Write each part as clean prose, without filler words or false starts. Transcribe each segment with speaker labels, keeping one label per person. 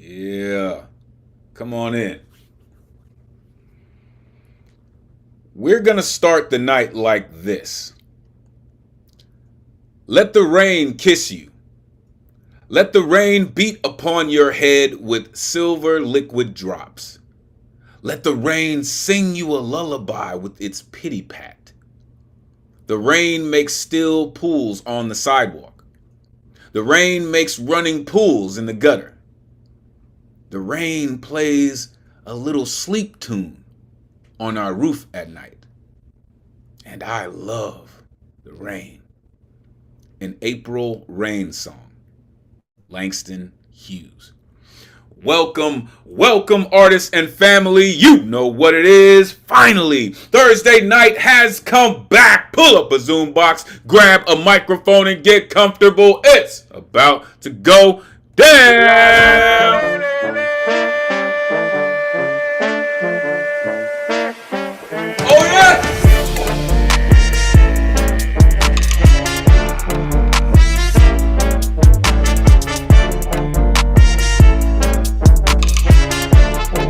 Speaker 1: Yeah. Come on in. We're going to start the night like this. Let the rain kiss you. Let the rain beat upon your head with silver liquid drops. Let the rain sing you a lullaby with its pity pat. The rain makes still pools on the sidewalk. The rain makes running pools in the gutter. The rain plays a little sleep tune on our roof at night. And I love the rain. An April rain song. Langston Hughes. Welcome, artists and family. You know what it is. Finally, Thursday night has come back. Pull up a Zoom box, grab a microphone, and get comfortable. It's about to go down. Oh, yeah.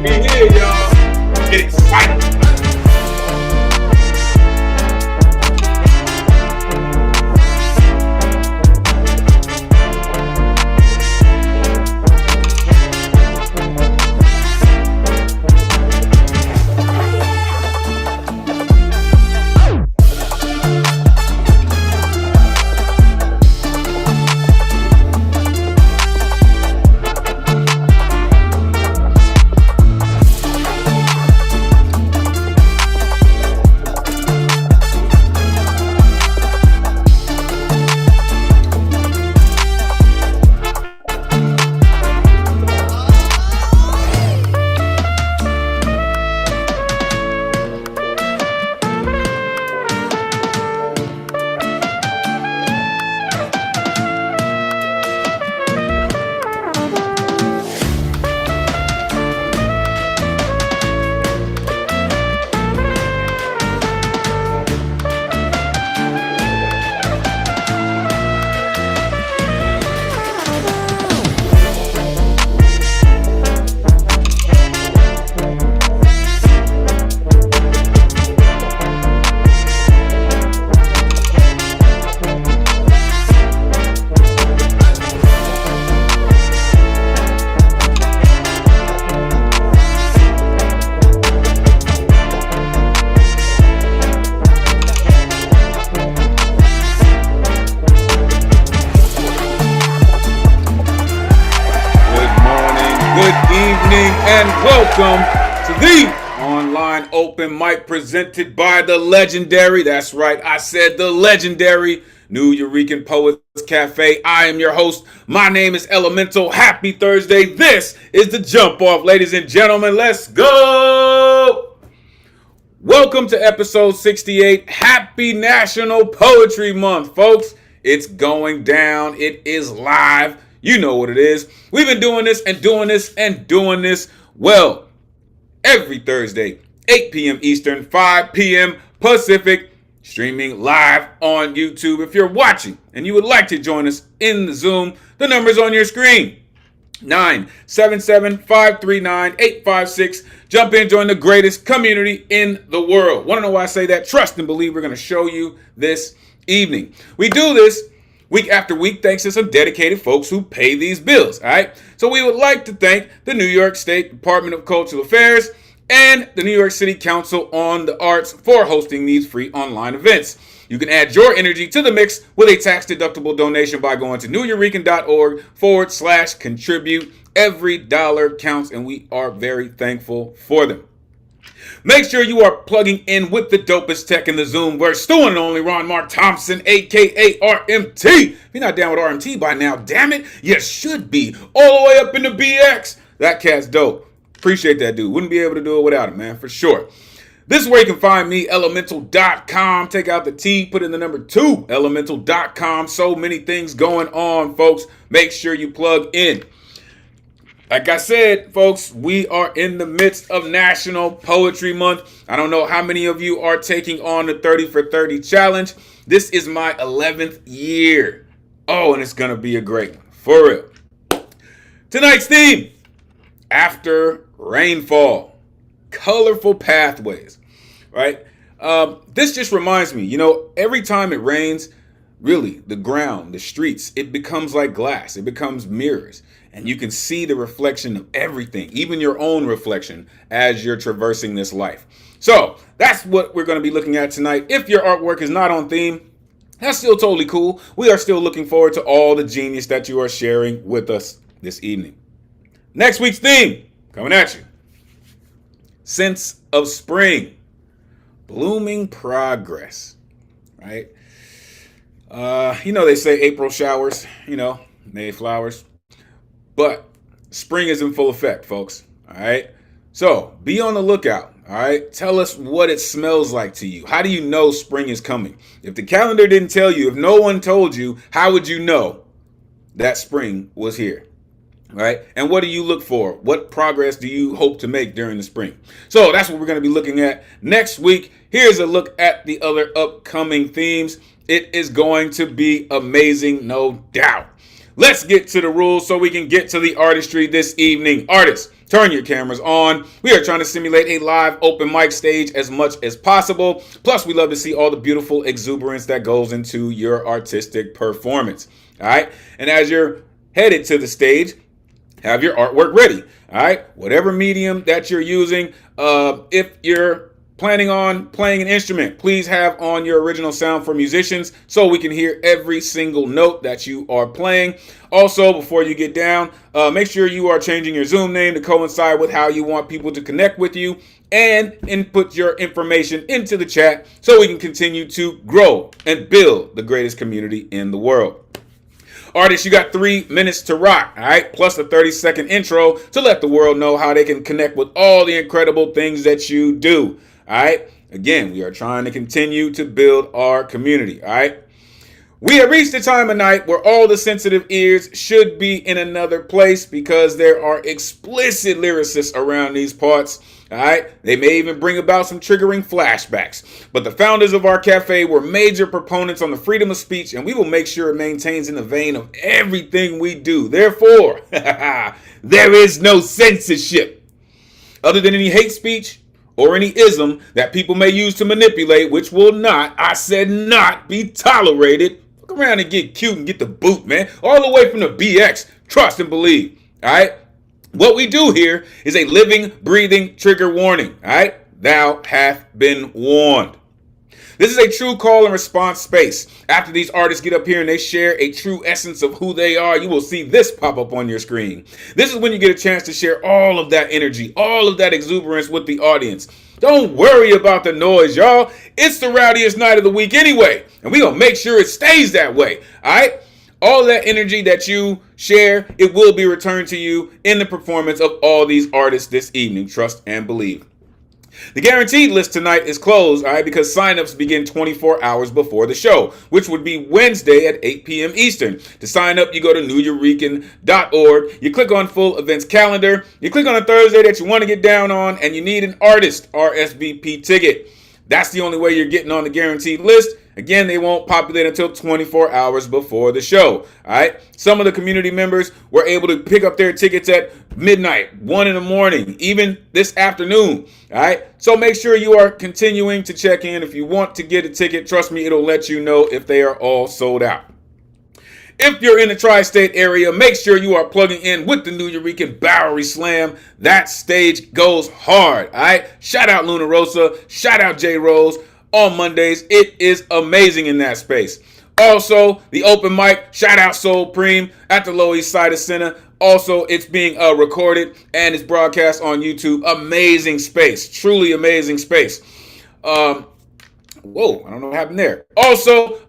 Speaker 1: Here, y'all. Get excited. And welcome to the online open mic presented by the legendary, that's right, I said the legendary New Eurekan Poets Cafe. I am your host. My name is Elemen2al. Happy Thursday. This is the jump off, ladies and gentlemen. Let's go. Welcome to episode 68. Happy National Poetry Month, folks. It's going down. It is live. You know what it is. We've been doing this and doing this and doing this. Well, every Thursday, 8 p.m. Eastern, 5 p.m. Pacific, streaming live on YouTube. If you're watching and you would like to join us in the Zoom, the number's on your screen. 977-539-856. Jump in, join the greatest community in the world. Want to know why I say that? Trust and believe we're going to show you this evening. We do this week after week, thanks to some dedicated folks who pay these bills, all right? So we would like to thank the New York State Department of Cultural Affairs and the New York City Council on the Arts for hosting these free online events. You can add your energy to the mix with a tax-deductible donation by going to neweurekan.org/contribute. Every dollar counts, and we are very thankful for them. Make sure you are plugging in with the dopest tech in the Zoom verse. Stu and only Ron Mark Thompson, a.k.a. RMT. If you're not down with RMT by now, damn it, you should be. All the way up in the BX. That cat's dope. Appreciate that dude. Wouldn't be able to do it without him, man, for sure. This is where you can find me, Elemen2al.com. Take out the T, put in the number 2, Elemen2al.com. So many things going on, folks. Make sure you plug in. Like I said, folks, we are in the midst of National Poetry Month. I don't know how many of you are taking on the 30 for 30 challenge. This is my 11th year. Oh, and it's going to be a great one. For real. Tonight's theme, after rainfall. Colorful pathways, right? This just reminds me, every time it rains, really, the ground, the streets, it becomes like glass. It becomes mirrors. And you can see the reflection of everything, even your own reflection, as you're traversing this life. So that's what we're going to be looking at tonight. If your artwork is not on theme, that's still totally cool. We are still looking forward to all the genius that you are sharing with us this evening. Next week's theme, coming at you. Sense of spring. Blooming progress, right? They say April showers, May flowers. But spring is in full effect, folks, all right? So be on the lookout, all right? Tell us what it smells like to you. How do you know spring is coming? If the calendar didn't tell you, if no one told you, how would you know that spring was here? All right. And what do you look for? What progress do you hope to make during the spring? So that's what we're going to be looking at next week. Here's a look at the other upcoming themes. It is going to be amazing, no doubt. Let's get to the rules so we can get to the artistry this evening. Artists, turn your cameras on. We are trying to simulate a live open mic stage as much as possible. Plus, we love to see all the beautiful exuberance that goes into your artistic performance. All right. And as you're headed to the stage, have your artwork ready. All right. Whatever medium that you're using. If you're planning on playing an instrument, please have on your original sound for musicians so we can hear every single note that you are playing. Also, before you get down, make sure you are changing your Zoom name to coincide with how you want people to connect with you, and input your information into the chat so we can continue to grow and build the greatest community in the world. Artists, you got 3 minutes to rock, all right? Plus a 30-second intro to let the world know how they can connect with all the incredible things that you do, all right? Again, we are trying to continue to build our community, all right? We have reached the time of night where all the sensitive ears should be in another place because there are explicit lyricists around these parts. All right, they may even bring about some triggering flashbacks. But the founders of our cafe were major proponents on the freedom of speech, and we will make sure it maintains in the vein of everything we do. Therefore, there is no censorship. Other than any hate speech or any ism that people may use to manipulate, which will not, I said not, be tolerated. Look around and get cute and get the boot, man. All the way from the BX. Trust and believe. All right? What we do here is a living, breathing trigger warning. All right? Thou hath been warned. This is a true call and response space. After these artists get up here and they share a true essence of who they are, you will see this pop up on your screen. This is when you get a chance to share all of that energy, all of that exuberance with the audience. Don't worry about the noise, y'all. It's the rowdiest night of the week anyway, and we're going to make sure it stays that way, all right? All that energy that you share, it will be returned to you in the performance of all these artists this evening. Trust and believe. The guaranteed list tonight is closed, all right, because signups begin 24 hours before the show, which would be Wednesday at 8 p.m. Eastern. To sign up, you go to newyourekan.org. You click on full events calendar. You click on a Thursday that you want to get down on, and you need an artist RSVP ticket. That's the only way you're getting on the guaranteed list. Again, they won't populate until 24 hours before the show. All right. Some of the community members were able to pick up their tickets at midnight, 1 in the morning, even this afternoon. All right. So make sure you are continuing to check in. If you want to get a ticket, trust me, it'll let you know if they are all sold out. If you're in the tri-state area, make sure you are plugging in with the New Eurekan Bowery Slam. That stage goes hard, all right? Shout out Luna Rosa. Shout out J Rose. On Mondays, it is amazing in that space. Also, the open mic, shout out Soul Preem at the Lower East Side of Center. Also, it's being recorded and it's broadcast on YouTube. Amazing space. Truly amazing space. Whoa, I don't know what happened there. Also,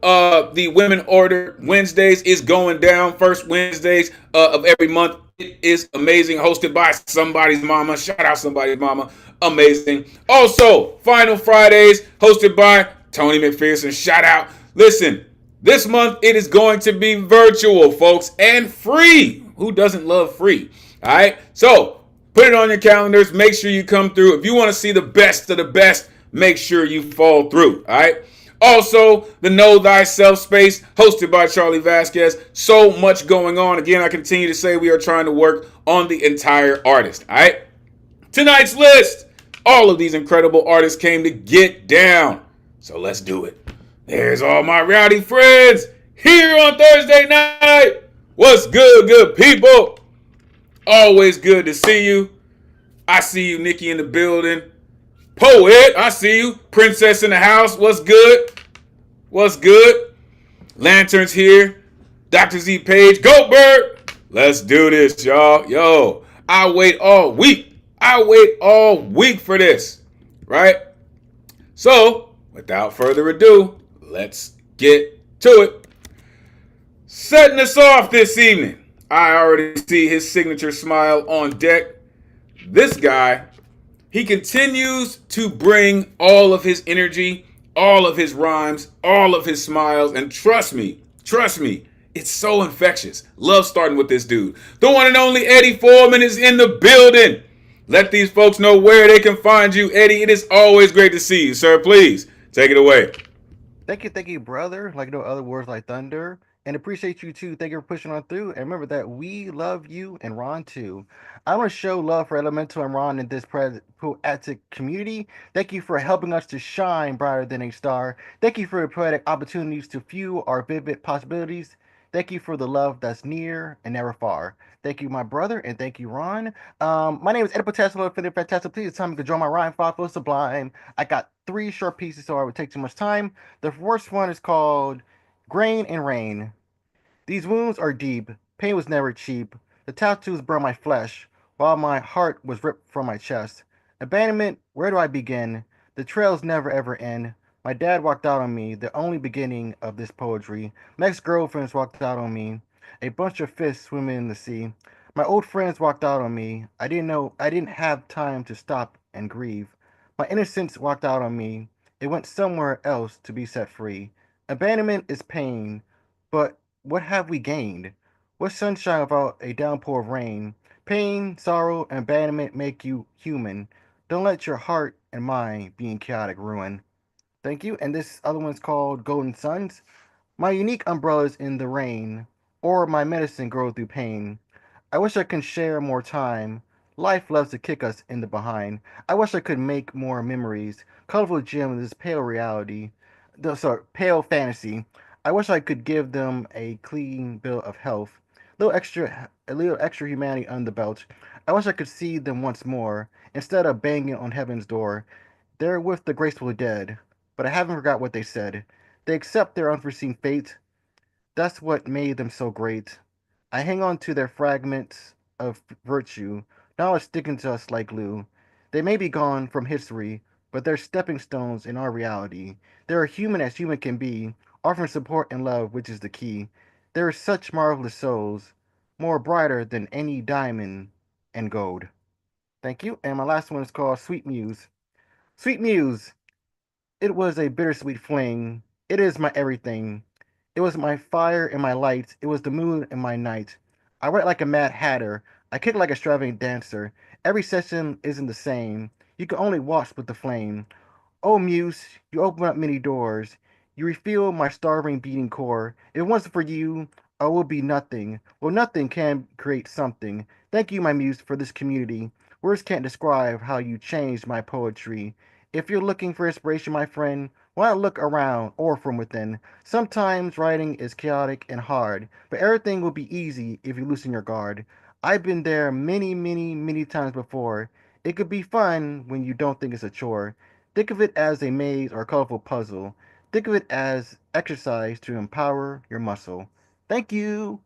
Speaker 1: the Women Order Wednesdays is going down. First Wednesdays of every month. It is amazing. Hosted by Somebody's Mama. Shout out Somebody's Mama. Amazing. Also, Final Fridays hosted by Tony McPherson. Shout out. Listen, this month it is going to be virtual, folks, and free. Who doesn't love free? All right. So put it on your calendars. Make sure you come through. If you want to see the best of the best, make sure you fall through. All right. Also, the Know Thyself space, hosted by Charlie Vasquez. So much going on. Again, I continue to say we are trying to work on the entire artist. All right? Tonight's list. All of these incredible artists came to get down. So let's do it. There's all my rowdy friends here on Thursday night. What's good people? Always good to see you. I see you, Nikki, in the building. Poet, I see you. Princess in the house. What's good? What's good? Lanterns here. Dr. Z Page. Goldberg. Let's do this, y'all. Yo, I wait all week. I wait all week for this. Right? So, without further ado, let's get to it. Setting us off this evening, I already see his signature smile on deck. This guy, he continues to bring all of his energy, all of his rhymes, all of his smiles, and trust me, it's so infectious. Love starting with this dude. The one and only Eddie Foreman is in the building. Let these folks know where they can find you. Eddie, it is always great to see you, sir. Please, take it away.
Speaker 2: Thank you, brother. Like no other words like thunder. And appreciate you too. Thank you for pushing on through. And remember that we love you and Ron too. I want to show love for Elemental and Ron in this poetic community. Thank you for helping us to shine brighter than a star. Thank you for the poetic opportunities to fuel our vivid possibilities. Thank you for the love that's near and never far. Thank you, my brother, and thank you, Ron. My name is April-3 Infinite Fantastic. Please tell me to draw my rhyme file for Sublime. I got three short pieces, so I would take too much time. The first one is called Grain and Rain. These wounds are deep. Pain was never cheap. The tattoos burn my flesh, while my heart was ripped from my chest. Abandonment, where do I begin? The trails never ever end. My dad walked out on me, the only beginning of this poetry. My ex-girlfriends walked out on me. A bunch of fish swimming in the sea. My old friends walked out on me. I didn't have time to stop and grieve. My innocence walked out on me. It went somewhere else to be set free. Abandonment is pain, but what have we gained? What sunshine without a downpour of rain? Pain, sorrow, and abandonment make you human. Don't let your heart and mind be in chaotic ruin. Thank you. And this other one's called Golden Suns. My unique umbrellas in the rain, or my medicine grow through pain. I wish I could share more time. Life loves to kick us in the behind. I wish I could make more memories. Colorful gems in this pale reality. Pale fantasy. I wish I could give them a clean bill of health. A little extra humanity on the belt. I wish I could see them once more, instead of banging on heaven's door. They're with the graceful dead, but I haven't forgot what they said. They accept their unforeseen fate. That's what made them so great. I hang on to their fragments of virtue, knowledge sticking to us like glue. They may be gone from history, but they're stepping stones in our reality. They are human as human can be, offering support and love, which is the key. They are such marvelous souls, more brighter than any diamond and gold. Thank you. And my last one is called Sweet Muse. Sweet Muse, it was a bittersweet fling. It is my everything. It was my fire and my light. It was the moon and my night. I write like a mad hatter. I kick like a striving dancer. Every session isn't the same. You can only watch with the flame. Oh, Muse, you open up many doors. You refill my starving beating core. If it wasn't for you, I would be nothing. Well, nothing can create something. Thank you, my Muse, for this community. Words can't describe how you changed my poetry. If you're looking for inspiration, my friend, why not look around or from within? Sometimes writing is chaotic and hard, but everything will be easy if you loosen your guard. I've been there many times before. It could be fun when you don't think it's a chore. Think of it as a maze or a colorful puzzle. Think of it as exercise to empower your muscle. Thank you.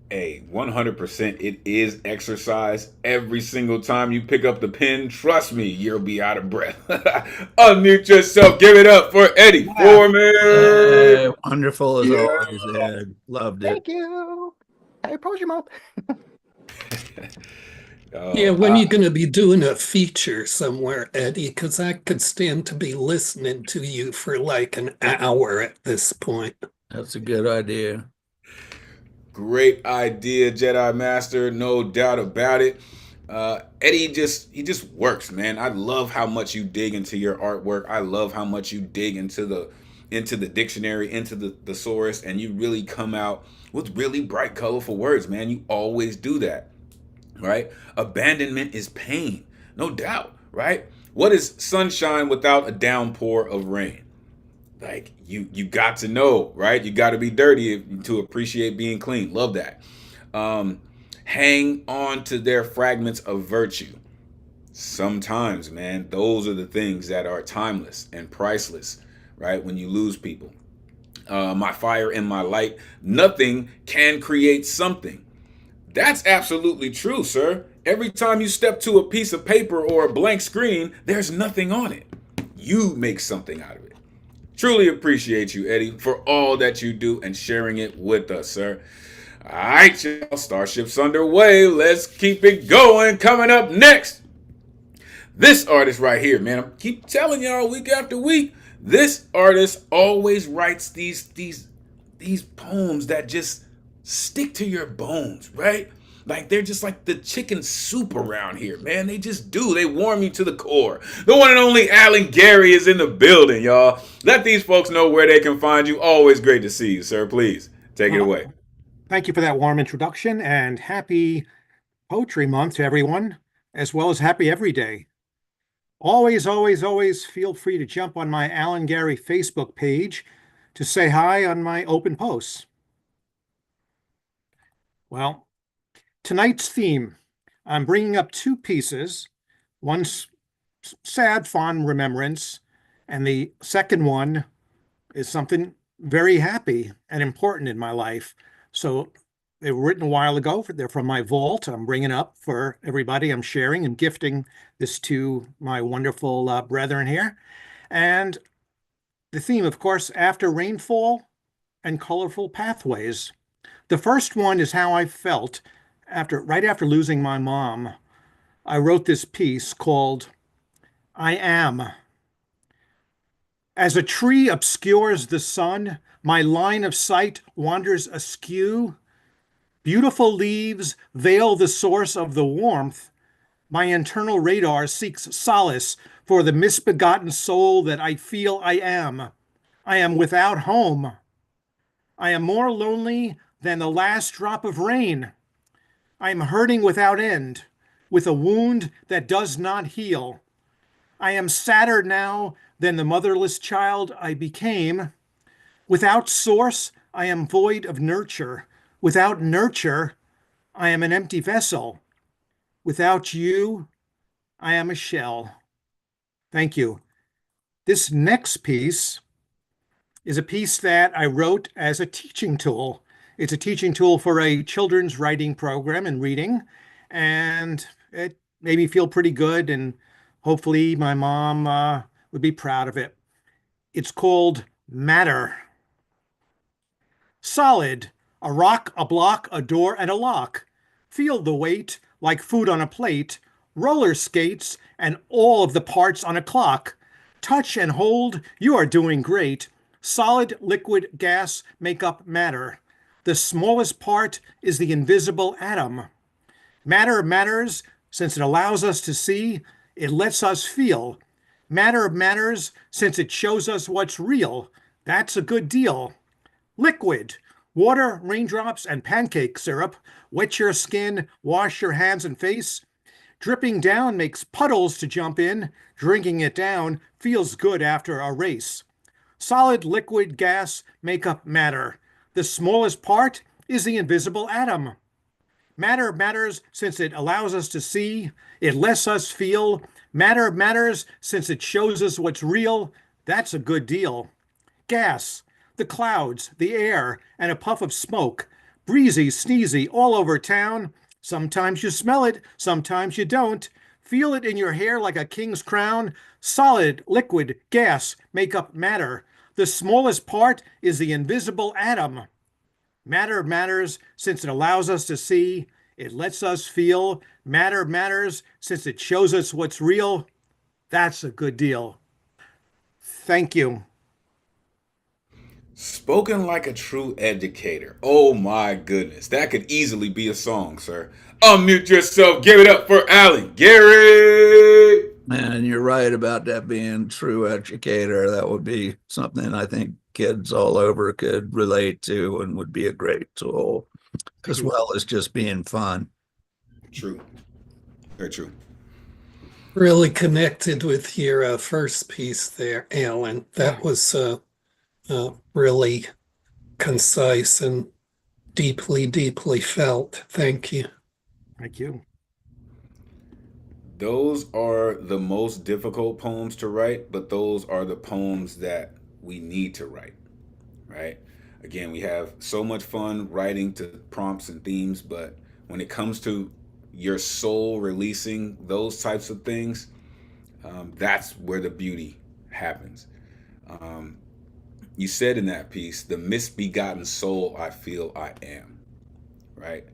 Speaker 1: Hey, 100% it is exercise. Every single time you pick up the pen, trust me, you'll be out of breath. Unmute yourself. Give it up for Eddie
Speaker 2: Yeah.
Speaker 1: Foreman.
Speaker 3: Wonderful as
Speaker 1: Yeah.
Speaker 3: always, Ed. Loved it.
Speaker 2: Thank you. Hey, approach your mouth.
Speaker 4: Yeah,
Speaker 1: Oh,
Speaker 4: when are you going to be doing a feature somewhere, Eddie? Because I could stand to be listening to you for like an hour at this point.
Speaker 3: That's a good idea.
Speaker 1: great idea, Jedi Master. No doubt about it. Eddie he just works, man. I love how much you dig into your artwork. I love how much you dig into the dictionary, into the thesaurus, and you really come out with really bright, colorful words, man. You always do that, right? Abandonment is pain, no doubt, right? What is sunshine without a downpour of rain? Like you got to know, right? You got to be dirty to appreciate being clean. Love that. Um, Hang on to their fragments of virtue. Sometimes, man, those are the things that are timeless and priceless, right? When you lose people. My fire and my light, nothing can create something. That's absolutely true, sir. Every time you step to a piece of paper or a blank screen, there's nothing on it. You make something out of it. Truly appreciate you, Eddie, for all that you do and sharing it with us, sir. All right, y'all. Starship's underway. Let's keep it going. Coming up next, this artist right here, man. I keep telling y'all week after week. This artist always writes these poems that just stick to your bones, right? Like they're just like the chicken soup around here, man. They just do. They warm you to the core. The one and only Alan Gary is in the building, y'all. Let these folks know where they can find you. Always great to see you, sir. Please take it away.
Speaker 5: Thank you for that warm introduction, and happy Poetry Month to everyone, as well as happy every day. Always, always, always feel free to jump on my Alan Gary Facebook page to say hi on my open posts. Well, tonight's theme, I'm bringing up two pieces. One's sad, fond remembrance, and the second one is something very happy and important in my life. So they were written a while ago. They're from my vault. I'm bringing up for everybody. I'm sharing and gifting this to my wonderful brethren here. And the theme, of course, after rainfall and colorful pathways. The first one is how I felt right after losing my mom. I wrote this piece called I Am. As a tree obscures the sun, my line of sight wanders askew. Beautiful leaves veil the source of the warmth. My internal radar seeks solace for the misbegotten soul that I feel I am. I am without home. I am more lonely than the last drop of rain. I am hurting without end, with a wound that does not heal. I am sadder now than the motherless child I became. Without source, I am void of nurture. Without nurture, I am an empty vessel. Without you, I am a shell. Thank you. This next piece is a piece that I wrote as a teaching tool. It's a teaching tool for a children's writing program and reading, and it made me feel pretty good, and hopefully my mom would be proud of it. It's called Matter. Solid, a rock, a block, a door, and a lock. Feel the weight like food on a plate, roller skates, and all of the parts on a clock. Touch and hold, you are doing great. Solid, liquid, gas make up matter. The smallest part is the invisible atom. Matter matters since it allows us to see, it lets us feel. Matter matters since it shows us what's real. That's a good deal. Liquid, water, raindrops, and pancake syrup. Wet your skin, wash your hands and face. Dripping down makes puddles to jump in. Drinking it down feels good after a race. Solid, liquid, gas make up matter. The smallest part is the invisible atom. Matter matters since it allows us to see. It lets us feel. Matter matters since it shows us what's real. That's a good deal. Gas, the clouds, the air, and a puff of smoke. Breezy, sneezy, all over town. Sometimes you smell it, sometimes you don't. Feel it in your hair like a king's crown. Solid, liquid, gas make up matter. The smallest part is the invisible atom. Matter matters since it allows us to see. It lets us feel. Matter matters since it shows us what's real. That's a good deal. Thank you.
Speaker 1: Spoken like a true educator. Oh my goodness. That could easily be a song, sir. Unmute yourself. Give it up for Allie. Gary.
Speaker 3: And you're right about that being true educator. That would be something I think kids all over could relate to and would be a great tool, as well as just being fun.
Speaker 1: True. Very true.
Speaker 4: Really connected with your first piece there, Alan. That was really concise and deeply, deeply felt. Thank you.
Speaker 5: Thank you.
Speaker 1: Those are the most difficult poems to write, but those are the poems that we need to write, right? Again, we have so much fun writing to prompts and themes, but when it comes to your soul releasing those types of things, that's where the beauty happens. Um, you said in that piece, the misbegotten soul I feel I am, right?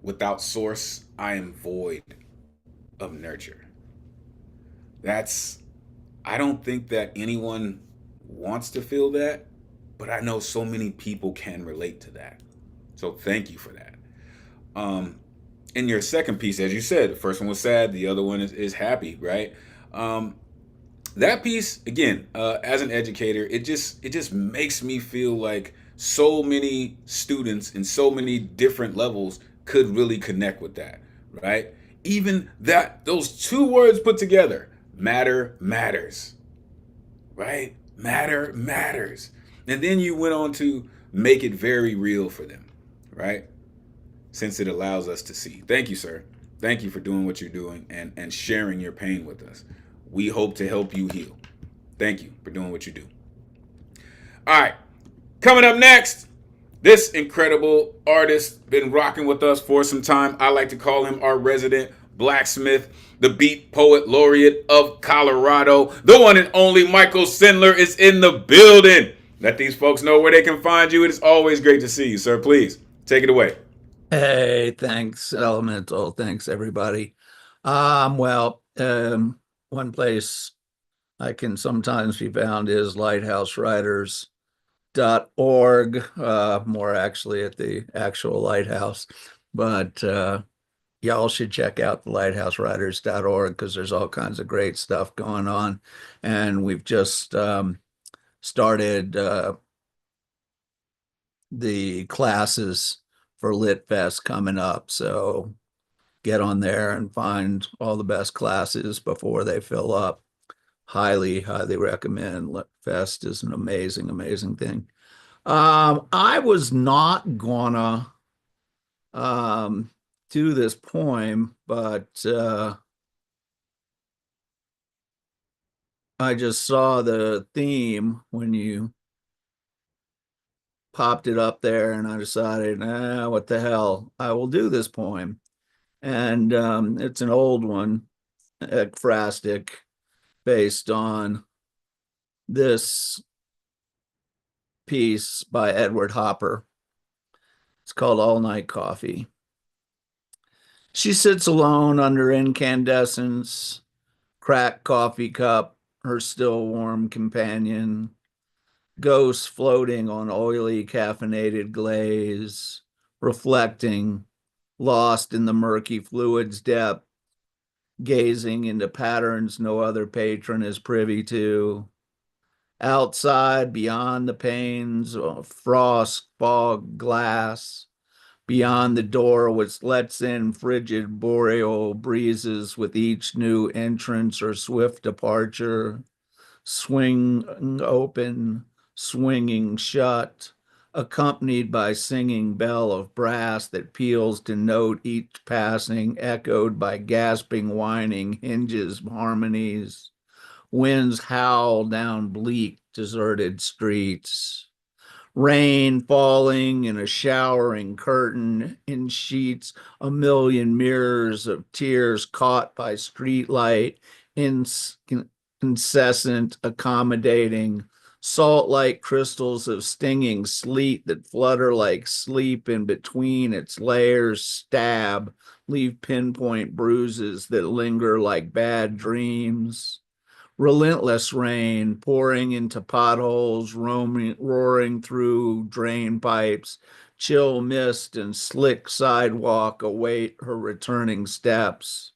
Speaker 1: Without source, I am void of nurture. That's, I don't think that anyone wants to feel that, but I know so many people can relate to that. So thank you for that. In your second piece, as you said, the first one was sad, the other one is happy, right? That piece, again, as an educator, it just makes me feel like so many students in so many different levels could really connect with that, right? Even that, those two words put together, matter matters, right? Matter matters. And then you went on to make it very real for them, right? Since it allows us to see. Thank you, sir. Thank you for doing what you're doing and sharing your pain with us. We hope to help you heal. Thank you for doing what you do. All right. Coming up next, this incredible artist been rocking with us for some time. I like to call him our resident blacksmith, the beat poet laureate of Colorado. The one and only Michael Sindler is in the building. Let these folks know where they can find you. It is always great to see you, sir. Please take it away.
Speaker 3: Hey, thanks, Elemental. Thanks, everybody. One place I can sometimes be found is lighthousewriters.org, more actually at the actual lighthouse. But y'all should check out the lighthousewriters.org because there's all kinds of great stuff going on. And we've just started the classes for Lit Fest coming up. So get on there and find all the best classes before they fill up. Highly, highly recommend. Lit Fest is an amazing, amazing thing. I was not gonna do this poem, but I just saw the theme when you popped it up there, and I decided, what the hell, I will do this poem. And it's an old one, ekphrastic, based on this piece by Edward Hopper. It's called All Night Coffee. She sits alone under incandescence, cracked coffee cup, her still warm companion, ghosts floating on oily caffeinated glaze, reflecting, lost in the murky fluid's depth, gazing into patterns no other patron is privy to. Outside, beyond the panes of frost, fog, glass, beyond the door which lets in frigid boreal breezes with each new entrance or swift departure, swing open, swinging shut, accompanied by singing bell of brass that peals to note each passing, echoed by gasping, whining hinges, harmonies. Winds howl down bleak, deserted streets. Rain falling in a showering curtain in sheets, a million mirrors of tears caught by streetlight, incessant, accommodating, salt-like crystals of stinging sleet that flutter like sleep in between its layers, stab, leave pinpoint bruises that linger like bad dreams. Relentless rain pouring into potholes, roaring through drain pipes, chill mist and slick sidewalk await her returning steps.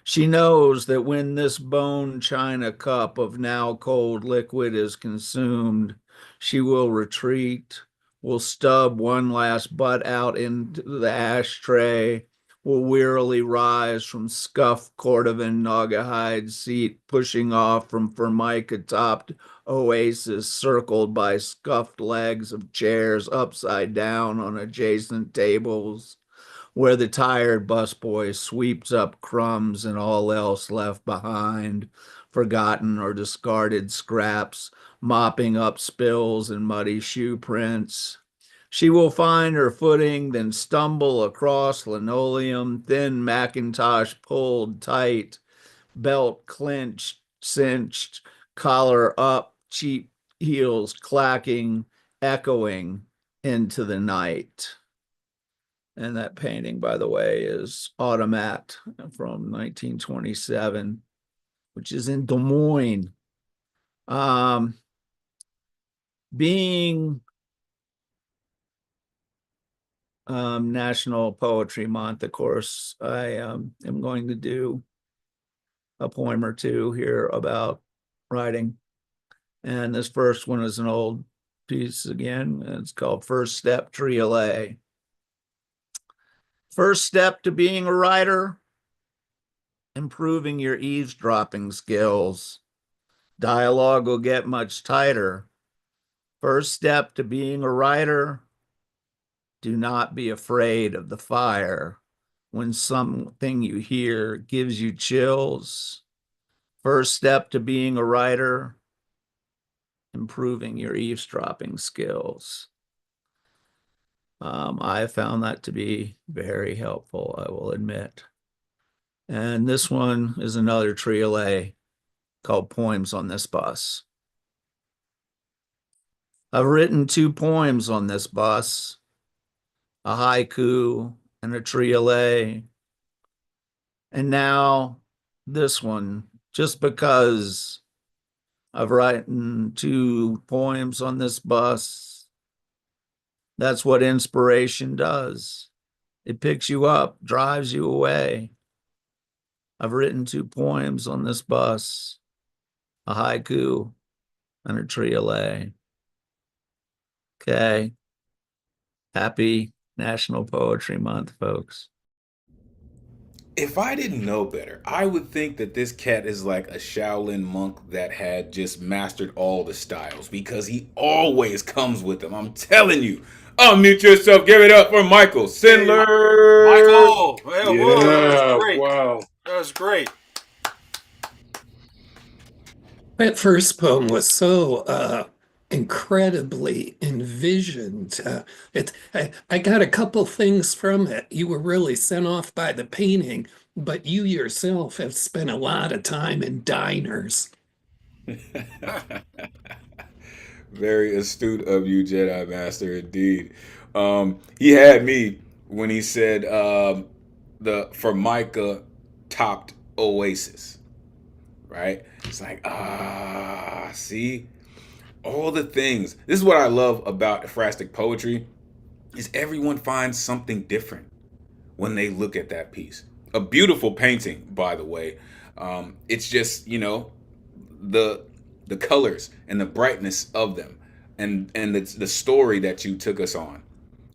Speaker 3: She knows that when this bone china cup of now cold liquid is consumed, she will retreat, will stub one last butt out into the ashtray, will wearily rise from scuffed Cordovan Naugahyde seat, pushing off from Formica-topped oasis circled by scuffed legs of chairs upside down on adjacent tables, where the tired busboy sweeps up crumbs and all else left behind, forgotten or discarded scraps, mopping up spills and muddy shoe prints. She will find her footing, then stumble across linoleum, thin Macintosh pulled tight, belt clenched, cinched, collar up, cheap heels clacking, echoing into the night. And that painting, by the way, is Automat from 1927, which is in Des Moines. Being National Poetry Month, of course, I am going to do a poem or two here about writing. And this first one is an old piece again. It's called First Step Trio A. First step to being a writer, improving your eavesdropping skills. Dialogue will get much tighter. First step to being a writer, do not be afraid of the fire. When something you hear gives you chills. First step to being a writer, improving your eavesdropping skills. I found that to be very helpful, I will admit. And this one is another trio A called Poems on This Bus. I've written 2 poems on this bus, a haiku and a trio A. And now this one, just because I've written 2 poems on this bus. That's what inspiration does. It picks you up, drives you away. I've written 2 poems on this bus, a haiku and a trio A. Okay. Happy National Poetry Month, folks.
Speaker 1: If I didn't know better, I would think that this cat is like a Shaolin monk that had just mastered all the styles because he always comes with them. I'm telling you. Unmute yourself. Give it up for Michael Sindler.
Speaker 6: Michael, whoa, that was great.
Speaker 7: Wow.
Speaker 6: That was great.
Speaker 4: That first poem was so incredibly envisioned. I got a couple things from it. You were really sent off by the painting, but you yourself have spent a lot of time in diners.
Speaker 1: Very astute of you, Jedi Master, indeed. He had me when he said the Formica topped Oasis, right? It's like, see? All the things. This is what I love about ekphrastic poetry is everyone finds something different when they look at that piece. A beautiful painting, by the way. It's just, the colors and the brightness of them and the story that you took us on,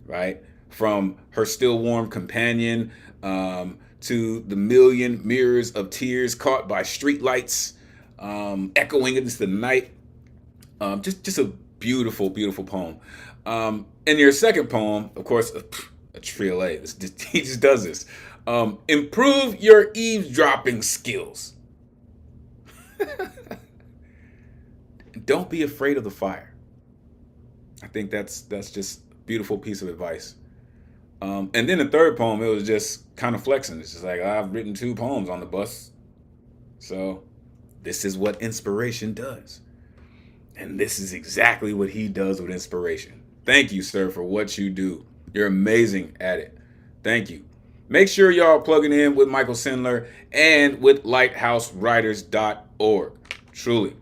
Speaker 1: right? From her still warm companion to the million mirrors of tears caught by streetlights echoing into the night. Just a beautiful, beautiful poem. And your second poem, of course, a trio A. He just does this. Improve your eavesdropping skills. Don't be afraid of the fire. I think that's just a beautiful piece of advice. And then the third poem, it was just kind of flexing. It's just like, I've written 2 poems on the bus. So this is what inspiration does. And this is exactly what he does with inspiration. Thank you, sir, for what you do. You're amazing at it. Thank you. Make sure y'all plugging in with Michael Sindler and with lighthousewriters.org. Truly.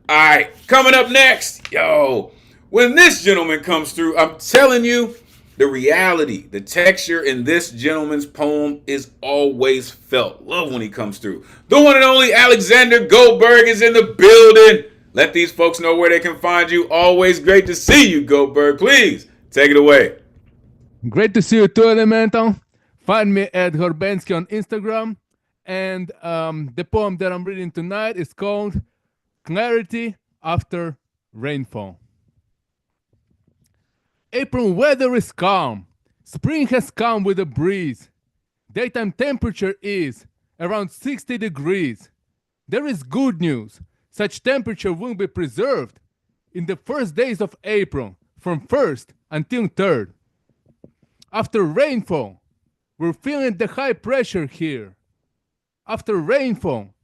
Speaker 1: All right, coming up next, yo, when this gentleman comes through, I'm telling you, the reality, the texture in this gentleman's poem is always felt. Love when he comes through. The one and only Alexander Goldberg is in the building. Let these folks know where they can find you. Always great to see you, Goldberg. Please take it away.
Speaker 7: Great to see you too, Elemen2al. Find me at Horbensky on Instagram. And the poem that I'm reading tonight is called Clarity After Rainfall. April weather is calm. Spring has come with a breeze. Daytime temperature is around 60 degrees. There is good news. Such temperature will be preserved in the first days of April, from 1st until 3rd. After rainfall, we're feeling the high pressure here. After rainfall,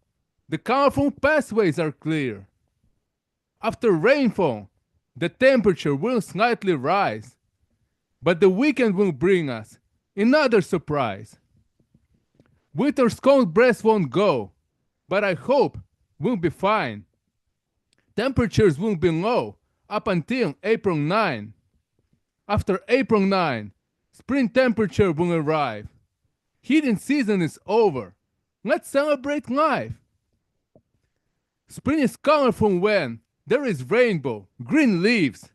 Speaker 7: the colorful pathways are clear. After rainfall, the temperature will slightly rise, but the weekend will bring us another surprise. Winter's cold breath won't go, but I hope we'll be fine. Temperatures will be low up until April 9. After April 9, spring temperature will arrive. Heating season is over. Let's celebrate life. Spring is colorful when there is rainbow, green leaves.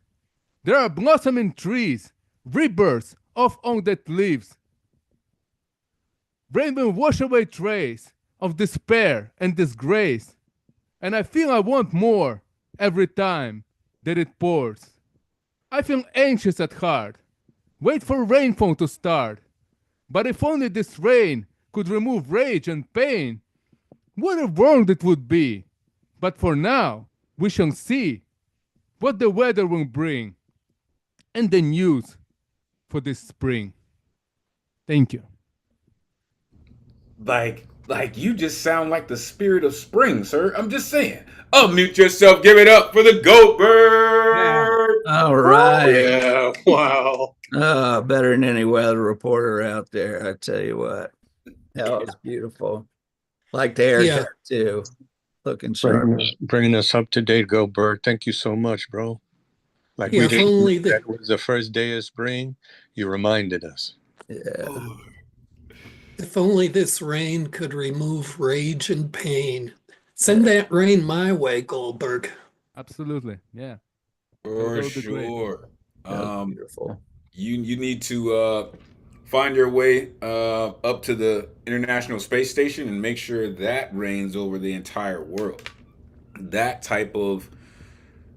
Speaker 7: There are blossoming trees, rebirths of all that lives. Rain will wash away trace of despair and disgrace. And I feel I want more every time that it pours. I feel anxious at heart. Wait for rainfall to start. But if only this rain could remove rage and pain, what a world it would be. But for now, we shall see what the weather will bring and the news for this spring. Thank you.
Speaker 1: Like you just sound like the spirit of spring, sir. I'm just saying. Unmute yourself. Give it up for the Goldberg.
Speaker 3: All right.
Speaker 6: Yeah. Wow.
Speaker 3: Better than any weather reporter out there, I tell you what. That was beautiful. Like the haircut too. Looking sharp.
Speaker 8: Bringing us up to date, Goldberg. Thank you so much, bro. Like
Speaker 4: Yeah,
Speaker 8: we
Speaker 4: if
Speaker 8: didn't
Speaker 4: only
Speaker 8: know that was the first day of spring. You reminded us.
Speaker 3: Yeah.
Speaker 4: If only this rain could remove rage and pain. Send that rain my way, Goldberg.
Speaker 7: Absolutely. Yeah.
Speaker 1: For
Speaker 7: That would be great.
Speaker 1: sure.
Speaker 3: Beautiful.
Speaker 1: You need to find your way up to the International Space Station and make sure that reigns over the entire world. That type of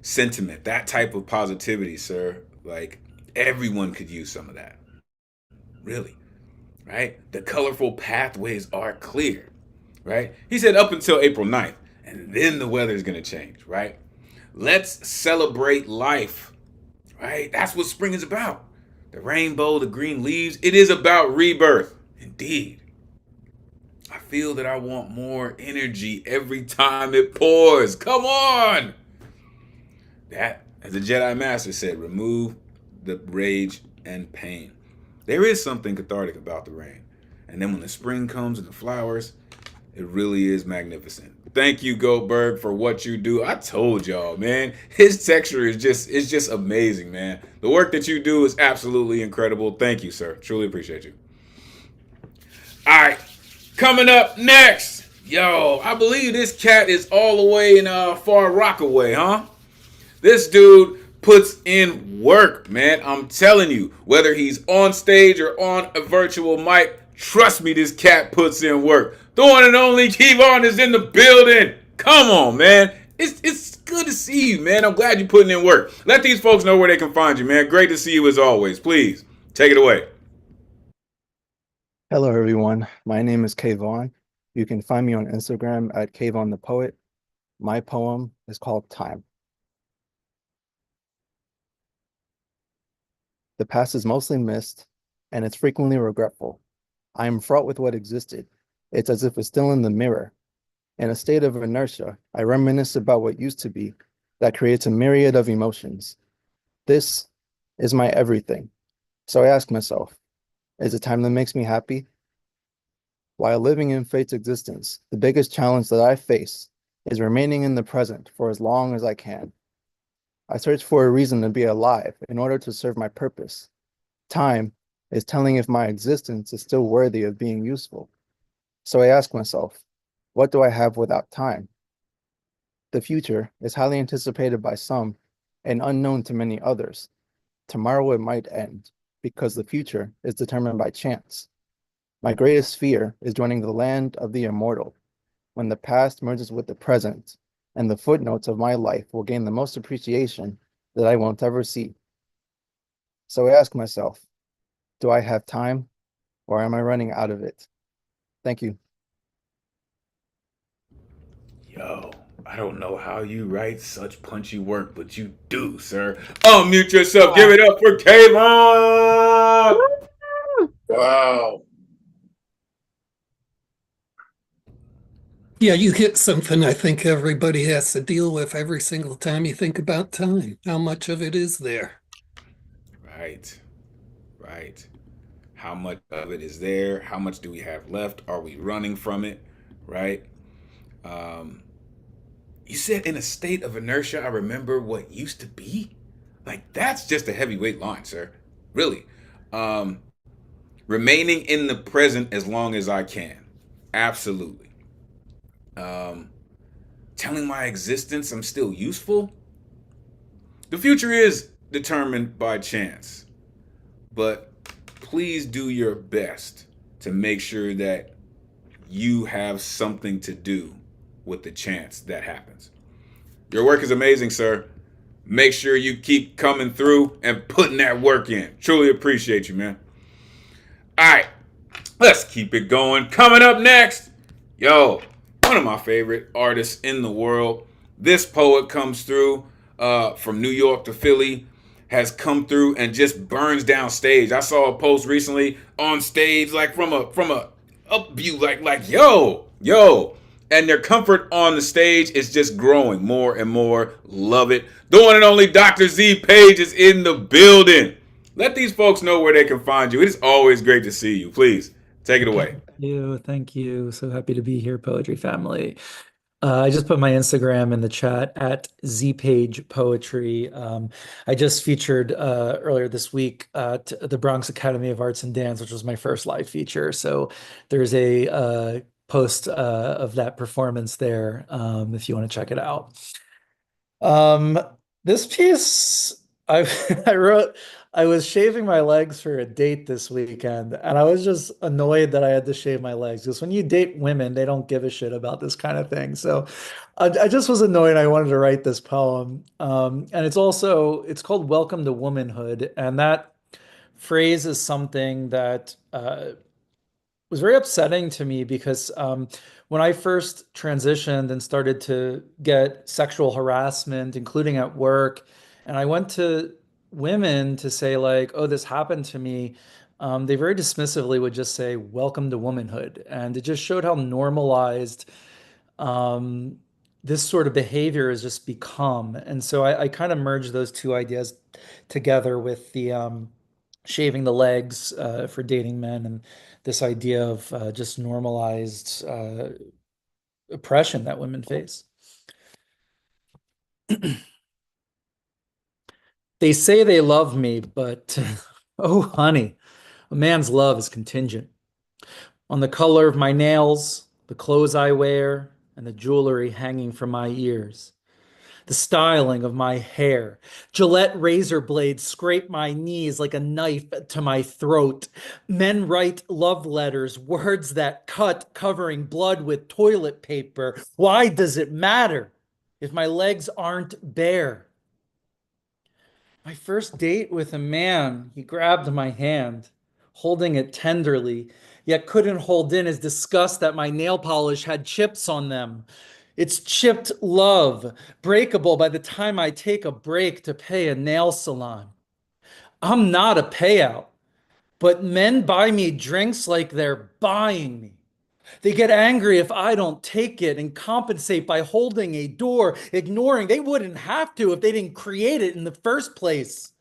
Speaker 1: sentiment, that type of positivity, sir. Like, everyone could use some of that. Really. Right? The colorful pathways are clear. Right? He said up until April 9th, and then the weather is going to change. Right? Let's celebrate life. Right? That's what spring is about. The rainbow, the green leaves. It is about rebirth. Indeed. I feel that I want more energy every time it pours. Come on. That, as the Jedi Master said, remove the rage and pain. There is something cathartic about the rain. And then when the spring comes and the flowers, it really is magnificent. Thank you, Goldberg, for what you do. I told y'all, man, his texture is just amazing, man. The work that you do is absolutely incredible. Thank you, sir. Truly appreciate you. All right, coming up next. Yo, I believe this cat is all the way in Far Rockaway, huh? This dude puts in work, man. I'm telling you, whether he's on stage or on a virtual mic, trust me, this cat puts in work. The one and only Kevon is in the building. Come on, man. It's good to see you, man. I'm glad you're putting in work. Let these folks know where they can find you, man. Great to see you as always. Please, take it away.
Speaker 9: Hello, everyone. My name is Kevon. You can find me on Instagram at Kevon the Poet. My poem is called Time. The past is mostly missed, and it's frequently regretful. I am fraught with what existed. It's as if it's still in the mirror. In a state of inertia, I reminisce about what used to be that creates a myriad of emotions. This is my everything. So I ask myself, is it time that makes me happy? While living in fate's existence, the biggest challenge that I face is remaining in the present for as long as I can. I search for a reason to be alive in order to serve my purpose. Time is telling if my existence is still worthy of being useful. So I ask myself, what do I have without time? The future is highly anticipated by some and unknown to many others. Tomorrow it might end because the future is determined by chance. My greatest fear is joining the land of the immortal, when the past merges with the present, and the footnotes of my life will gain the most appreciation that I won't ever see. So I ask myself, do I have time, or am I running out of it? Thank you.
Speaker 1: Yo, I don't know how you write such punchy work, but you do, sir. Unmute yourself. Give it up for Kayvon.
Speaker 6: Wow.
Speaker 4: Yeah, you hit something I think everybody has to deal with every single time you think about time. How much of it is there?
Speaker 1: Right, right. How much of it is there? How much do we have left? Are we running from it? Right? Um, you said in a state of inertia, I remember what used to be. Like, that's just a heavyweight line, sir. Really. Um, Remaining in the present as long as I can. Absolutely. Um, Telling my existence I'm still useful. The future is determined by chance, but please do your best to make sure that you have something to do with the chance that happens. Your work is amazing, sir. Make sure you keep coming through and putting that work in. Truly appreciate you, man. All right, let's keep it going. Coming up next, yo, one of my favorite artists in the world. This poet comes through from New York to Philly, has come through and just burns down stage. I saw a post recently on stage, like from a up view, like yo, and their comfort on the stage is just growing more and more. Love it. The one and only Dr. Z Page is in the building. Let these folks know where they can find you. It is always great to see you. Please take it away.
Speaker 10: Thank you. So happy to be here, Poetry Family. I just put my Instagram in the chat at zpage poetry. I just featured earlier this week at the Bronx Academy of Arts and Dance, which was my first live feature. So there's a post of that performance there if you want to check it out. This piece I I wrote. I was shaving my legs for a date this weekend, and I was just annoyed that I had to shave my legs because when you date women, they don't give a shit about this kind of thing. So I just was annoyed. I wanted to write this poem, and it's called "Welcome to Womanhood," and that phrase is something that was very upsetting to me because when I first transitioned and started to get sexual harassment, including at work, and I went to women to say like, "Oh, this happened to me," they very dismissively would just say, "Welcome to womanhood," and it just showed how normalized um, this sort of behavior has just become. And so I kind of merged those two ideas together with the shaving the legs for dating men and this idea of just normalized oppression that women face. They say they love me, but oh, honey, a man's love is contingent on the color of my nails, the clothes I wear, and the jewelry hanging from my ears. The styling of my hair. Gillette razor blades scrape my knees like a knife to my throat. Men write love letters, words that cut, covering blood with toilet paper. Why does it matter if my legs aren't bare? My first date with a man, he grabbed my hand, holding it tenderly, yet couldn't hold in his disgust that my nail polish had chips on them. It's chipped love, breakable by the time I take a break to pay a nail salon. I'm not a payout, but men buy me drinks like they're buying me. They get angry if I don't take it and compensate by holding a door, ignoring they wouldn't have to if they didn't create it in the first place.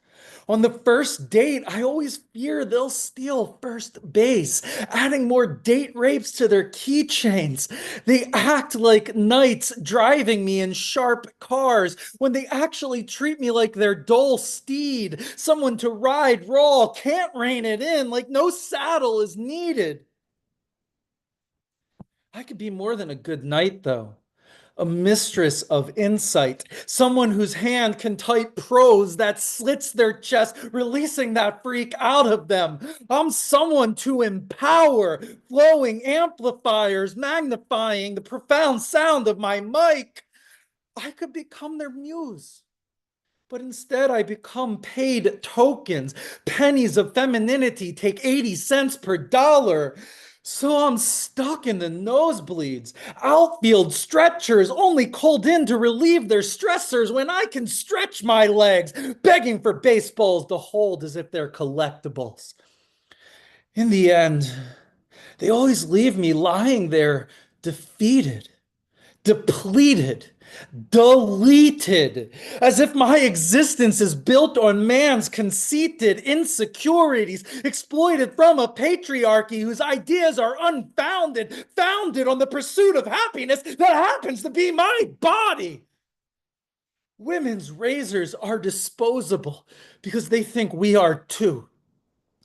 Speaker 10: On the first date, I always fear they'll steal first base, adding more date rapes to their keychains. They act like knights driving me in sharp cars when they actually treat me like their dull steed, someone to ride raw, can't rein it in, like no saddle is needed. I could be more than a good knight, though. A mistress of insight, someone whose hand can type prose that slits their chest, releasing that freak out of them. I'm someone to empower, flowing amplifiers, magnifying the profound sound of my mic. I could become their muse. But instead, I become paid tokens. Pennies of femininity take 80 cents per dollar. So I'm stuck in the nosebleeds. Outfield stretchers only called in to relieve their stressors when I can stretch my legs, begging for baseballs to hold as if they're collectibles. In the end, they always leave me lying there, defeated, depleted, deleted, as if my existence is built on man's conceited insecurities, exploited from a patriarchy whose ideas are unfounded, founded on the pursuit of happiness that happens to be my body. Women's razors are disposable because they think we are too.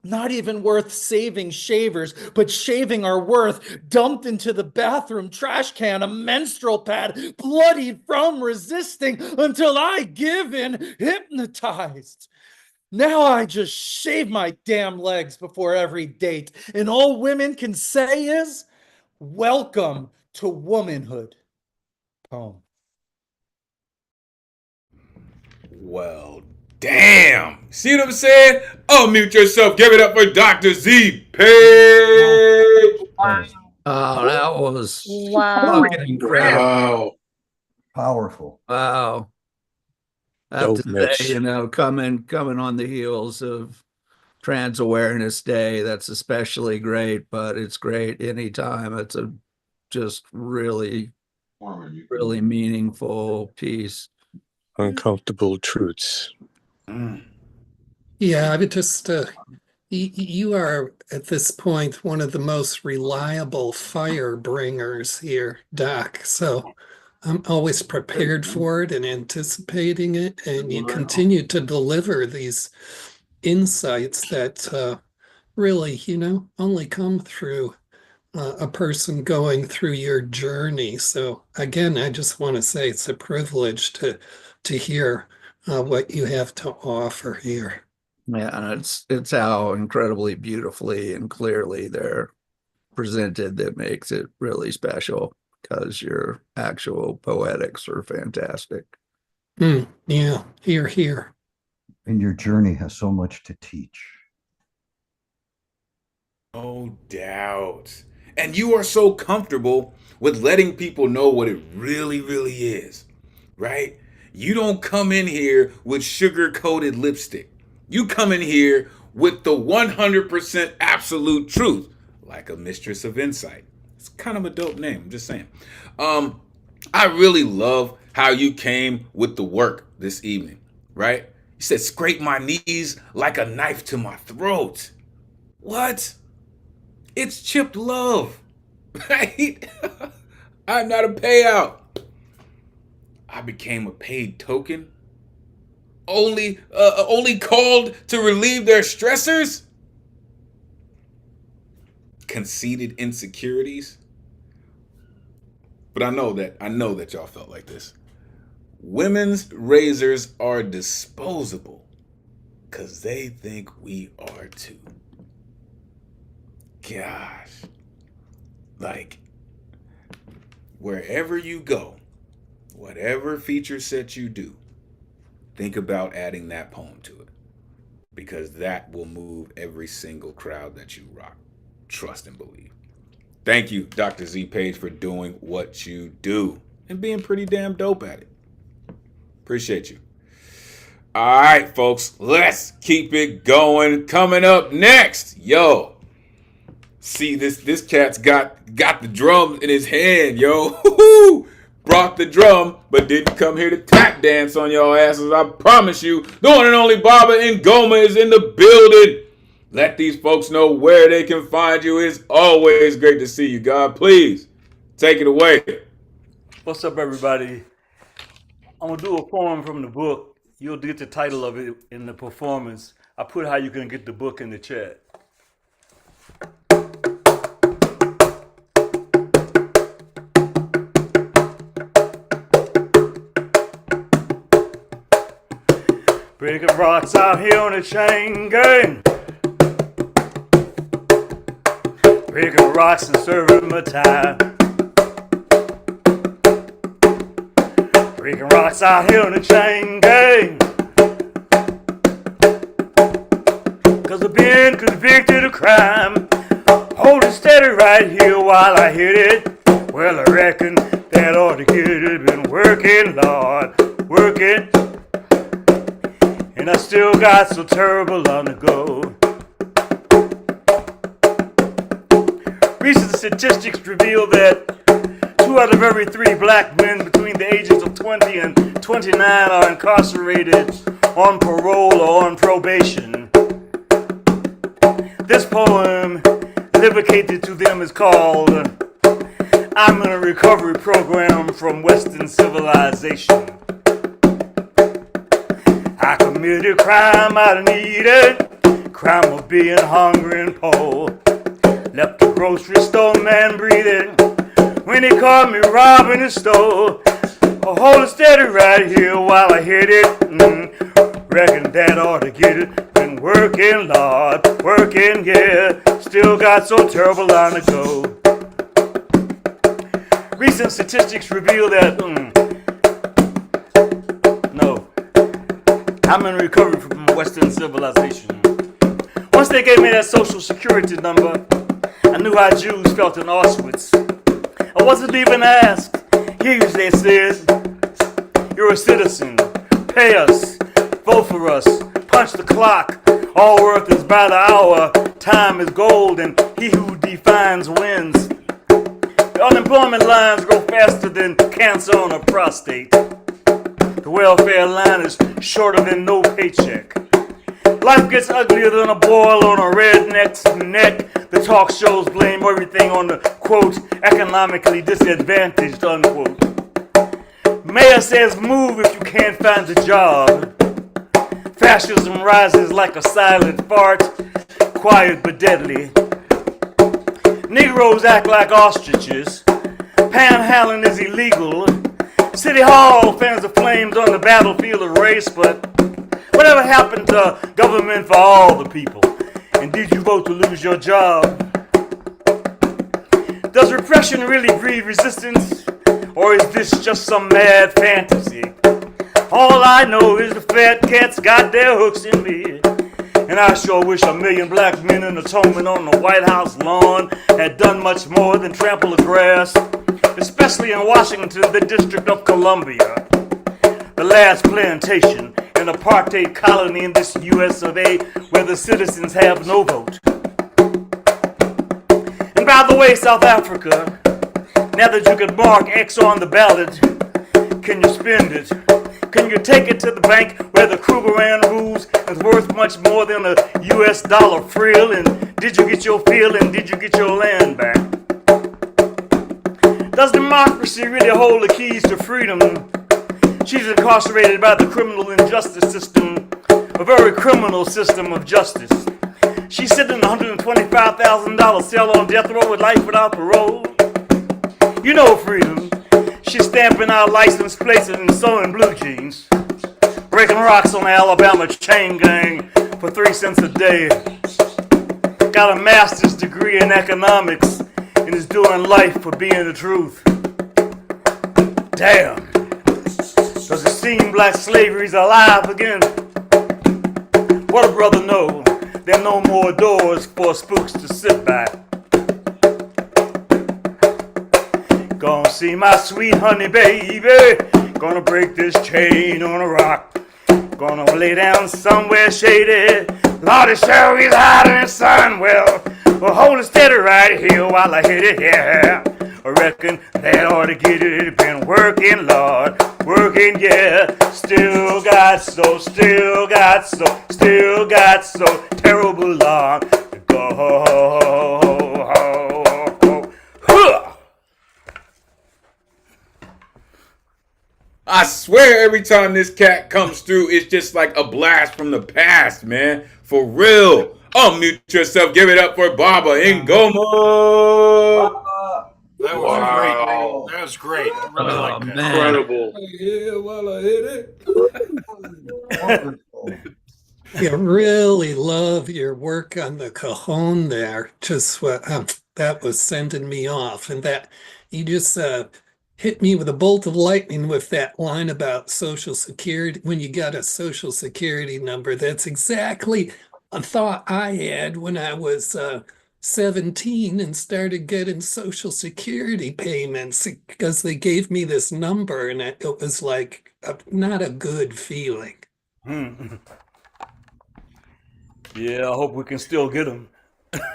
Speaker 10: Not even worth saving shavers, but shaving our worth, dumped into the bathroom trash can, a menstrual pad, bloodied from resisting until I give in, hypnotized. Now I just shave my damn legs before every date, and all women can say is, welcome to womanhood. Poem.
Speaker 1: Well, damn. See what I'm saying? Unmute yourself. Give it up for Dr. Z Page.
Speaker 3: Oh, that was
Speaker 6: Wow.
Speaker 3: fucking incredible.
Speaker 6: Wow.
Speaker 11: Powerful.
Speaker 3: Wow. I have
Speaker 8: Dope,
Speaker 3: to
Speaker 8: Mitch.
Speaker 3: say, coming on the heels of Trans Awareness Day, that's especially great, but it's great anytime. It's a just really meaningful piece.
Speaker 8: Uncomfortable truths.
Speaker 4: Yeah, I would just, you are at this point one of the most reliable fire bringers here, Doc. So I'm always prepared for it and anticipating it. And you continue to deliver these insights that really, only come through a person going through your journey. So again, I just want to say it's a privilege to hear what you have to offer here.
Speaker 3: Yeah, and it's how incredibly beautifully and clearly they're presented that makes it really special, because your actual poetics are fantastic.
Speaker 4: Yeah, here.
Speaker 11: And your journey has so much to teach.
Speaker 1: No doubt. And you are so comfortable with letting people know what it really, really is, right? You don't come in here with sugar-coated lipstick. You come in here with the 100% absolute truth, like a mistress of insight. It's kind of a dope name, I'm just saying. I really love how you came with the work this evening, right? You said, scrape my knees like a knife to my throat. What? It's chipped love, right? I'm not a payout. I became a paid token. Only called to relieve their stressors? Conceited insecurities? But I know that y'all felt like this. Women's razors are disposable because they think we are too. Gosh. Like, wherever you go, whatever feature set you do, think about adding that poem to it, because that will move every single crowd that you rock. Trust and believe. Thank you, Dr. Z Page, for doing what you do and being pretty damn dope at it. Appreciate you. All right, folks, let's keep it going. Coming up next, see this cat's got the drum in his hand, yo. brought the drum, but didn't come here to tap dance on your asses. I promise you, the one and only Baba Ngoma is in the building. Let these folks know where they can find you. It's always great to see you, God. Please, take it away.
Speaker 12: What's up, everybody? I'm going to do a poem from the book. You'll get the title of it in the performance. I put how you can get the book in the chat. Breaking rocks out here on the chain gang. Breaking rocks and serving my time. Breaking rocks out here on the chain gang. Cause I've been convicted of crime. Hold it steady right here while I hit it. Well, I reckon that ought to get it. Been working, Lord, working. And I still got so terrible on the go. Recent statistics reveal that 2 out of every 3 black men between the ages of 20 and 29 are incarcerated on parole or on probation. This poem, dedicated to them, is called I'm in a Recovery Program from Western Civilization. I committed crime out of need, crime of being hungry and poor. Left the grocery store man breathing when he caught me robbing the store. Oh, hold it steady right here while I hit it. Reckon that ought to get it. Been working, Lord, working, yeah. Still got so terrible on the go. Recent statistics reveal that, I'm in recovery from Western civilization. Once they gave me that social security number, I knew how Jews felt in Auschwitz. I wasn't even asked. Here they said, you're a citizen, pay us, vote for us, punch the clock. All worth is by the hour, time is gold, and he who defines wins. The unemployment lines grow faster than cancer on a prostate. The welfare line is shorter than no paycheck. Life gets uglier than a boil on a redneck's neck. The talk shows blame everything on the, quote, economically disadvantaged, unquote. Mayor says move if you can't find a job. Fascism rises like a silent fart, quiet but deadly. Negroes act like ostriches. Panhandling is illegal. City Hall fans the flames on the battlefield of race, but whatever happened to government for all the people? And did you vote to lose your job? Does repression really breed resistance? Or is this just some mad fantasy? All I know is the fat cats got their hooks in me. And I sure wish 1 million black men in atonement on the White House lawn had done much more than trample the grass, especially in Washington, the District of Columbia, the last plantation and apartheid colony in this US of A where the citizens have no vote. And by the way, South Africa, now that you can mark X on the ballot, can you spend it? Can you take it to the bank where the Krugerrand rules is worth much more than a US dollar frill? And did you get your fill and did you get your land back? Does democracy really hold the keys to freedom? She's incarcerated by the criminal injustice system, a very criminal system of justice. She's sitting in a $125,000 cell on death row with life without parole. You know freedom. She's stamping out license plates and sewing blue jeans, breaking rocks on the Alabama chain gang for 3 cents a day. Got a master's degree in economics and is doing life for being the truth. Damn. Does it seem like slavery's alive again? What a brother know. There are no more doors for spooks to sit by. Gonna see my sweet honey baby. Gonna break this chain on a rock. Gonna lay down somewhere shady. Lordy, show he's hot in the sun. Well, hold it steady right here while I hit it, yeah. I reckon that ought to get it. Been working, Lord, working, yeah. Still got so terrible long to go.
Speaker 1: I swear every time this cat comes through, it's just like a blast from the past, man. For real. Unmute yourself. Give it up for Baba Ngoma.
Speaker 6: That was great. That was great. I really like that.
Speaker 3: Man.
Speaker 8: Incredible.
Speaker 1: Yeah, while I hit it.
Speaker 11: Wonderful.
Speaker 4: You really love your work on the cajon there. Just what that was sending me off, and that you just hit me with a bolt of lightning with that line about Social Security. When you got a Social Security number, that's exactly a thought I had when I was 17 and started getting Social Security payments because they gave me this number, and it was like not a good feeling.
Speaker 12: Yeah, I hope we can still get them.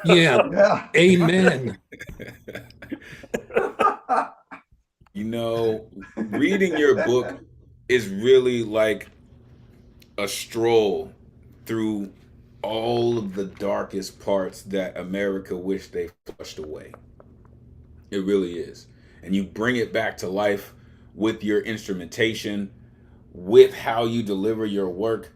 Speaker 4: Yeah.
Speaker 11: Yeah.
Speaker 4: Amen.
Speaker 1: You know, reading your book is really like a stroll through all of the darkest parts that America wished they flushed away. It really is. And you bring it back to life with your instrumentation, with how you deliver your work,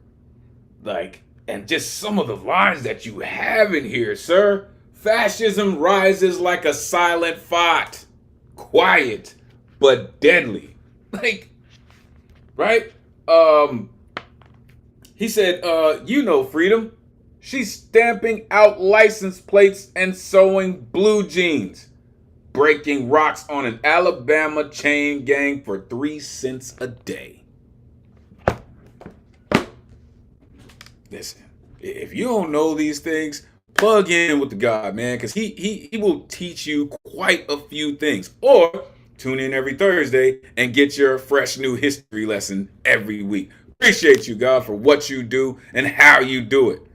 Speaker 1: like, and just some of the lines that you have in here, sir. Fascism rises like a silent fight, quiet but deadly. Like, right? He said, you know freedom. She's stamping out license plates and sewing blue jeans, breaking rocks on an Alabama chain gang for 3 cents a day. Listen, if you don't know these things, plug in with the God, man, because he will teach you quite a few things. Or tune in every Thursday and get your fresh new history lesson every week. Appreciate you, God, for what you do and how you do it.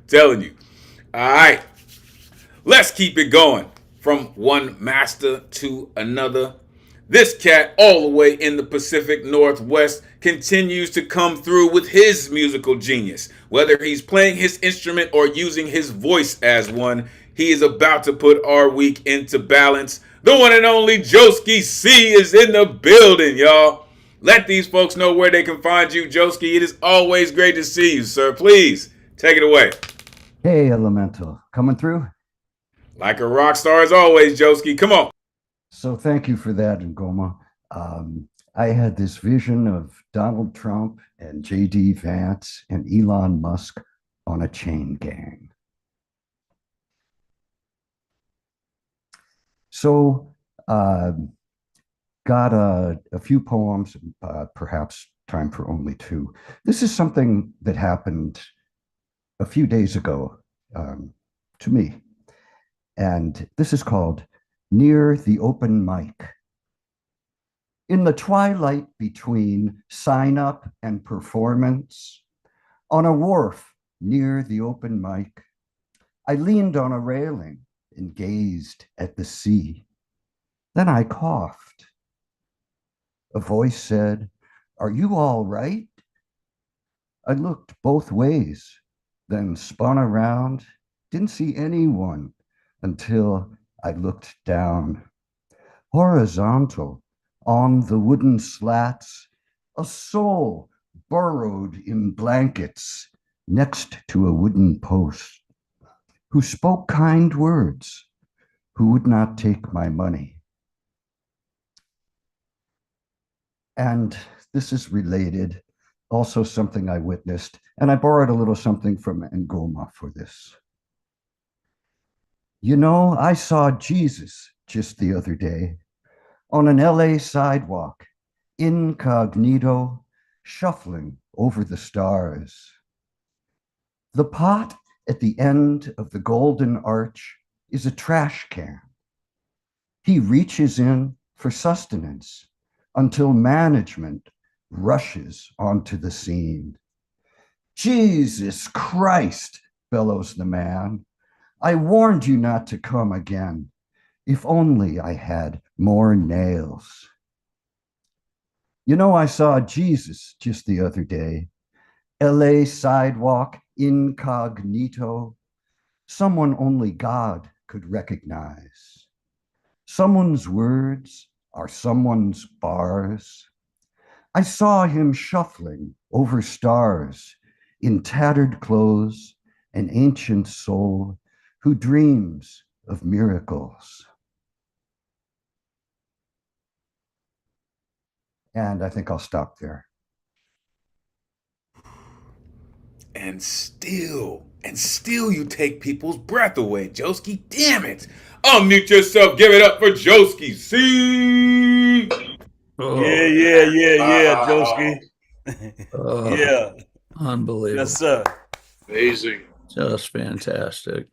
Speaker 1: Telling you. All right. Let's keep it going from one master to another. This cat, all the way in the Pacific Northwest, continues to come through with his musical genius. Whether he's playing his instrument or using his voice as one, he is about to put our week into balance. The one and only Joski C is in the building, y'all. Let these folks know where they can find you, Joski. It is always great to see you, sir. Please, take it away.
Speaker 11: Hey, Elemental, coming through?
Speaker 1: Like a rock star as always, Joski. Come on.
Speaker 11: So thank you for that, Ngoma. I had this vision of Donald Trump and J.D. Vance and Elon Musk on a chain gang. So got a few poems, perhaps time for only two. This is something that happened a few days ago to me. And this is called Near the Open Mic. In the twilight between sign up and performance, on a wharf near the open mic, I leaned on a railing and gazed at the sea. Then I coughed. A voice said, "Are you all right?" I looked both ways, then spun around, didn't see anyone until I looked down. Horizontal on the wooden slats, a soul burrowed in blankets next to a wooden post, who spoke kind words, who would not take my money. And this is related, also something I witnessed, and I borrowed a little something from Ngoma for this. You know, I saw Jesus just the other day on an LA sidewalk, incognito, shuffling over the stars. The pot at the end of the golden arch is a trash can. He reaches in for sustenance until management rushes onto the scene. Jesus Christ, bellows the man. I warned you not to come again. If only I had more nails. You know, I saw Jesus just the other day. LA sidewalk, incognito. Someone only God could recognize. Someone's words are someone's bars. I saw him shuffling over stars in tattered clothes, an ancient soul who dreams of miracles. And I think I'll stop there.
Speaker 1: And still you take people's breath away, Joski. Damn it. Unmute yourself. Give it up for Joski. See?
Speaker 12: Yeah, Joski. Yeah.
Speaker 3: Unbelievable.
Speaker 12: Yes, sir.
Speaker 6: Amazing.
Speaker 3: Just fantastic.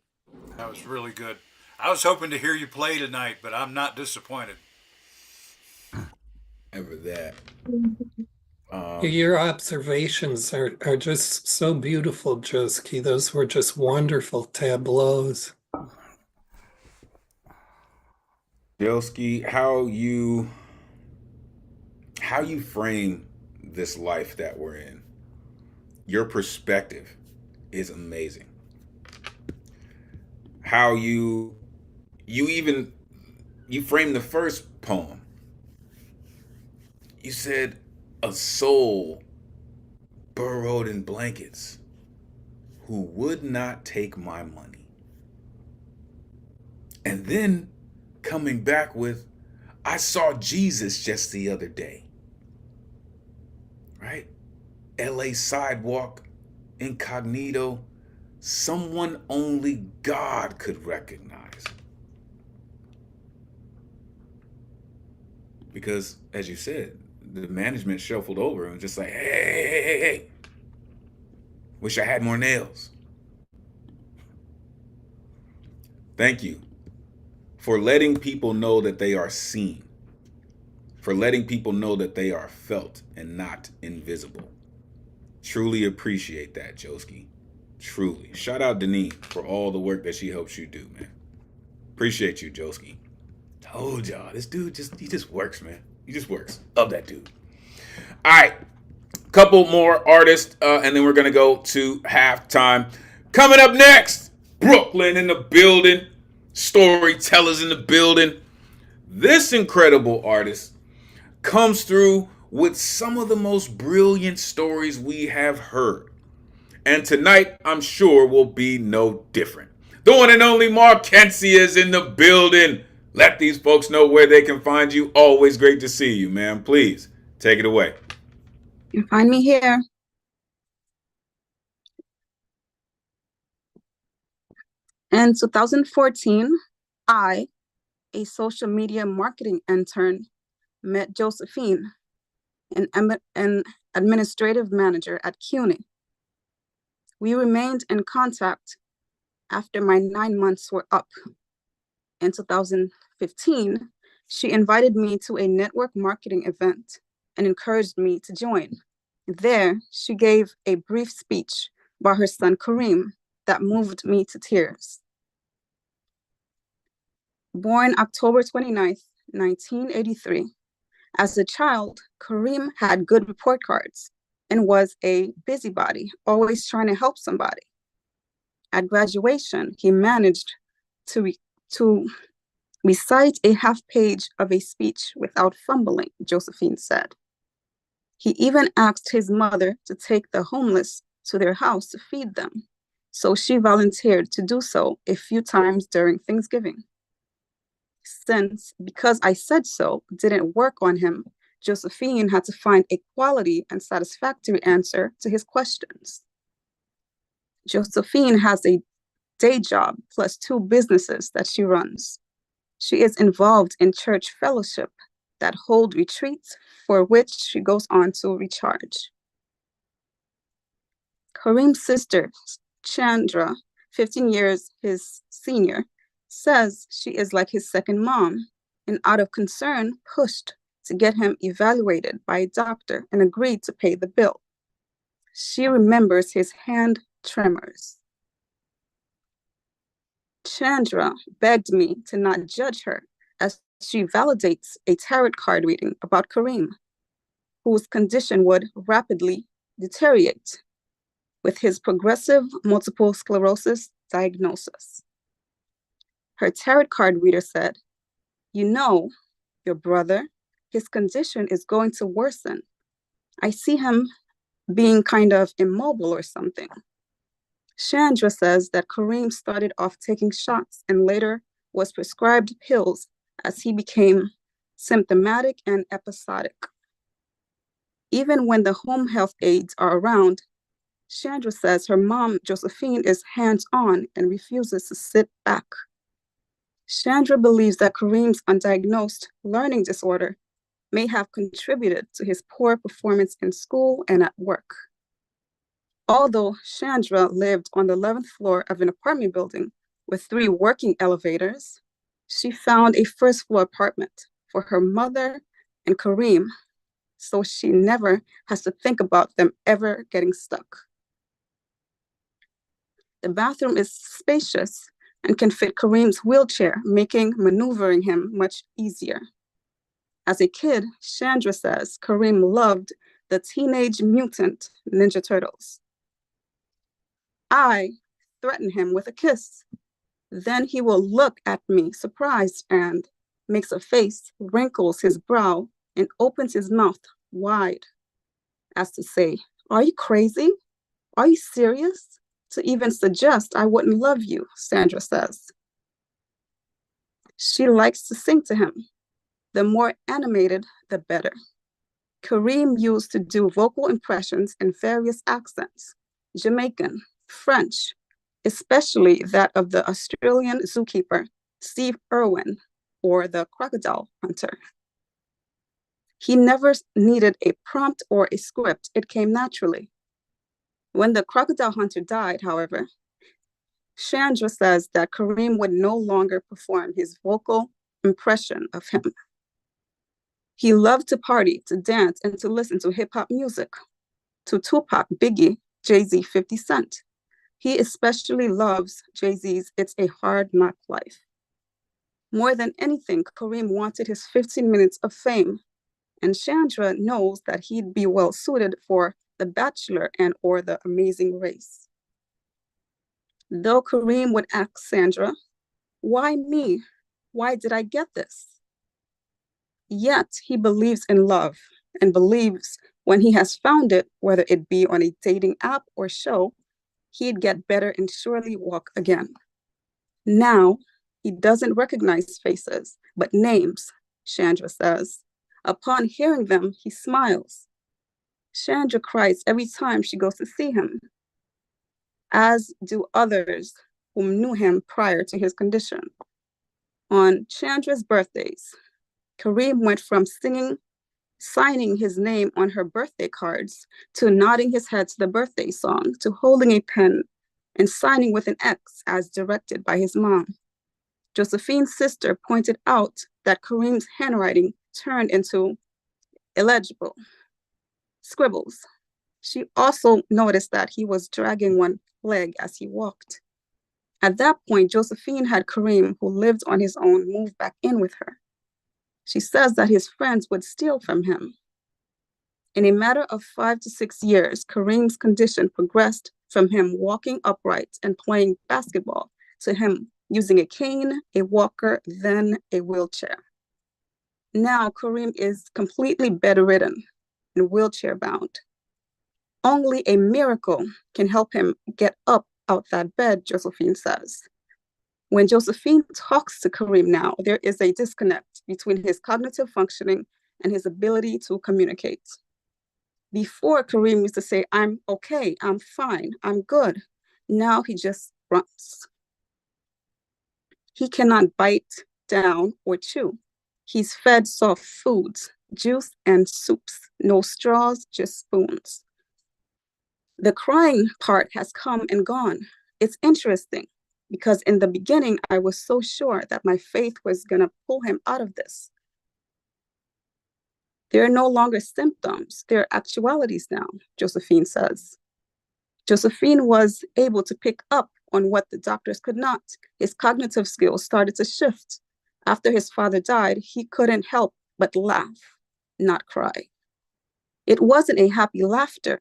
Speaker 6: That was really good. I was hoping to hear you play tonight, but I'm not disappointed.
Speaker 1: Ever that.
Speaker 4: Your observations are just so beautiful, Joski. Those were just wonderful tableaus.
Speaker 1: Joski, how you frame this life that we're in, your perspective is amazing. How you frame the first poem. You said a soul burrowed in blankets who would not take my money. And then coming back with, I saw Jesus just the other day. Right? LA sidewalk, incognito, someone only God could recognize. Because, as you said, the management shuffled over and was just like, hey. Wish I had more nails. Thank you for letting people know that they are seen. For letting people know that they are felt and not invisible. Truly appreciate that, Joski. Truly. Shout out Denise for all the work that she helps you do, man. Appreciate you, Joski. Told y'all, this dude he just works, man. He just works. Love that dude. All right. Couple more artists, and then we're going to go to halftime. Coming up next, Brooklyn in the building. Storytellers in the building. This incredible artist comes through with some of the most brilliant stories we have heard. And tonight, I'm sure, will be no different. The one and only Markensia is in the building. Let these folks know where they can find you. Always great to see you, man. Please, take it away.
Speaker 13: You can find me here. In 2014, I, a social media marketing intern, met Josephine, an administrative manager at CUNY. We remained in contact after my 9 months were up. In 2015, she invited me to a network marketing event and encouraged me to join. There, she gave a brief speech about her son Kareem that moved me to tears. Born October 29th, 1983, as a child, Kareem had good report cards and was a busybody, always trying to help somebody. At graduation, he managed to recite a half page of a speech without fumbling, Josephine said. He even asked his mother to take the homeless to their house to feed them, so she volunteered to do so a few times during Thanksgiving. Since Because I Said So didn't work on him, Josephine had to find a quality and satisfactory answer to his questions. Josephine has a day job plus 2 businesses that she runs. She is involved in church fellowship that hold retreats for which she goes on to recharge. Kareem's sister, Chandra, 15 years his senior, says she is like his second mom and out of concern pushed to get him evaluated by a doctor and agreed to pay the bill. She remembers his hand tremors. Chandra begged me to not judge her as she validates a tarot card reading about Kareem, whose condition would rapidly deteriorate with his progressive multiple sclerosis diagnosis. Her tarot card reader said, "You know, your brother, his condition is going to worsen. I see him being kind of immobile or something." Chandra says that Kareem started off taking shots and later was prescribed pills as he became symptomatic and episodic. Even when the home health aides are around, Chandra says her mom, Josephine, is hands-on and refuses to sit back. Chandra believes that Kareem's undiagnosed learning disorder may have contributed to his poor performance in school and at work. Although Chandra lived on the 11th floor of an apartment building with 3 working elevators, she found a first-floor apartment for her mother and Kareem, so she never has to think about them ever getting stuck. The bathroom is spacious and can fit Kareem's wheelchair, making maneuvering him much easier. As a kid, Chandra says Kareem loved the Teenage Mutant Ninja Turtles. I threaten him with a kiss. Then he will look at me surprised and makes a face, wrinkles his brow, and opens his mouth wide as to say, "Are you crazy? Are you serious? To even suggest I wouldn't love you," Sandra says. She likes to sing to him. The more animated, the better. Kareem used to do vocal impressions in various accents, Jamaican, French, especially that of the Australian zookeeper, Steve Irwin, or the crocodile hunter. He never needed a prompt or a script. It came naturally. When the crocodile hunter died, however, Chandra says that Kareem would no longer perform his vocal impression of him. He loved to party, to dance, and to listen to hip-hop music, to Tupac, Biggie, Jay-Z, 50 Cent. He especially loves Jay-Z's "It's a Hard Knock Life." More than anything, Kareem wanted his 15 minutes of fame, and Chandra knows that he'd be well suited for The Bachelor and or The Amazing Race. Though Kareem would ask Sandra, "Why me? Why did I get this?" Yet he believes in love and believes when he has found it, whether it be on a dating app or show, he'd get better and surely walk again. Now, he doesn't recognize faces, but names, Chandra says. Upon hearing them, he smiles. Chandra cries every time she goes to see him, as do others who knew him prior to his condition. On Chandra's birthdays, Kareem went from signing his name on her birthday cards, to nodding his head to the birthday song, to holding a pen and signing with an X as directed by his mom. Josephine's sister pointed out that Kareem's handwriting turned into illegible scribbles. She also noticed that he was dragging one leg as he walked. At that point, Josephine had Kareem, who lived on his own, move back in with her. She says that his friends would steal from him. In a matter of 5 to 6 years, Kareem's condition progressed from him walking upright and playing basketball to him using a cane, a walker, then a wheelchair. Now, Kareem is completely bedridden and wheelchair bound. Only a miracle can help him get up out that bed, Josephine says. When Josephine talks to Kareem now, there is a disconnect between his cognitive functioning and his ability to communicate. Before, Kareem used to say, "I'm okay, I'm fine, I'm good." Now he just grunts. He cannot bite down or chew. He's fed soft foods, juice and soups, no straws, just spoons. The crying part has come and gone. It's interesting because in the beginning, I was so sure that my faith was gonna pull him out of this. There are no longer symptoms, there are actualities now, Josephine says. Josephine was able to pick up on what the doctors could not. His cognitive skills started to shift. After his father died, he couldn't help but laugh, not cry. It wasn't a happy laughter.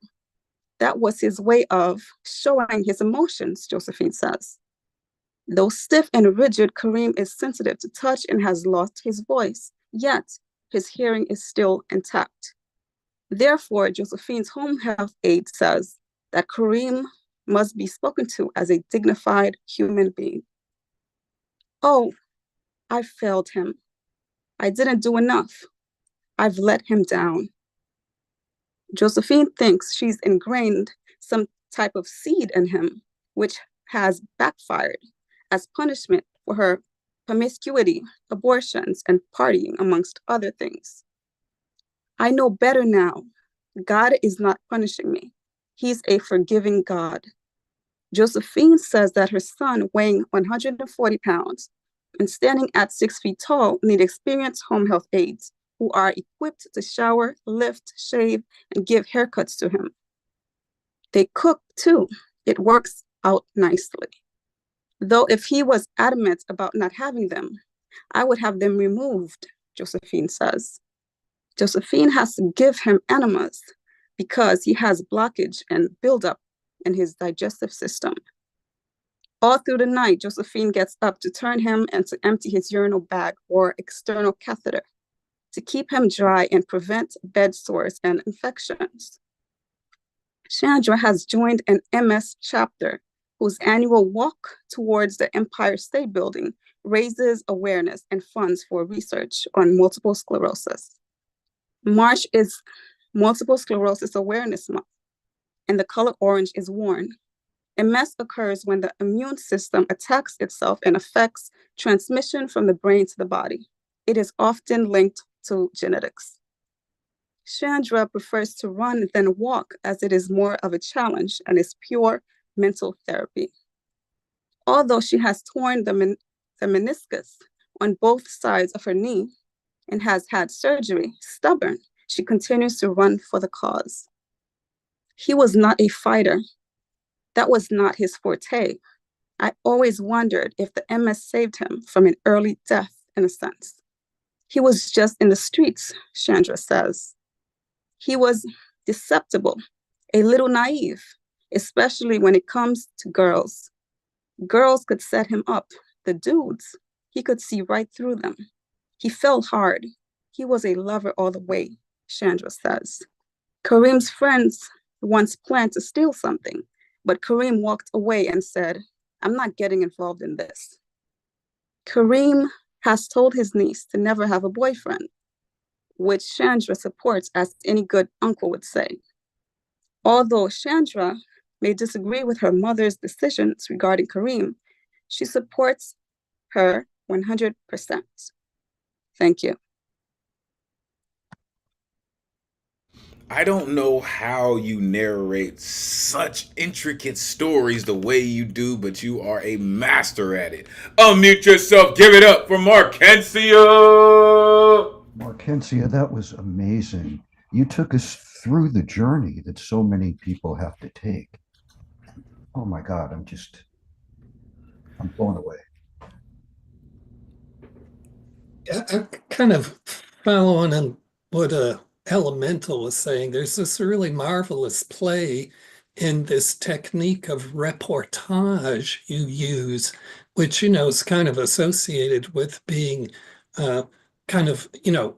Speaker 13: That was his way of showing his emotions, Josephine says. Though stiff and rigid, Kareem is sensitive to touch and has lost his voice, yet his hearing is still intact. Therefore, Josephine's home health aide says that Kareem must be spoken to as a dignified human being. Oh, I failed him. I didn't do enough. I've let him down. Josephine thinks she's ingrained some type of seed in him, which has backfired as punishment for her promiscuity, abortions, and partying, amongst other things. I know better now. God is not punishing me. He's a forgiving God. Josephine says that her son, weighing 140 pounds and standing at 6 feet tall, need experienced home health aides who are equipped to shower, lift, shave, and give haircuts to him. They cook too. It works out nicely. Though if he was adamant about not having them, I would have them removed, Josephine says. Josephine has to give him enemas because he has blockage and buildup in his digestive system. All through the night, Josephine gets up to turn him and to empty his urinal bag or external catheter to keep him dry and prevent bed sores and infections. Chandra has joined an MS chapter whose annual walk towards the Empire State Building raises awareness and funds for research on multiple sclerosis. March is Multiple Sclerosis Awareness Month, and the color orange is worn. MS occurs when the immune system attacks itself and affects transmission from the brain to the body. It is often linked to genetics. Chandra prefers to run than walk as it is more of a challenge and is pure mental therapy. Although she has torn the meniscus on both sides of her knee and has had surgery, stubborn, she continues to run for the cause. He was not a fighter. That was not his forte. I always wondered if the MS saved him from an early death, in a sense. He was just in the streets, Chandra says. He was deceptible, a little naive, especially when it comes to girls. Girls could set him up. The dudes, he could see right through them. He fell hard. He was a lover all the way, Chandra says. Kareem's friends once planned to steal something, but Kareem walked away and said, I'm not getting involved in this. Kareem has told his niece to never have a boyfriend, which Chandra supports, as any good uncle would say. Although Chandra may disagree with her mother's decisions regarding Kareem, she supports her 100%. Thank you.
Speaker 1: I don't know how you narrate such intricate stories the way you do, but you are a master at it. Unmute yourself. Give it up for Markencia.
Speaker 11: Markencia, that was amazing. You took us through the journey that so many people have to take. Oh my God, I'm blown away.
Speaker 4: I'm kind of following on what Elemental was saying. There's this really marvelous play in this technique of reportage you use, which, is kind of associated with being kind of,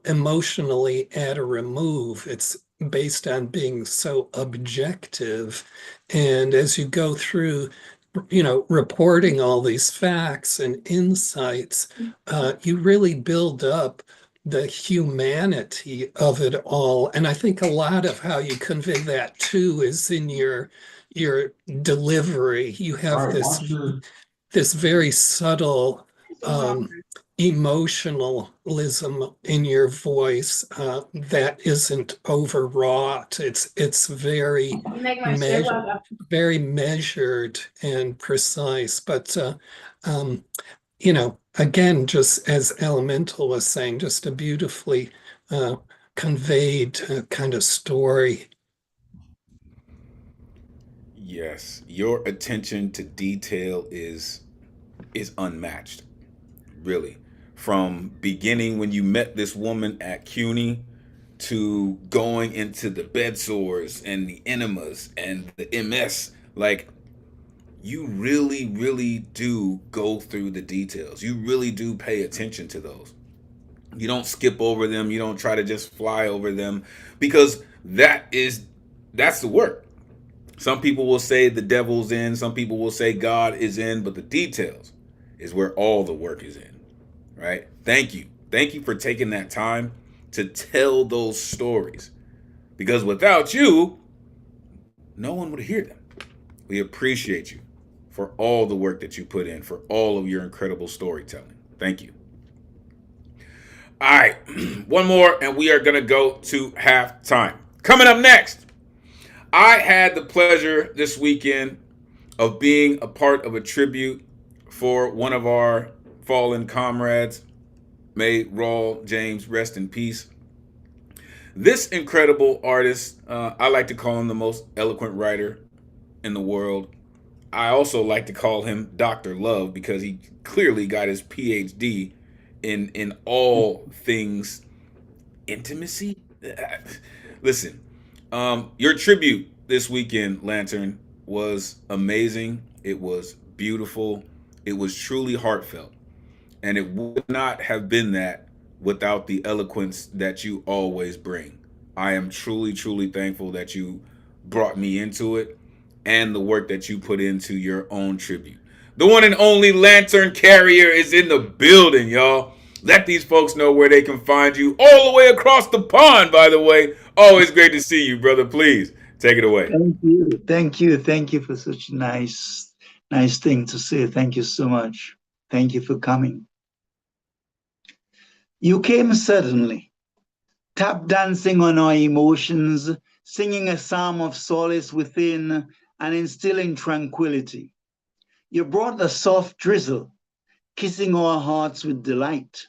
Speaker 4: emotionally at a remove. It's based on being so objective. And as you go through, reporting all these facts and insights, you really build up the humanity of it all. And I think a lot of how you convey that too is in your delivery. You have this very subtle emotionalism in your voice that isn't overwrought. It's very very measured and precise. But again, just as Elemental was saying, just a beautifully conveyed kind of story.
Speaker 1: Yes, your attention to detail is unmatched, really. From beginning when you met this woman at CUNY to going into the bed sores and the enemas and the MS, like you really, really do go through the details. You really do pay attention to those. You don't skip over them. You don't try to just fly over them because that's the work. Some people will say the devil's in, some people will say God is in, but the details is where all the work is in, right? Thank you. Thank you for taking that time to tell those stories because without you, no one would hear them. We appreciate you for all the work that you put in, for all of your incredible storytelling. Thank you. All right, one more, and we are going to go to halftime. Coming up next, I had the pleasure this weekend of being a part of a tribute for one of our fallen comrades. May Raul James rest in peace. This incredible artist, I like to call him the most eloquent writer in the world. I also like to call him Dr. Love because he clearly got his PhD in all things intimacy. Listen, your tribute this weekend, Lantern, was amazing. It was beautiful. It was truly heartfelt. And it would not have been that without the eloquence that you always bring. I am truly, truly thankful that you brought me into it and the work that you put into your own tribute. The one and only Lantern Carrier is in the building, y'all. Let these folks know where they can find you all the way across the pond, by the way. Always great to see you, brother. Please take it away.
Speaker 14: Thank you. Thank you. Thank you for such a nice thing to say. Thank you so much. Thank you for coming. You came suddenly, tap dancing on our emotions, singing a psalm of solace within and instilling tranquility. You brought a soft drizzle, kissing our hearts with delight.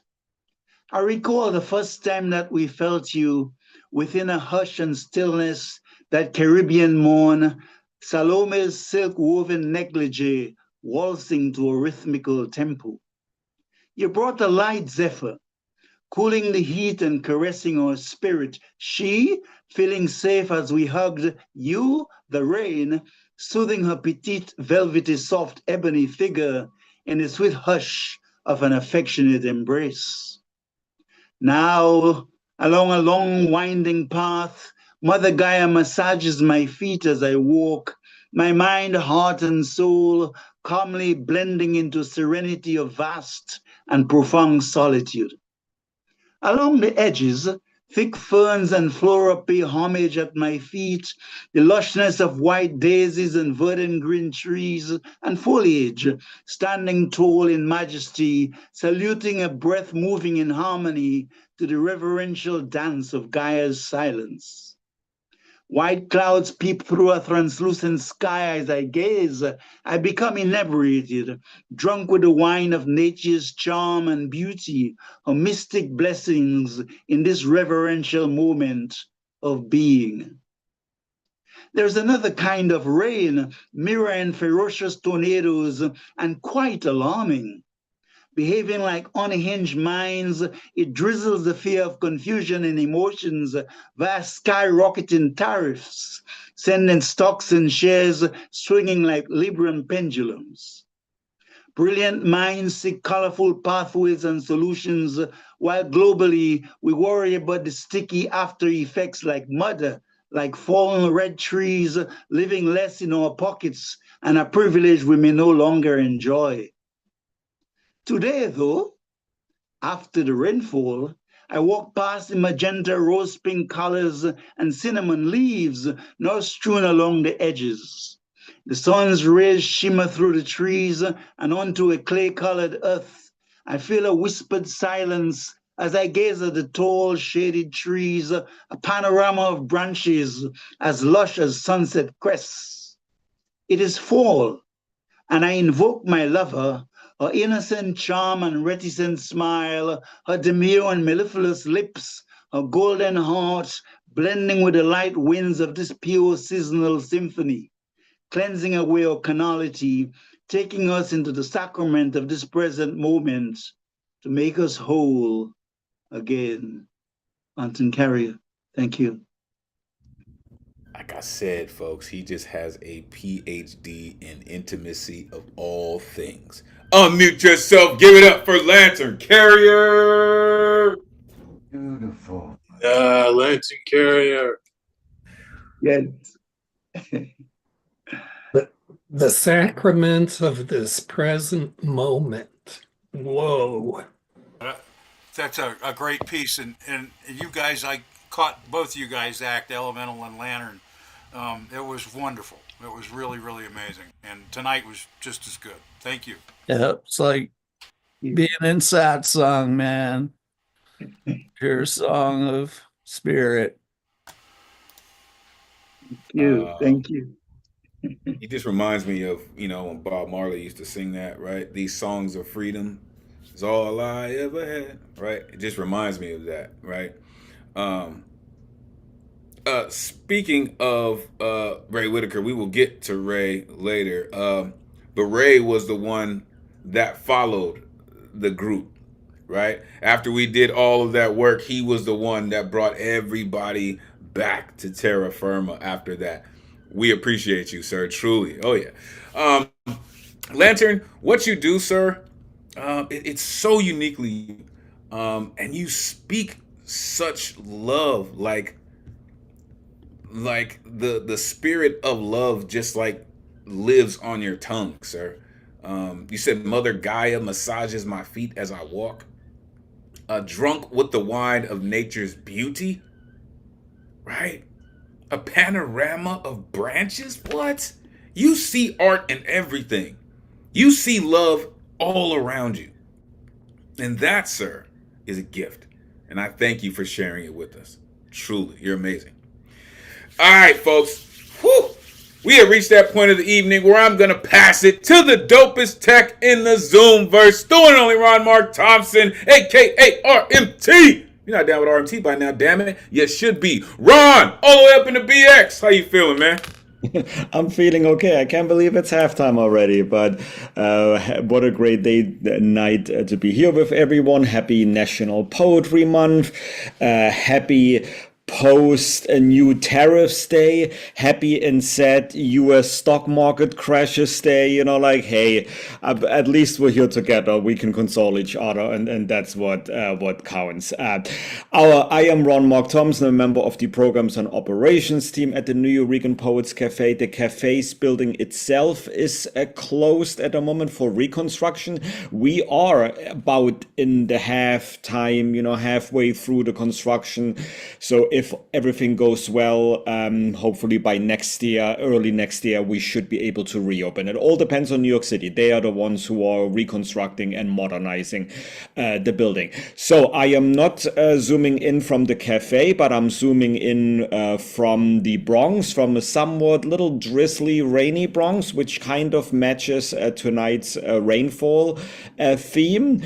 Speaker 14: I recall the first time that we felt you within a hush and stillness, that Caribbean morn, Salome's silk-woven negligee waltzing to a rhythmical tempo. You brought a light zephyr, cooling the heat and caressing our spirit. She, feeling safe as we hugged you, the rain, soothing her petite, velvety, soft, ebony figure in the sweet hush of an affectionate embrace. Now, along a long winding path, Mother Gaia massages my feet as I walk, my mind, heart, and soul calmly blending into serenity of vast and profound solitude. Along the edges, thick ferns and flora pay homage at my feet, the lushness of white daisies and verdant green trees and foliage, standing tall in majesty, saluting a breath moving in harmony to the reverential dance of Gaia's silence. White clouds peep through a translucent sky as I gaze. I become inebriated, drunk with the wine of nature's charm and beauty, her mystic blessings in this reverential moment of being. There's another kind of rain, mirroring ferocious tornadoes and quite alarming. Behaving like unhinged minds, it drizzles the fear of confusion and emotions via skyrocketing tariffs, sending stocks and shares swinging like Libran pendulums. Brilliant minds seek colorful pathways and solutions, while globally we worry about the sticky after effects like mud, like fallen red trees, living less in our pockets, and a privilege we may no longer enjoy. Today, though, after the rainfall, I walk past the magenta, rose pink colors and cinnamon leaves now strewn along the edges. The sun's rays shimmer through the trees and onto a clay-colored earth. I feel a whispered silence as I gaze at the tall, shaded trees, a panorama of branches as lush as sunset crests. It is fall, and I invoke my lover, her innocent charm and reticent smile, her demure and mellifluous lips, her golden heart, blending with the light winds of this pure seasonal symphony. cleansing away our carnality, taking us into the sacrament of this present moment to make us whole again. Anton Carrier, thank you.
Speaker 1: Like I said, folks, he just has a PhD in intimacy of all things. Unmute yourself. Give it up for Lantern Carrier.
Speaker 11: Beautiful.
Speaker 8: Lantern Carrier.
Speaker 14: Yes.
Speaker 4: The sacrament of this present moment. Whoa.
Speaker 6: That's a great piece, and you guys, I caught both you guys act Elemental and Lantern. It was wonderful. It was really, really amazing, and tonight was just as good. Thank you.
Speaker 3: Yeah, it's like being in Sat Song, man. Pure song of spirit.
Speaker 14: Thank you.
Speaker 1: He just reminds me of, when Bob Marley used to sing that, right? These songs of freedom is all I ever had, right? It just reminds me of that, right? Speaking of Ray Whitaker, we will get to Ray later. But Ray was the one that followed the group, right? After we did all of that work, he was the one that brought everybody back to terra firma after that. We appreciate you, sir, truly. Oh, yeah. Lantern, what you do, sir, it's so uniquely you. And you speak such love, like the spirit of love just like lives on your tongue, sir. You said Mother Gaia massages my feet as I walk. Drunk with the wine of nature's beauty, right? A panorama of branches? What? You see art in everything. You see love all around you. And that, sir, is a gift. And I thank you for sharing it with us. Truly, you're amazing. All right, folks. Whew. We have reached that point of the evening where I'm going to pass it to the dopest tech in the Zoomverse, the one and only Ron Mark Thompson, a.k.a. RMT. You're not down with RMT by now, damn it. You should be. Ron, all the way up in the BX. How you feeling, man?
Speaker 15: I'm feeling okay. I can't believe it's halftime already, but what a great night to be here with everyone. Happy National Poetry Month. Happy post a new tariffs day, happy and sad US stock market crashes day, hey, at least we're here together, we can console each other, and that's what counts. I am Ron Mark Thompson, a member of the programs and operations team at the New Eurekan Poets Cafe. The cafe's building itself is closed at the moment for reconstruction. We are about in the halfway through the construction, so if everything goes well, hopefully by early next year, we should be able to reopen. It all depends on New York City. They are the ones who are reconstructing and modernizing the building. So I am not zooming in from the cafe, but I'm zooming in from the Bronx, from a somewhat little drizzly, rainy Bronx, which kind of matches tonight's rainfall theme.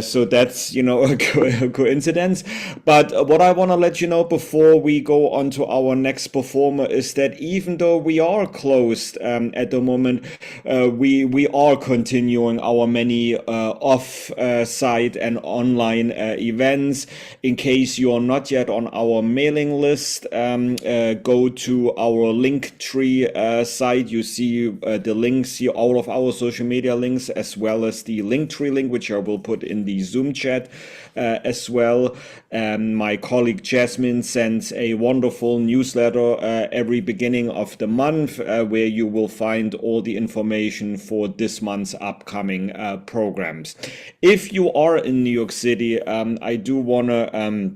Speaker 15: So that's, a coincidence. But what I want to let you know before we go on to our next performer is that even though we are closed at the moment, we are continuing our many off-site and online events. In case you are not yet on our mailing list, go to our Linktree site. You see the links here, all of our social media links, as well as the Linktree link, which I will put in the Zoom chat as well. My colleague Jasmine sends a wonderful newsletter every beginning of the month where you will find all the information for this month's upcoming programs. If you are in New York City, I do want to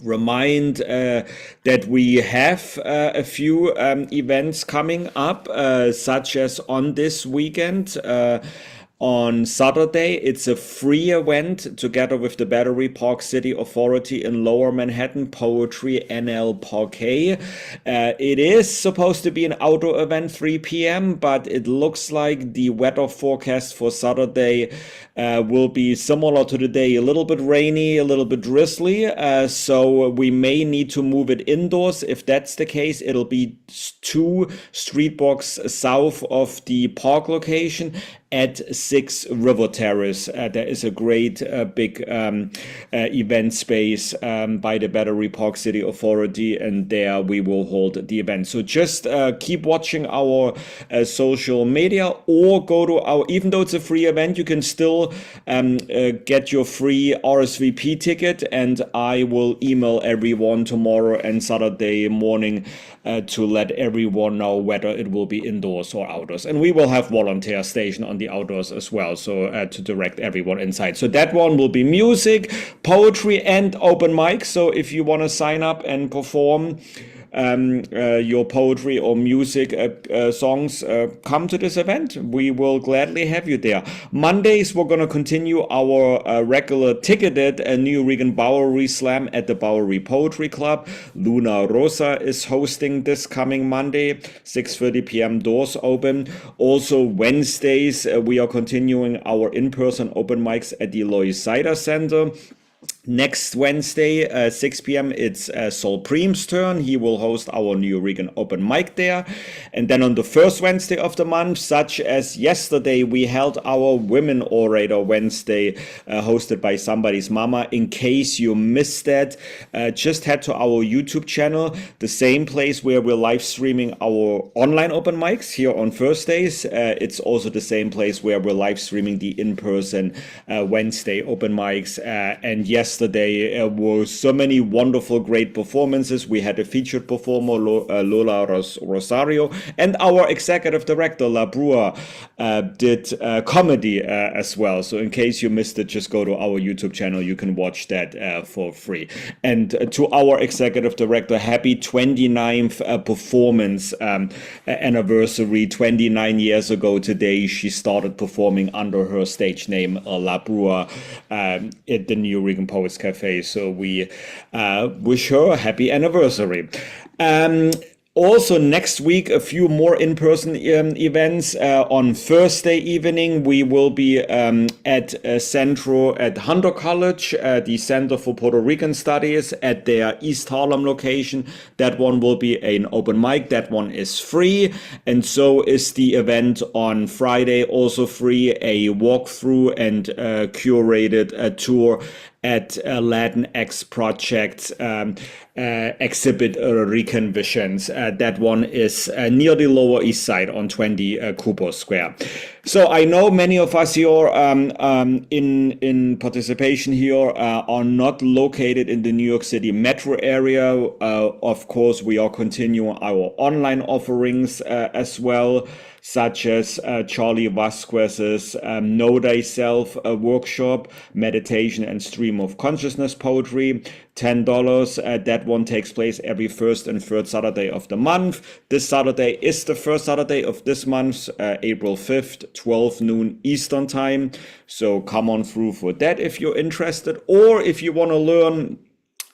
Speaker 15: remind that we have a few events coming up, such as on this weekend. on Saturday. It's a free event together with the Battery Park City Authority in Lower Manhattan, Poetry NL Parquet. It is supposed to be an outdoor event, 3 p.m., but it looks like the weather forecast for Saturday will be similar to today, a little bit rainy, a little bit drizzly, so we may need to move it indoors. If that's the case, it'll be 2 street blocks south of the park location at 6 River Terrace. There is a great big event space by the Battery Park City Authority, and there we will hold the event. So just keep watching our social media, or go to our, even though it's a free event, you can still get your free RSVP ticket, and I will email everyone tomorrow and Saturday morning to let everyone know whether it will be indoors or outdoors. And we will have volunteer station on the outdoors as well, so to direct everyone inside. So that one will be music, poetry, and open mic. So if you want to sign up and perform your poetry or music songs, come to this event. We will gladly have you there. Mondays, we're going to continue our regular ticketed New Regan Bowery Slam at the Bowery Poetry Club. Luna Rosa is hosting this coming Monday, 6:30 p.m. doors open. Also Wednesdays, we are continuing our in-person open mics at the Lois Cider Center. Next Wednesday, 6 p.m., it's Sol Preem's turn. He will host our New Regan open mic there. And then on the first Wednesday of the month, such as yesterday, we held our Women Orator Wednesday, hosted by Somebody's Mama. In case you missed that, just head to our YouTube channel, the same place where we're live streaming our online open mics here on Thursdays. It's also the same place where we're live streaming the in-person Wednesday open mics. And yesterday were so many wonderful, great performances. We had a featured performer, Lola Rosario, and our executive director, La Brua, did comedy as well. So in case you missed it, just go to our YouTube channel. You can watch that for free. And to our executive director, happy 29th performance anniversary. 29 years ago today, she started performing under her stage name, La Brua, at the New Regan Poets Cafe. So we wish her a happy anniversary. Also, next week, a few more in-person events. On Thursday evening, we will be at Centro at Hunter College, the Center for Puerto Rican Studies, at their East Harlem location. That one will be an open mic. That one is free. And so is the event on Friday, also free, a walkthrough and curated tour at Latinx Project exhibit Rican Visions. That one is near the Lower East Side on 20 Cooper Square. So I know many of us here in participation here are not located in the New York City metro area. Of course, we are continuing our online offerings as well, such as Charlie Vasquez's Know Thyself workshop, meditation and stream of consciousness poetry, $10. That one takes place every first and third Saturday of the month. This Saturday is the first Saturday of this month, April 5th, 12 noon Eastern time. So come on through for that if you're interested, or if you want to learn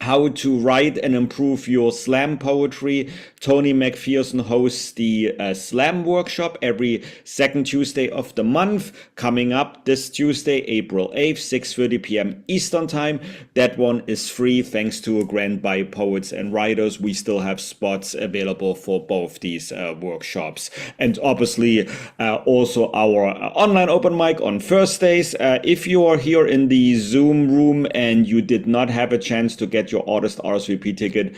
Speaker 15: how to write and improve your slam poetry. Tony McPherson hosts the slam workshop every second Tuesday of the month. Coming up this Tuesday, April 8th, 6:30 p.m. Eastern time. That one is free thanks to a grant by Poets and Writers. We still have spots available for both these workshops. And obviously also our online open mic on Thursdays. If you are here in the Zoom room and you did not have a chance to get your artist RSVP ticket,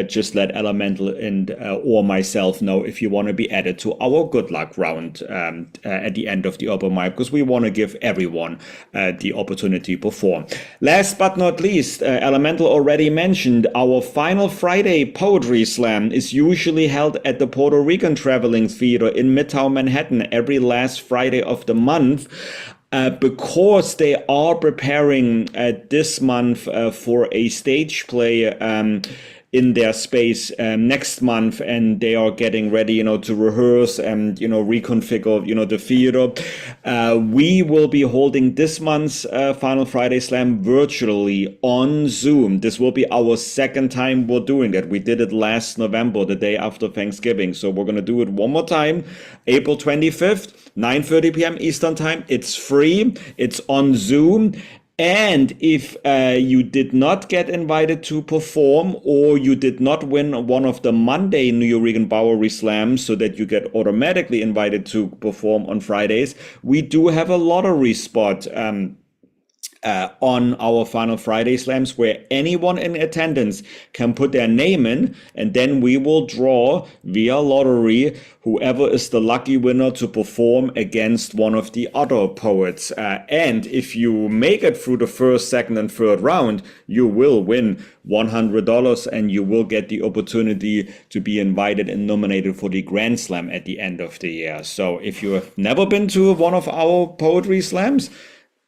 Speaker 15: just let Elemental and or myself know if you want to be added to our good luck round at the end of the open mic, because we want to give everyone the opportunity to perform. Last but not least, Elemental already mentioned our final Friday poetry slam is usually held at the Puerto Rican Traveling Theater in Midtown Manhattan every last Friday of the month. Because they are preparing this month for a stage play in their space next month, and they are getting ready, to rehearse and, reconfigure, the theater. We will be holding this month's Final Friday Slam virtually on Zoom. This will be our second time we're doing that. We did it last November, the day after Thanksgiving. So we're going to do it one more time, April 25th, 9:30 p.m. Eastern Time. It's free. It's on Zoom. And if you did not get invited to perform, or you did not win one of the Monday Nuyorican Bowery Slams so that you get automatically invited to perform on Fridays, we do have a lottery spot on our Final Friday Slams, where anyone in attendance can put their name in, and then we will draw via lottery whoever is the lucky winner to perform against one of the other poets. And if you make it through the first, second, and third round, you will win $100, and you will get the opportunity to be invited and nominated for the Grand Slam at the end of the year. So if you have never been to one of our poetry slams,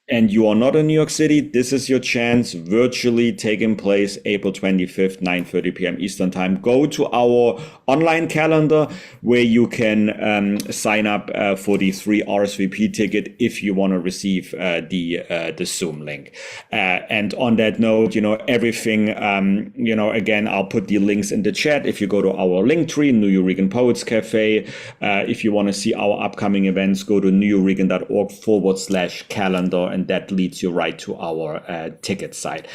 Speaker 15: and you are not in New York City, this is your chance, virtually taking place April 25th, 9:30 p.m. Eastern Time. Go to our online calendar where you can sign up for the 3 RSVP ticket if you want to receive the Zoom link. And on that note, everything, again, I'll put the links in the chat. If you go to our link tree, Nuyorican Poets Cafe, if you want to see our upcoming events, go to nuyorican.org/calendar. And that leads you right to our ticket site.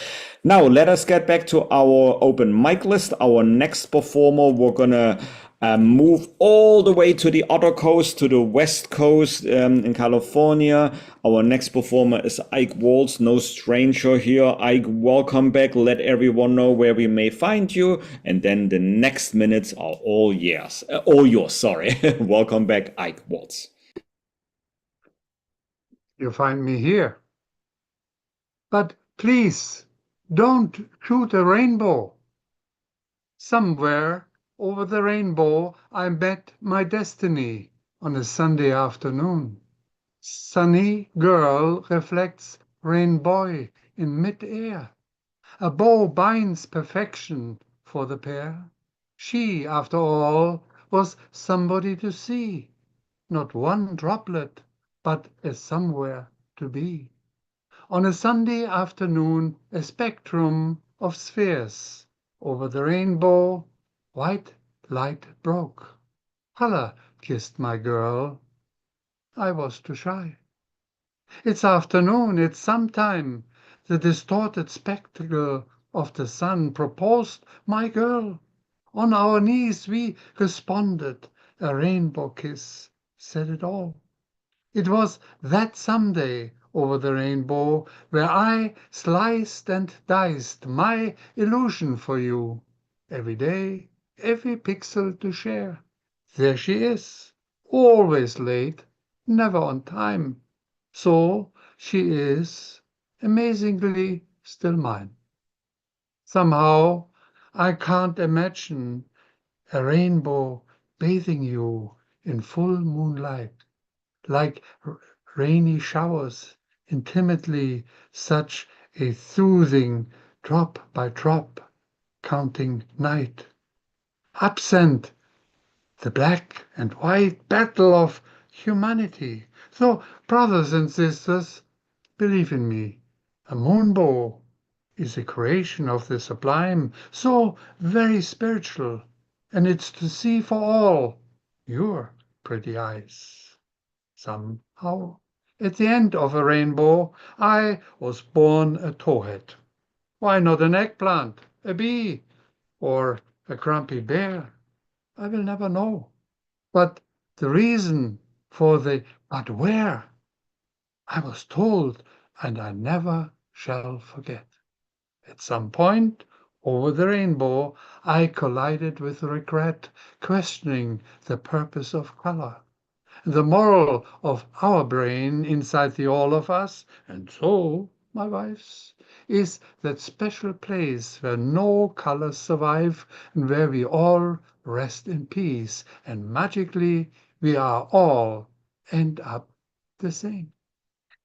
Speaker 15: Now, let us get back to our open mic list. Our next performer, we're going to move all the way to the other coast, to the West Coast in California. Our next performer is Ike Waltz, no stranger here. Ike, welcome back. Let everyone know where we may find you. And then the next minutes are all yours. Welcome back, Ike Waltz.
Speaker 16: You find me here. But please, don't shoot a rainbow. Somewhere over the rainbow, I met my destiny on a Sunday afternoon. Sunny girl reflects rain boy in mid-air. A bow binds perfection for the pair. She, after all, was somebody to see. Not one droplet, but a somewhere to be. On a Sunday afternoon, a spectrum of spheres. Over the rainbow, white light broke. Color kissed my girl. I was too shy. It's afternoon, it's sometime. The distorted spectacle of the sun proposed my girl. On our knees we responded. A rainbow kiss said it all. It was that someday over the rainbow where I sliced and diced my illusion for you. Every day, every pixel to share. There she is, always late, never on time. So she is, amazingly, still mine. Somehow, I can't imagine a rainbow bathing you in full moonlight, like rainy showers, intimately, such a soothing drop by drop, counting night. Absent the black and white battle of humanity. So, brothers and sisters, believe in me, a moonbow is a creation of the sublime, so very spiritual, and it's to see for all your pretty eyes. Somehow, at the end of a rainbow, I was born a towhead. Why not an eggplant, a bee, or a grumpy bear? I will never know. But the reason for the but where, I was told, and I never shall forget. At some point, over the rainbow, I collided with regret, questioning the purpose of color. The moral of our brain inside the all of us, and so my wife's, is that special place where no colors survive and where we all rest in peace, and magically we are all end up the same.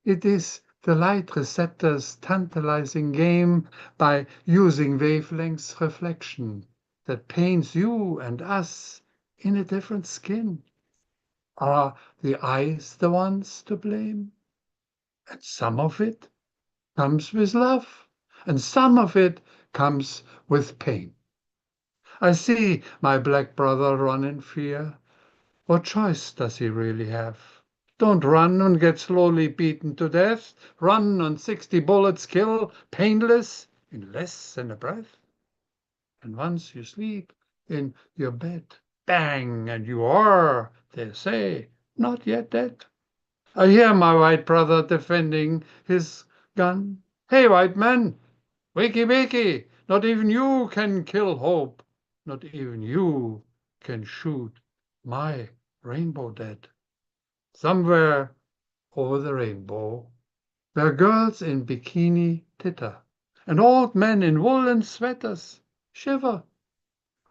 Speaker 16: It is the light receptor's tantalizing game by using wavelengths reflection that paints you and us in a different skin? Are the eyes the ones to blame? And some of it comes with love, and some of it comes with pain. I see my black brother run in fear. What choice does he really have? Don't run and get slowly beaten to death. Run and 60 bullets kill, painless, in less than a breath. And once you sleep in your bed, bang, and you are, they say, not yet dead. I hear my white brother defending his gun. Hey, white man, wakey, wakey, not even you can kill hope. Not even you can shoot my rainbow dead. Somewhere over the rainbow, where girls in bikini titter and old men in woolen sweaters shiver.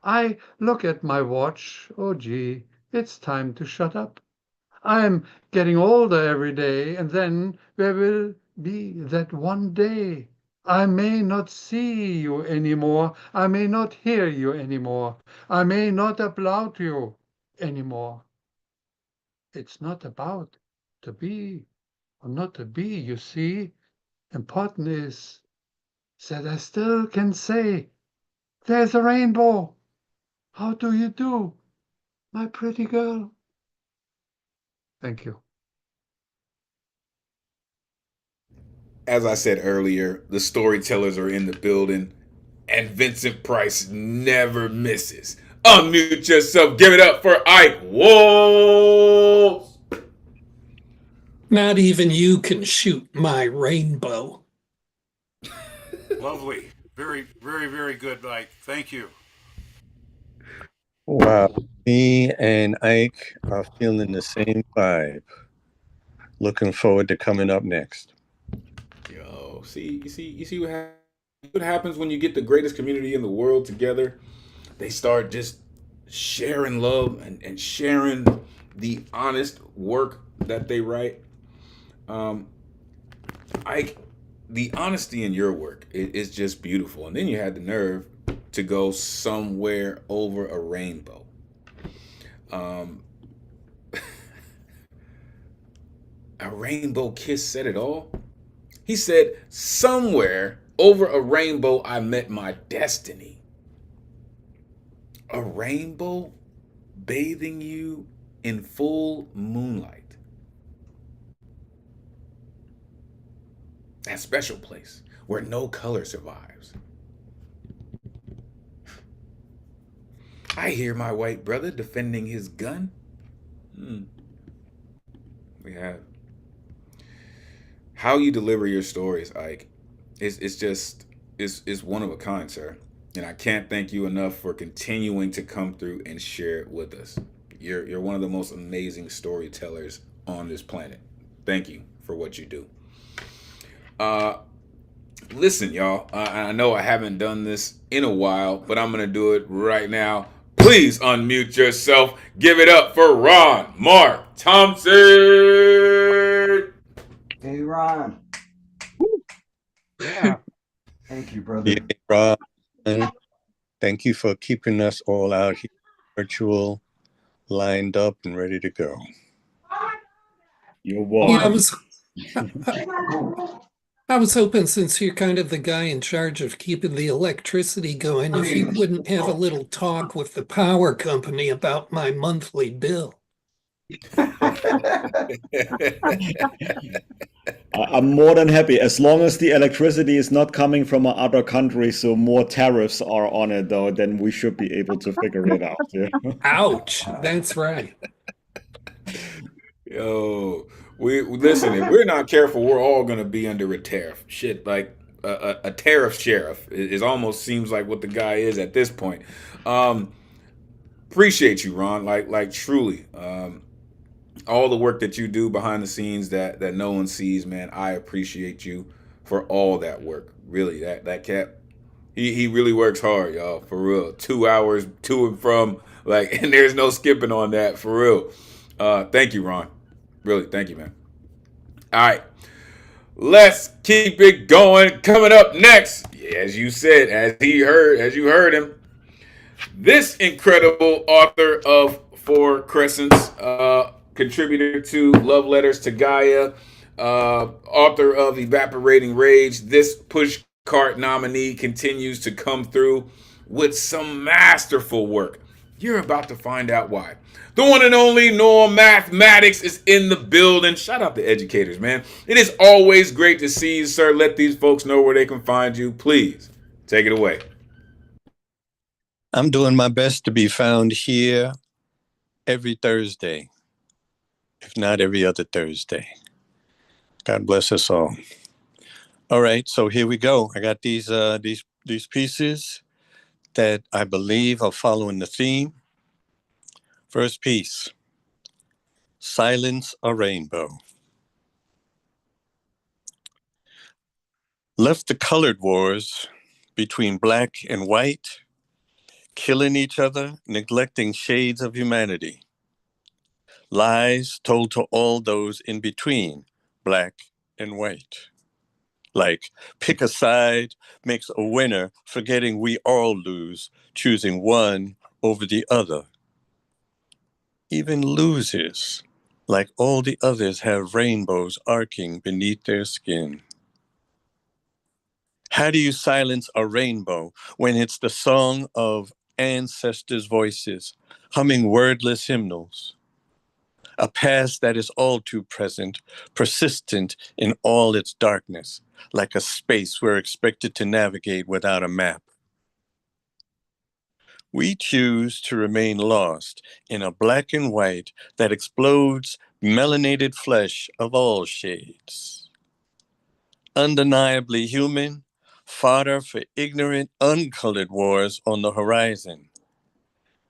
Speaker 16: I look at my watch. Oh, gee, it's time to shut up. I'm getting older every day, and then there will be that one day. I may not see you anymore. I may not hear you anymore. I may not applaud you anymore. It's not about to be or not to be, you see. Important is that I still can say, there's a rainbow. How do you do, my pretty girl? Thank you.
Speaker 1: As I said earlier, the storytellers are in the building, and Vincent Price never misses. Unmute yourself. Give it up for Ike Wolf.
Speaker 4: Not even you can shoot my rainbow.
Speaker 6: Lovely. Very, very, very good, Mike. Thank you.
Speaker 8: Wow. Me and Ike are feeling the same vibe. Looking forward to coming up next.
Speaker 1: Yo, you see what happens when you get the greatest community in the world together? They start just sharing love and sharing the honest work that they write. Ike, the honesty in your work is just beautiful. And then you had the nerve to go somewhere over a rainbow. A rainbow kiss said it all. He said, somewhere over a rainbow I met my destiny. A rainbow bathing you in full moonlight. That special place where no color survives. I hear my white brother defending his gun. We have. How you deliver your stories, Ike, it's one of a kind, sir. And I can't thank you enough for continuing to come through and share it with us. You're one of the most amazing storytellers on this planet. Thank you for what you do. Listen, y'all. I know I haven't done this in a while, but I'm gonna do it right now. Please unmute yourself. Give it up for Ron Mark Thompson.
Speaker 11: Hey, Ron.
Speaker 2: Yeah.
Speaker 11: Thank you, brother.
Speaker 8: Yeah, Rob, and thank you for keeping us all out here, virtual, lined up, and ready to go.
Speaker 15: You're welcome.
Speaker 4: I was hoping, since you're kind of the guy in charge of keeping the electricity going, if you wouldn't have a little talk with the power company about my monthly bill.
Speaker 15: I'm more than happy, as long as the electricity is not coming from other countries, so more tariffs are on it, though, then we should be able to figure it out. Yeah.
Speaker 4: Ouch, that's right.
Speaker 1: Yo, we listen. If we're not careful, we're all gonna be under a tariff. Shit, like a tariff sheriff. It almost seems like what the guy is at this point. Appreciate you, Ron. Like truly. All the work that you do behind the scenes that no one sees, man. I appreciate you for all that work. Really, that cat. He really works hard, y'all. For real. 2 hours to and from, like, and there's no skipping on that. For real. Thank you, Ron. Really, thank you, man. All right. Let's keep it going. Coming up next, as you said, as you heard him, This incredible author of Four Crescents, contributor to Love Letters to Gaia, author of Evaporating Rage, this pushcart nominee continues to come through with some masterful work. You're about to find out why. The one and only Noah Mathematics is in the building. Shout out to educators, man. It is always great to see you, sir. Let these folks know where they can find you. Please take it away.
Speaker 8: I'm doing my best to be found here every Thursday, if not every other Thursday. God bless us all. All right, so here we go. I got these pieces that I believe are following the theme. First piece, Silence a Rainbow. Left the colored wars between black and white, killing each other, neglecting shades of humanity. Lies told to all those in between, black and white. Like, pick a side makes a winner, forgetting we all lose, choosing one over the other. Even losers, like all the others, have rainbows arcing beneath their skin. How do you silence a rainbow when it's the song of ancestors' voices, humming wordless hymnals? A past that is all too present, persistent in all its darkness, like a space we're expected to navigate without a map. We choose to remain lost in a black and white that explodes melanated flesh of all shades. Undeniably human, fodder for ignorant, uncolored wars on the horizon.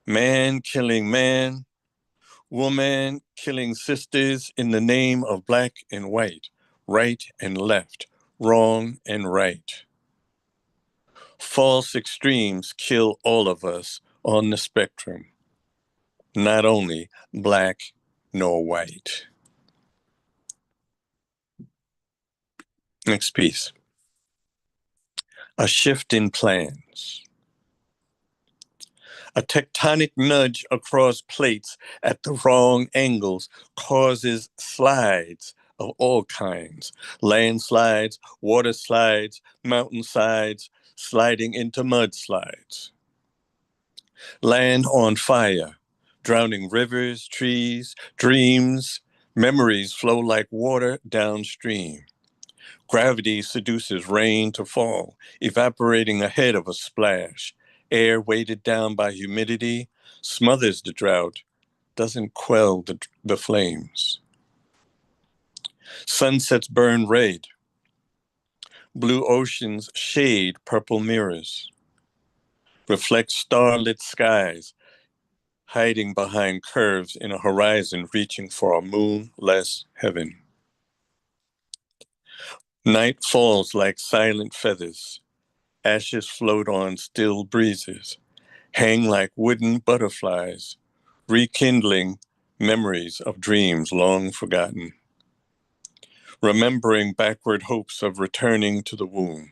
Speaker 8: Man killing man, woman killing sisters in the name of black and white, right and left, wrong and right. False extremes kill all of us on the spectrum, not only black nor white. Next piece. A shift in plans. A tectonic nudge across plates at the wrong angles causes slides of all kinds. Landslides, water slides, mountain slides, sliding into mudslides. Land on fire, drowning rivers, trees, dreams, memories flow like water downstream. Gravity seduces rain to fall, evaporating ahead of a splash. Air weighted down by humidity smothers the drought, doesn't quell the flames. Sunsets burn red. Blue oceans shade purple mirrors. Reflect starlit skies, hiding behind curves in a horizon reaching for a moonless heaven. Night falls like silent feathers. Ashes float on still breezes, hang like wooden butterflies, rekindling memories of dreams long forgotten. Remembering backward hopes of returning to the womb,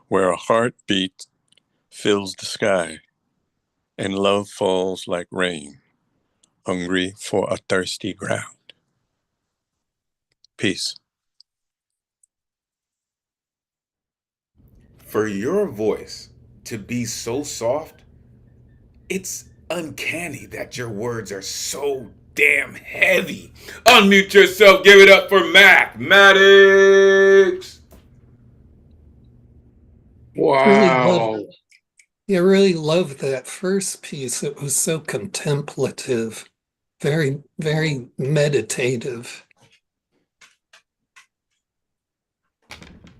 Speaker 8: where a heartbeat fills the sky, and love falls like rain, hungry for a thirsty ground. Peace.
Speaker 1: For your voice to be so soft, it's uncanny that your words are so damn heavy. Unmute yourself, give it up for Mathematics.
Speaker 4: Wow. I really loved that first piece. It was so contemplative, very, very meditative.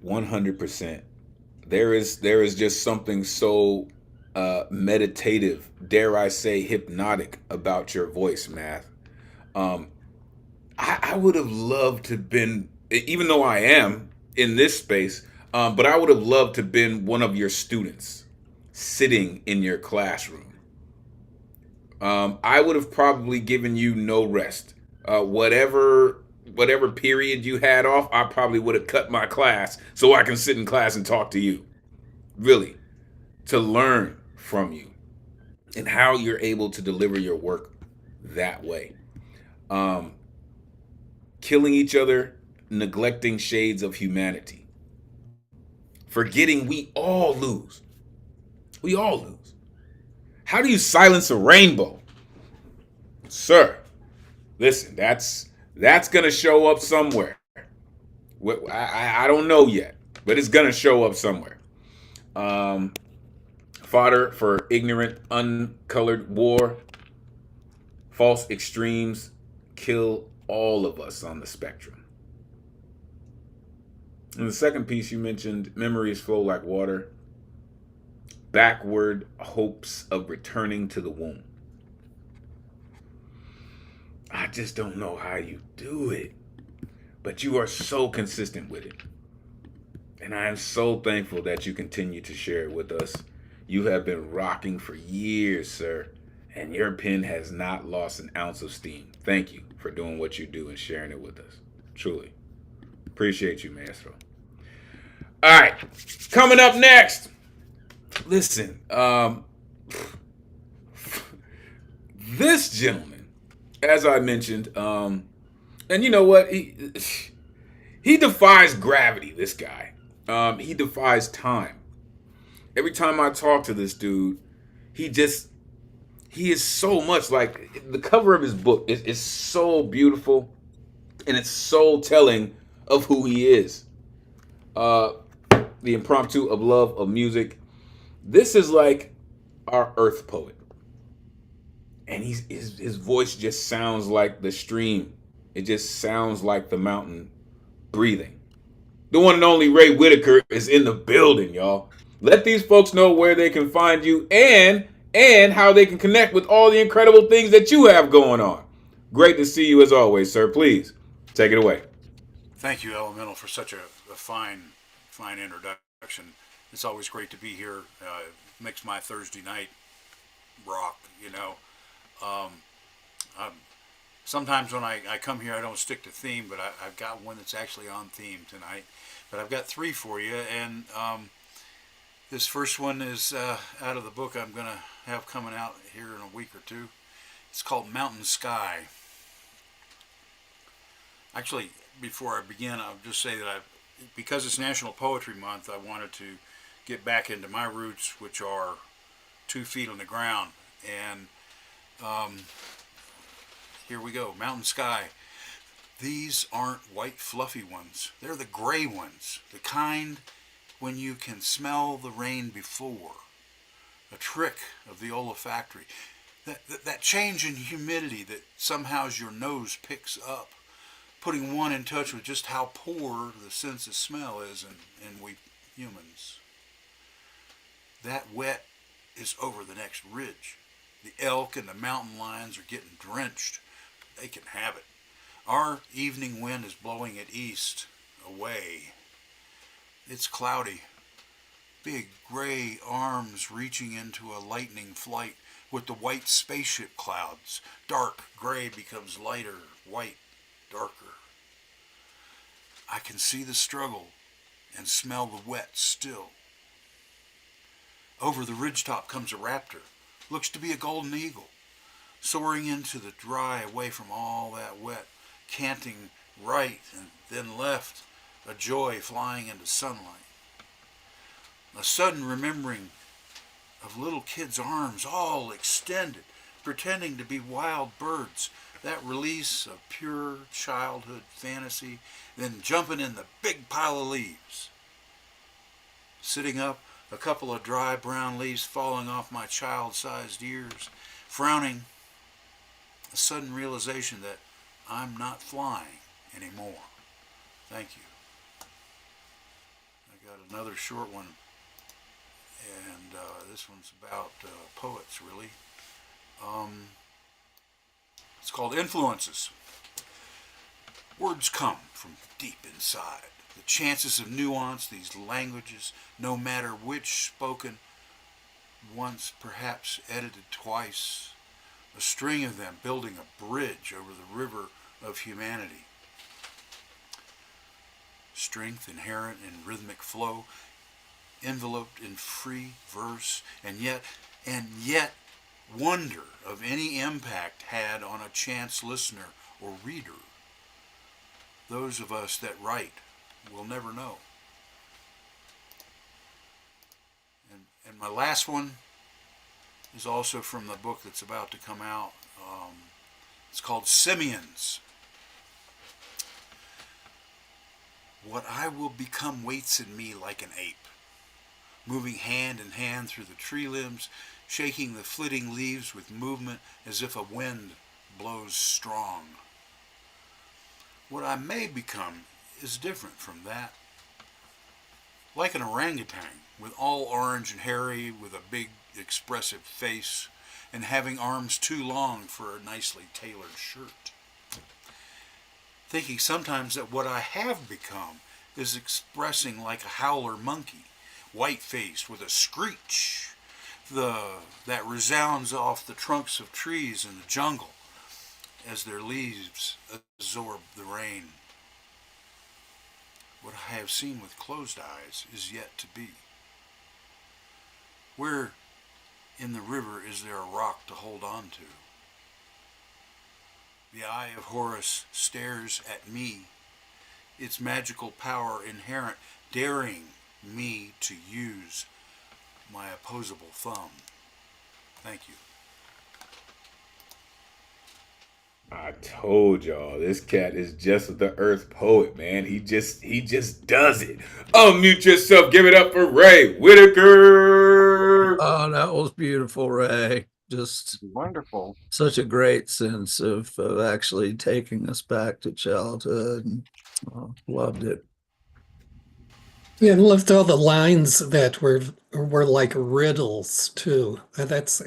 Speaker 1: 100%. There is just something so meditative, dare I say hypnotic about your voice, Math. I would have loved to been, even though I am in this space, but I would have loved to been one of your students sitting in your classroom. I would have probably given you no rest. Whatever period you had off, I probably would have cut my class so I can sit in class and talk to you. Really, to learn from you. and how you're able to deliver your work that way. Um, Killing each other, neglecting shades of humanity, forgetting we all lose. We all lose. How do you silence a rainbow? Sir, listen, that's gonna show up somewhere. I don't know yet, but it's gonna show up somewhere. Um, Fodder for ignorant, uncolored war. False extremes kill all of us on the spectrum. In the second piece, you mentioned memories flow like water, backward hopes of returning to the womb. I just don't know how you do it, but you are so consistent with it. And I am so thankful that you continue to share it with us. You have been rocking for years, sir, and your pen has not lost an ounce of steam. Thank you for doing what you do and sharing it with us. Truly. Appreciate you, Maestro. All right, coming up next. Listen, this gentleman, as I mentioned, and you know what? He defies gravity, this guy. He defies time. Every time I talk to this dude, he is so much like the cover of his book is so beautiful and it's so telling of who he is. The impromptu of love of music. This is like our earth poet. And his voice just sounds like the stream. It just sounds like the mountain breathing. The one and only Ray Whitaker is in the building, y'all. Let these folks know where they can find you and how they can connect with all the incredible things that you have going on. Great to see you as always, sir. Please take it away.
Speaker 6: Thank you, Elemental, for such a fine introduction. It's always great to be here. Makes my Thursday night rock, you know. Sometimes when I come here, I don't stick to theme, but I've got one that's actually on theme tonight. But I've got three for you, and this first one is out of the book I'm going to have coming out here in a week or two. It's called Mountain Sky. Actually, before I begin, I'll just say that because it's National Poetry Month, I wanted to get back into my roots, which are 2 feet on the ground. And here we go, Mountain Sky. These aren't white fluffy ones. They're the gray ones, the kind when you can smell the rain before. A trick of the olfactory. That change in humidity that somehow your nose picks up, putting one in touch with just how poor the sense of smell is in we humans. That wet is over the next ridge. The elk and the mountain lions are getting drenched. They can have it. Our evening wind is blowing it east, away. It's cloudy. Big gray arms reaching into a lightning flight with the white spaceship clouds. Dark gray becomes lighter, white, darker. I can see the struggle and smell the wet still. Over the ridgetop comes a raptor. Looks to be a golden eagle. Soaring into the dry away from all that wet. Canting right and then left. A joy flying into sunlight. A sudden remembering of little kids' arms all extended, pretending to be wild birds. That release of pure childhood fantasy, then jumping in the big pile of leaves. Sitting up, a couple of dry brown leaves falling off my child-sized ears, frowning, a sudden realization that I'm not flying anymore. Thank you. I got another short one, and this one's about poets, really. It's called Influences. Words come from deep inside. The chances of nuance, these languages, no matter which spoken once, perhaps edited twice, a string of them building a bridge over the river of humanity. Strength inherent in rhythmic flow, enveloped in free verse, and yet wonder of any impact had on a chance listener or reader, those of us that write will never know. And my last one is also from the book that's about to come out. It's called Simians. What I will become waits in me like an ape, moving hand in hand through the tree limbs, shaking the flitting leaves with movement as if a wind blows strong. What I may become is different from that. Like an orangutan, with all orange and hairy, with a big expressive face, and having arms too long for a nicely tailored shirt. Thinking sometimes that what I have become is expressing like a howler monkey, white-faced with a screech that resounds off the trunks of trees in the jungle as their leaves absorb the rain. What I have seen with closed eyes is yet to be. Where in the river is there a rock to hold on to? The eye of Horus stares at me, its magical power inherent, daring me to use my opposable thumb. Thank you.
Speaker 1: I told y'all, this cat is just the earth poet, man. He just does it. Unmute yourself. Give it up for Ray Whitaker.
Speaker 3: Oh, that was beautiful, Ray. Just
Speaker 2: wonderful.
Speaker 3: Such a great sense of actually taking us back to childhood. And, loved it.
Speaker 4: Yeah, and loved all the lines that were like riddles too. That's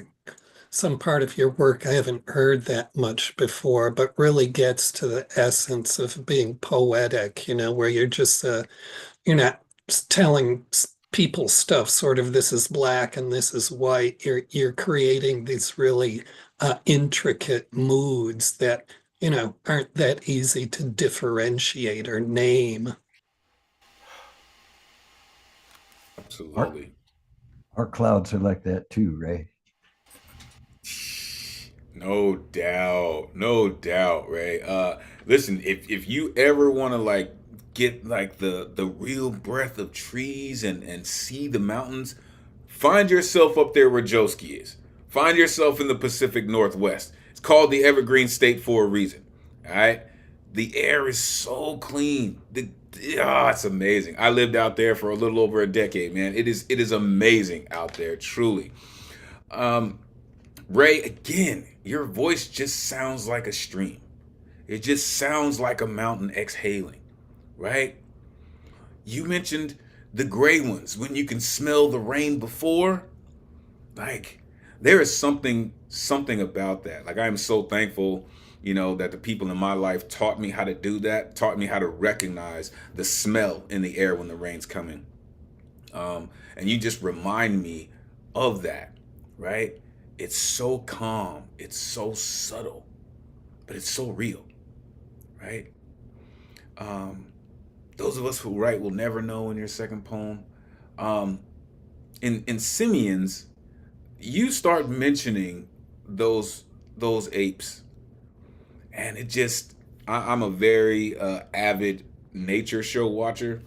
Speaker 4: some part of your work I haven't heard that much before, but really gets to the essence of being poetic, where you're just you're not telling people stuff, sort of this is black and this is white. You're creating these really intricate moods that, aren't that easy to differentiate or name.
Speaker 1: Absolutely.
Speaker 11: Our clouds are like that too, Ray.
Speaker 1: No doubt, Ray. Listen, if you ever want to get the real breath of trees and see the mountains, find yourself up there where Joski is. Find yourself in the Pacific Northwest. It's called the Evergreen State for a reason. All right, the air is so clean. It's amazing. I lived out there for a little over a decade, man. It is amazing out there, truly. Ray, again, your voice just sounds like a stream. It just sounds like a mountain exhaling, right? You mentioned the gray ones when you can smell the rain before. There is something about that. I am so thankful, that the people in my life taught me how to do that, taught me how to recognize the smell in the air when the rain's coming. And you just remind me of that, right? It's so calm, it's so subtle, but it's so real, right? Those of us who write will never know in your second poem. In Simians, you start mentioning those apes, and I'm a very avid nature show watcher,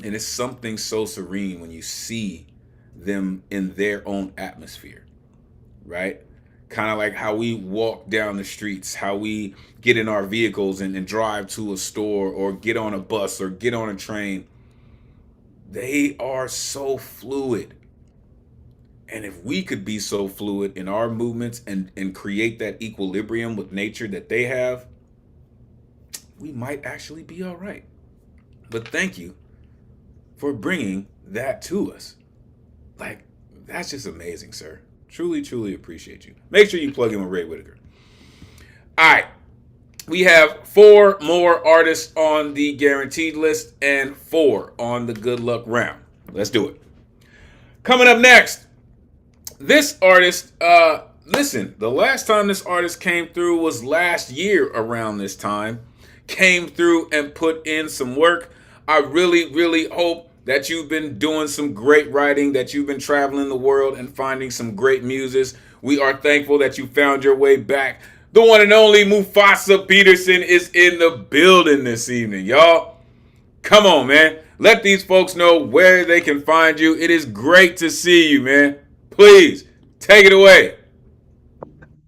Speaker 1: and it's something so serene when you see them in their own atmosphere, right? Kind of like how we walk down the streets, how we get in our vehicles and drive to a store or get on a bus or get on a train. They are so fluid. And if we could be so fluid in our movements and create that equilibrium with nature that they have, we might actually be all right. But thank you for bringing that to us. That's just amazing, sir. Truly, truly appreciate you. Make sure you plug in with Ray Whitaker. All right. We have 4 more artists on the guaranteed list and 4 on the good luck round. Let's do it. Coming up next, this artist, listen, the last time this artist came through was last year around this time. Came through and put in some work. I really, really hope that you've been doing some great writing, that you've been traveling the world and finding some great muses. We are thankful that you found your way back. The one and only Mufasa Peterson is in the building this evening, y'all. Come on, man. Let these folks know where they can find you. It is great to see you, man. Please, take it away.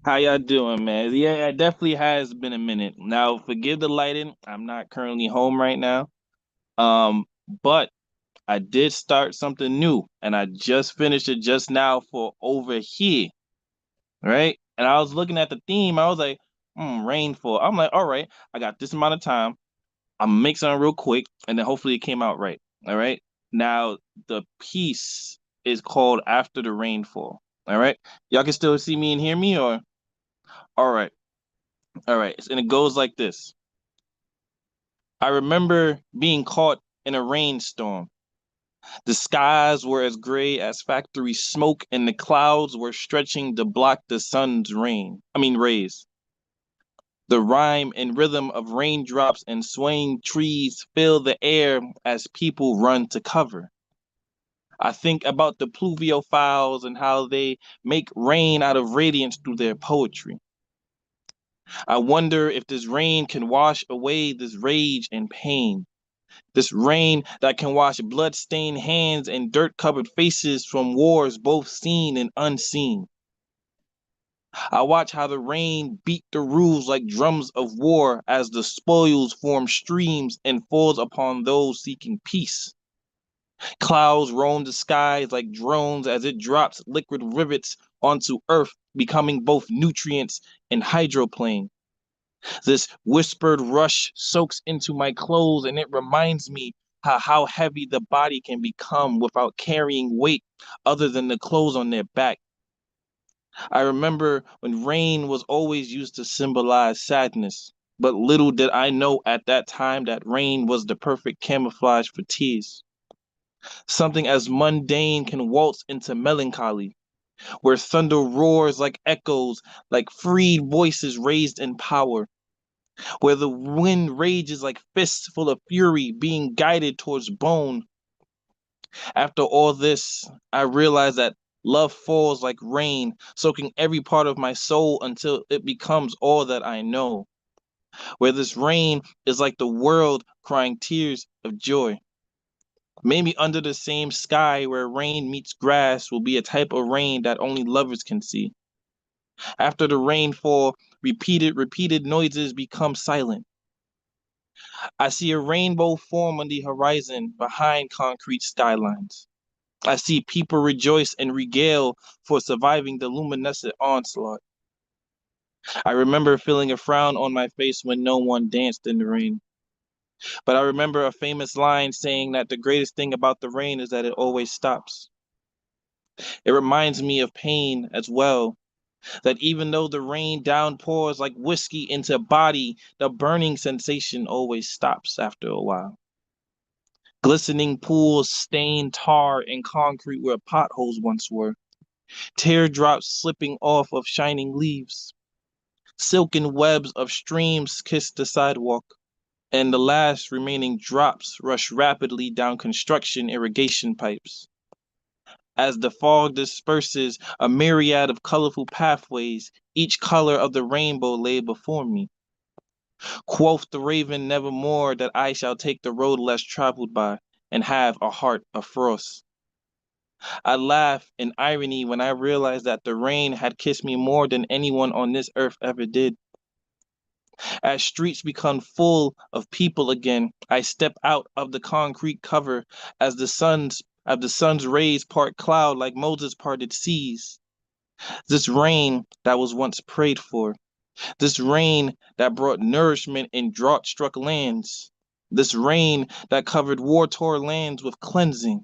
Speaker 17: How y'all doing, man? Yeah, it definitely has been a minute. Now, forgive the lighting. I'm not currently home right now. But I did start something new, and I just finished it just now for over here, right? And I was looking at the theme. I was like, rainfall. I'm like, all right, I got this amount of time. I'm gonna make something real quick, and then hopefully it came out right. All right. Now the piece is called After the Rainfall. All right. Y'all can still see me and hear me, or all right. All right. And it goes like this. I remember being caught in a rainstorm. The skies were as gray as factory smoke, and the clouds were stretching to block the sun's rays. The rhyme and rhythm of raindrops and swaying trees fill the air as people run to cover. I think about the pluviophile and how they make rain out of radiance through their poetry. I wonder if this rain can wash away this rage and pain. This rain that can wash blood-stained hands and dirt-covered faces from wars both seen and unseen. I watch how the rain beat the roofs like drums of war as the spoils form streams and falls upon those seeking peace. Clouds roam the skies like drones as it drops liquid rivets onto earth, becoming both nutrients and hydroplane. This whispered rush soaks into my clothes, and it reminds me how heavy the body can become without carrying weight other than the clothes on their back. I remember when rain was always used to symbolize sadness, but little did I know at that time that rain was the perfect camouflage for tears. Something as mundane can waltz into melancholy, where thunder roars like echoes, like freed voices raised in power, where the wind rages like fists full of fury being guided towards bone. After all this, I realize that love falls like rain, soaking every part of my soul until it becomes all that I know. Where this rain is like the world crying tears of joy. Maybe under the same sky where rain meets grass will be a type of rain that only lovers can see. After the rainfall, repeated noises become silent. I see a rainbow form on the horizon behind concrete skylines. I see people rejoice and regale for surviving the luminescent onslaught. I remember feeling a frown on my face when no one danced in the rain. But I remember a famous line saying that the greatest thing about the rain is that it always stops. It reminds me of pain as well, that even though the rain downpours like whiskey into a body, the burning sensation always stops after a while. Glistening pools stain tar and concrete where potholes once were. Teardrops slipping off of shining leaves. Silken webs of streams kiss the sidewalk, and the last remaining drops rush rapidly down construction irrigation pipes. As the fog disperses, a myriad of colorful pathways, each color of the rainbow lay before me. Quoth the raven nevermore that I shall take the road less traveled by, and have a heart of frost. I laugh in irony when I realize that the rain had kissed me more than anyone on this earth ever did. As streets become full of people again, I step out of the concrete cover as the sun's rays part cloud like Moses parted seas. This rain that was once prayed for. This rain that brought nourishment in drought-struck lands. This rain that covered war-torn lands with cleansing.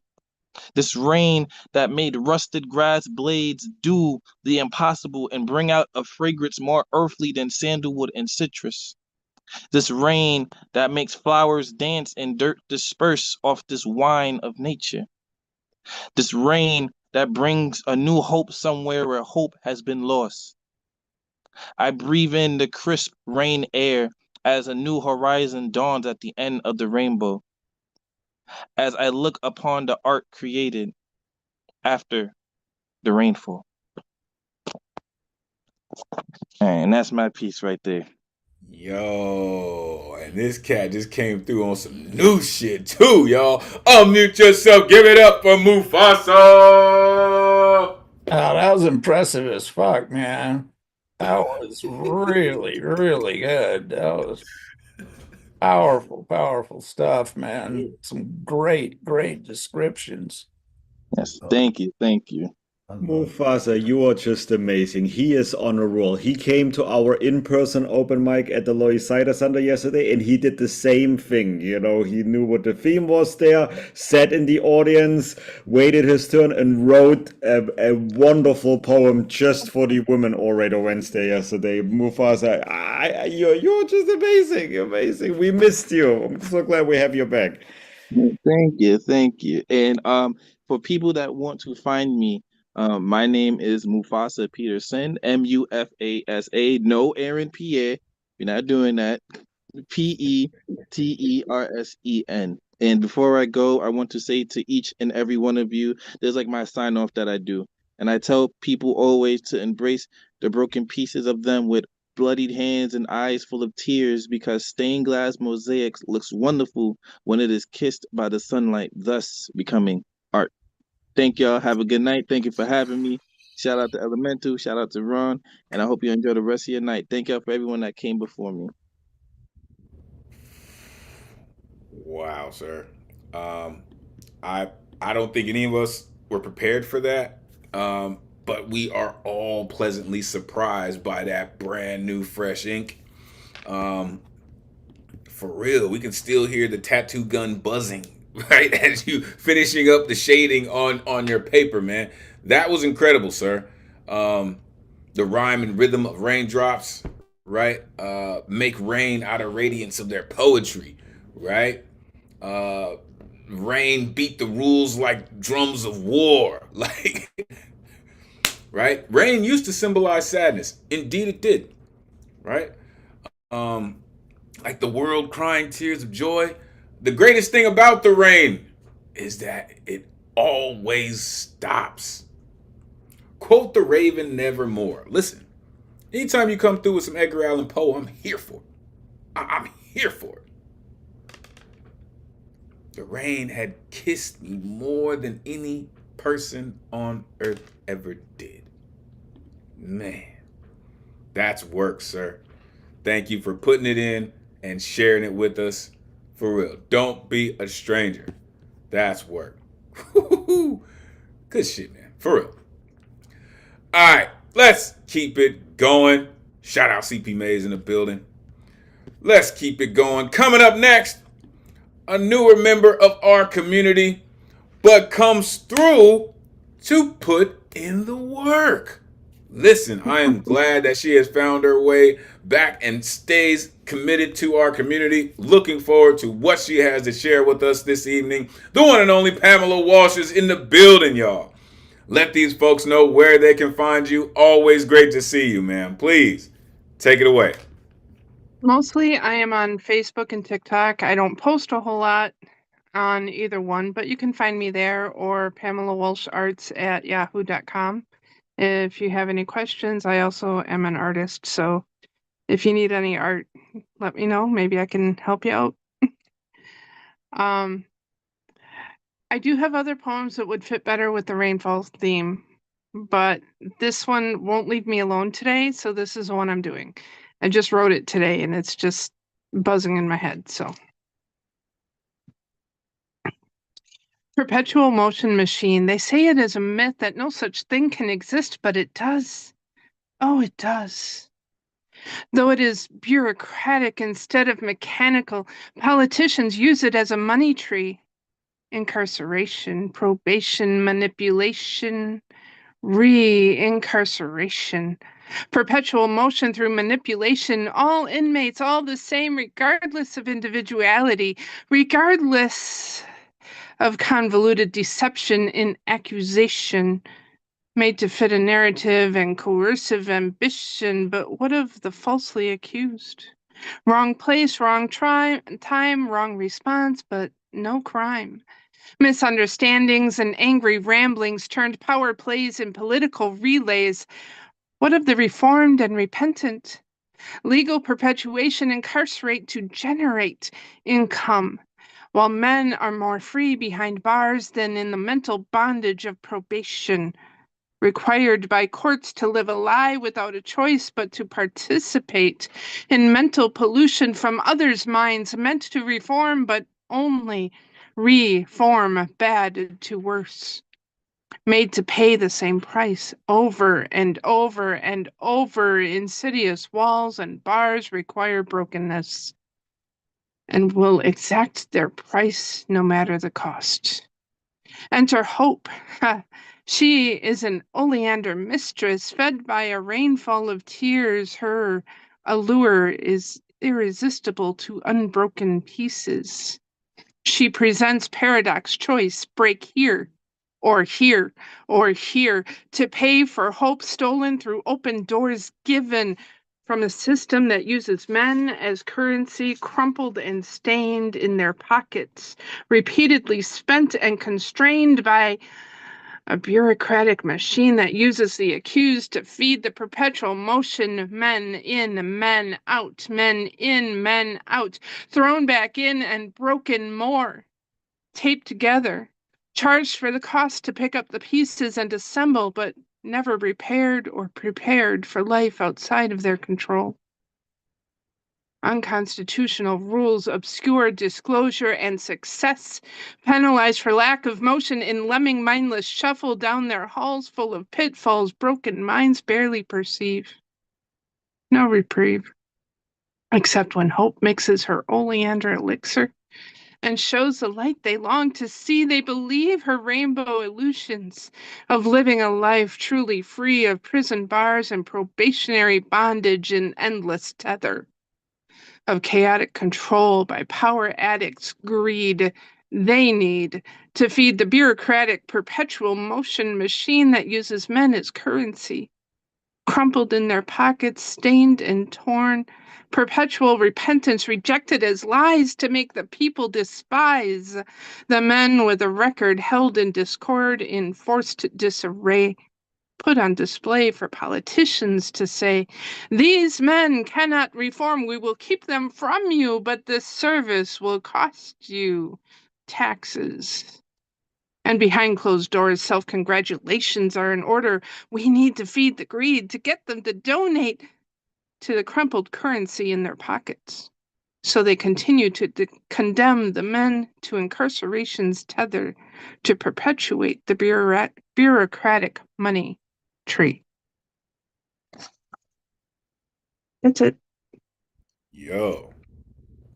Speaker 17: This rain that made rusted grass blades do the impossible and bring out a fragrance more earthly than sandalwood and citrus. This rain that makes flowers dance and dirt disperse off this wine of nature. This rain that brings a new hope somewhere where hope has been lost. I breathe in the crisp rain air as a new horizon dawns at the end of the rainbow. As I look upon the art created after the rainfall. And that's my piece right there.
Speaker 1: Yo, and this cat just came through on some new shit too, y'all. Unmute yourself. Give it up for Mufasa.
Speaker 3: Oh, that was impressive as fuck, man. That was really, really good. That was powerful, powerful stuff, man. Some great, great descriptions.
Speaker 17: Yes, thank you, thank you.
Speaker 15: Mufasa, you are just amazing. He is on a roll. He came to our in-person open mic at the Lois Cider Center yesterday, and he did the same thing. You know, he knew what the theme was there, sat in the audience, waited his turn, and wrote a wonderful poem just for the Women Orator Wednesday yesterday. Mufasa, you're just amazing, amazing. We missed you. I'm so glad we have you back.
Speaker 17: Thank you, thank you. And for people that want to find me, my name is Mufasa Peterson, Mufasa. No Aaron Pierre. You're not doing that. Petersen. And before I go, I want to say to each and every one of you, there's like my sign off that I do. And I tell people always to embrace the broken pieces of them with bloodied hands and eyes full of tears, because stained glass mosaics looks wonderful when it is kissed by the sunlight, thus becoming art. Thank y'all. Have a good night. Thank you for having me. Shout out to Elemen2al. Shout out to Ron. And I hope you enjoy the rest of your night. Thank y'all for everyone that came before me.
Speaker 1: Wow, sir. I don't think any of us were prepared for that. But we are all pleasantly surprised by that brand new fresh ink. For real, we can still hear the tattoo gun buzzing, right? As you finishing up the shading on your paper, man. That was incredible, sir. The rhyme and rhythm of raindrops, right? Make rain out of radiance of their poetry, right? Rain beat the rules like drums of war. Like, right? Rain used to symbolize sadness. Indeed it did. Right? Like the world crying tears of joy. The greatest thing about the rain is that it always stops. Quote the Raven nevermore. Listen, anytime you come through with some Edgar Allan Poe, I'm here for it. I'm here for it. The rain had kissed me more than any person on earth ever did. Man, that's work, sir. Thank you for putting it in and sharing it with us. For real. Don't be a stranger. That's work. Good shit, man. For real. All right, let's keep it going. Shout out CP Mays in the building. Let's keep it going. Coming up next, a newer member of our community, but comes through to put in the work. Listen, I am glad that she has found her way back and stays committed to our community. Looking forward to what she has to share with us this evening. The one and only Pamela Walsh is in the building, y'all. Let these folks know where they can find you. Always great to see you, man. Please, take it away.
Speaker 18: Mostly I am on Facebook and TikTok. I don't post a whole lot on either one, but you can find me there or Pamela Walsh Arts at yahoo.com. If you have any questions, I also am an artist. So if you need any art, let me know. Maybe I can help you out. I do have other poems that would fit better with the rainfall theme, but this one won't leave me alone today. So this is the one I'm doing. I just wrote it today and it's just buzzing in my head. So perpetual motion machine. They say it is a myth that no such thing can exist, but it does. Oh, it does. Though it is bureaucratic instead of mechanical, politicians use it as a money tree. Incarceration, probation, manipulation, re-incarceration. Perpetual motion through manipulation, all inmates, all the same, regardless of individuality, regardless of convoluted deception in accusation, made to fit a narrative and coercive ambition. But what of the falsely accused? Wrong place, wrong time, wrong response, but no crime. Misunderstandings and angry ramblings turned power plays and political relays. What of the reformed and repentant? Legal perpetuation incarcerate to generate income, while men are more free behind bars than in the mental bondage of probation, required by courts to live a lie without a choice but to participate in mental pollution from others' minds, meant to reform but only reform bad to worse, made to pay the same price over and over and over. Insidious walls and bars require brokenness and will exact their price no matter the cost. Enter Hope. She is an oleander mistress, fed by a rainfall of tears. Her allure is irresistible to unbroken pieces. She presents paradox choice, break here, or here, or here, to pay for hope stolen through open doors given from a system that uses men as currency, crumpled and stained in their pockets, repeatedly spent and constrained by a bureaucratic machine that uses the accused to feed the perpetual motion. Men in, men out, men in, men out, thrown back in and broken more, taped together, charged for the cost to pick up the pieces and assemble, but never repaired or prepared for life outside of their control. Unconstitutional rules obscure disclosure and success, penalized for lack of motion in lemming mindless shuffle down their halls full of pitfalls broken minds barely perceive. No reprieve, except when hope mixes her oleander elixir and shows the light they long to see. They believe her rainbow illusions of living a life truly free of prison bars and probationary bondage and endless tether, of chaotic control by power addicts' greed they need to feed the bureaucratic perpetual motion machine that uses men as currency, crumpled in their pockets, stained and torn, perpetual repentance rejected as lies to make the people despise the men with a record held in discord, in forced disarray, put on display for politicians to say, these men cannot reform, we will keep them from you, but this service will cost you taxes. And behind closed doors, self-congratulations are in order. We need to feed the greed to get them to donate to the crumpled currency in their pockets. So they continue to condemn the men to incarceration's tether to perpetuate the bureaucratic money tree. That's it.
Speaker 1: Yo.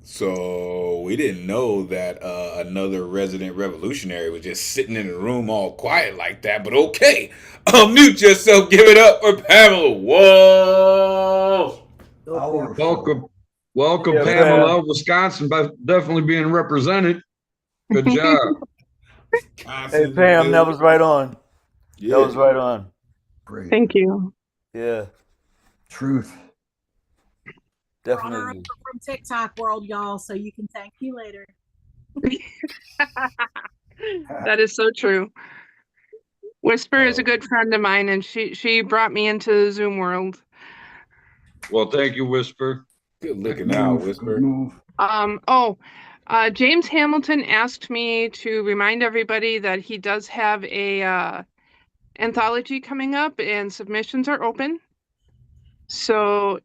Speaker 1: So we didn't know that another resident revolutionary was just sitting in the room all quiet like that, but okay. Unmute yourself. Give it up for Pamela Walsh.
Speaker 19: Welcome,
Speaker 12: Yeah,
Speaker 19: Pamela.
Speaker 12: Pam.
Speaker 19: Wisconsin definitely being represented. Good job.
Speaker 12: Hey, Pam, that was right on.
Speaker 1: Yeah.
Speaker 12: That was right on.
Speaker 11: Great.
Speaker 18: Thank you.
Speaker 12: Yeah,
Speaker 11: Truth.
Speaker 12: definitely.
Speaker 20: From TikTok world, y'all, so you can thank me later.
Speaker 18: That is so true. Whisper is a good friend of mine, and she brought me into the Zoom world.
Speaker 19: Well, thank you, Whisper.
Speaker 1: Good looking out, Whisper.
Speaker 18: James Hamilton asked me to remind everybody that he does have a anthology coming up, and submissions are open. So,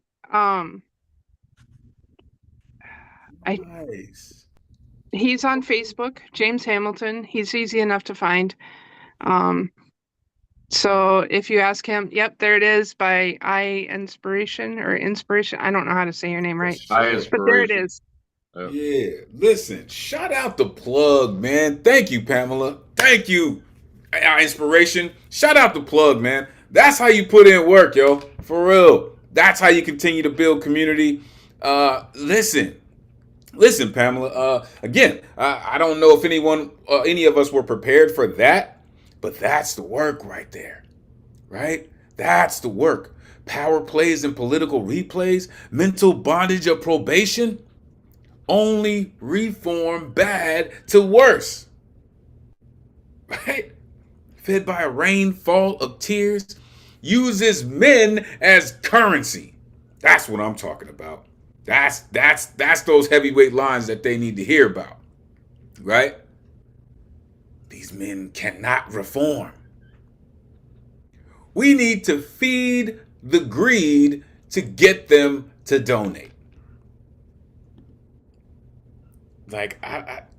Speaker 1: Nice.
Speaker 18: he's on Facebook, James Hamilton. He's easy enough to find. So if you ask him, yep, there it is by Inspiration. I don't know how to say your name right, but there it is.
Speaker 1: Yeah. Listen, shout out the plug, man. Thank you, Pamela. Thank you, Inspiration. Shout out the plug, man. That's how you put in work, yo. For real. That's how you continue to build community. Listen, Pamela. Again, I don't know if any of us were prepared for that, but that's the work right there, right? That's the work. Power plays and political replays, mental bondage of probation, only reform bad to worse, right? Fed by a rainfall of tears, uses men as currency. That's what I'm talking about. That's those heavyweight lines that they need to hear about, right? These men cannot reform. We need to feed the greed to get them to donate. Like,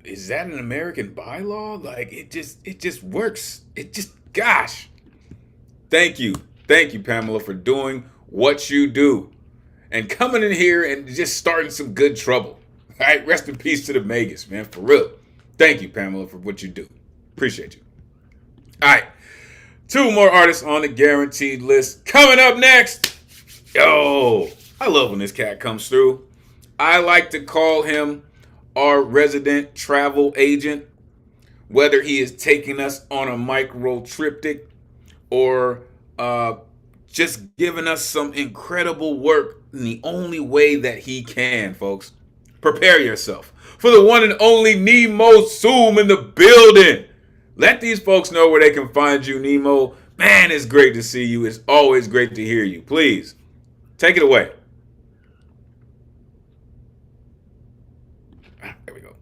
Speaker 1: is that an American bylaw? Like, it just works. It just, gosh. Thank you, Pamela, for doing what you do and coming in here and just starting some good trouble. All right, rest in peace to the Magus, man, for real. Thank you, Pamela, for what you do. Appreciate you. All right, 2 more artists on the guaranteed list coming up next. Yo, I love when this cat comes through. I like to call him our resident travel agent, whether he is taking us on a micro triptych or just giving us some incredible work in the only way that he can, folks. Prepare yourself for the one and only Nemo Zoom in the building. Let these folks know where they can find you, Nemo. Man, it's great to see you. It's always great to hear you. Please, take it away. There we go.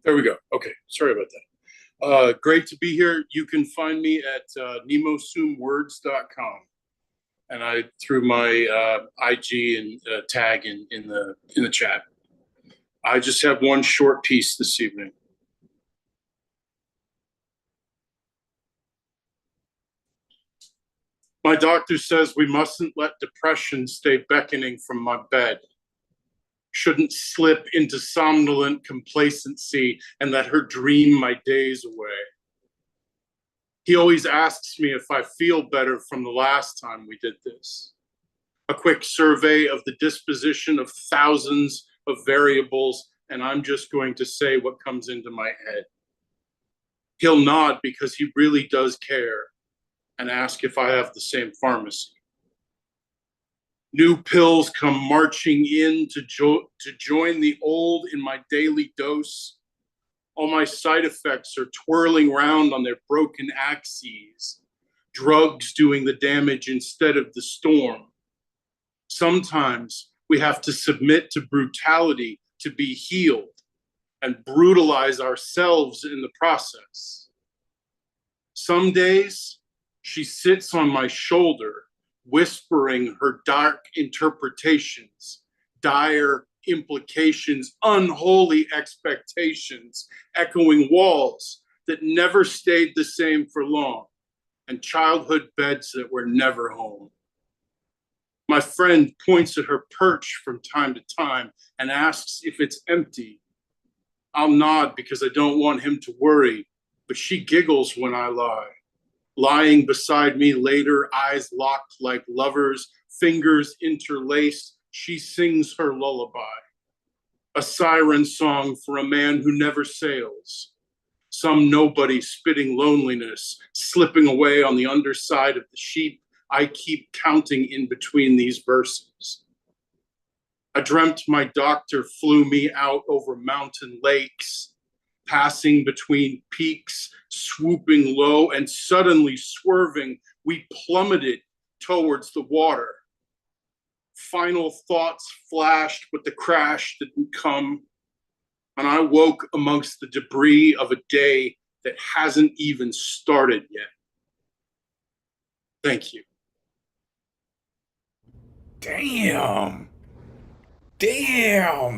Speaker 21: There we go. Okay, sorry about that. Great to be here. You can find me at nemosoomwords.com, and I threw my IG and tag in the chat. I just have one short piece this evening. My doctor says we mustn't let depression stay beckoning from my bed. Shouldn't slip into somnolent complacency and let her dream my days away. He always asks me if I feel better from the last time we did this. A quick survey of the disposition of thousands of variables, and I'm just going to say what comes into my head. He'll nod because he really does care and ask if I have the same pharmacy. New pills come marching in to join the old in my daily dose. All my side effects are twirling round on their broken axes. Drugs doing the damage instead of the storm. Sometimes we have to submit to brutality to be healed and brutalize ourselves in the process. Some days she sits on my shoulder, whispering her dark interpretations, dire implications, unholy expectations, echoing walls that never stayed the same for long, and childhood beds that were never home. My friend points at her perch from time to time and asks if it's empty. I'll nod because I don't want him to worry, but she giggles when I lie. Lying beside me later, eyes locked like lovers, fingers interlaced, she sings her lullaby. A siren song for a man who never sails. Some nobody spitting loneliness, slipping away on the underside of the sheet I keep counting in between these verses. I dreamt my doctor flew me out over mountain lakes, passing between peaks, swooping low and suddenly swerving, we plummeted towards the water. Final thoughts flashed, but the crash didn't come. And I woke amongst the debris of a day that hasn't even started yet. Thank you.
Speaker 1: Damn,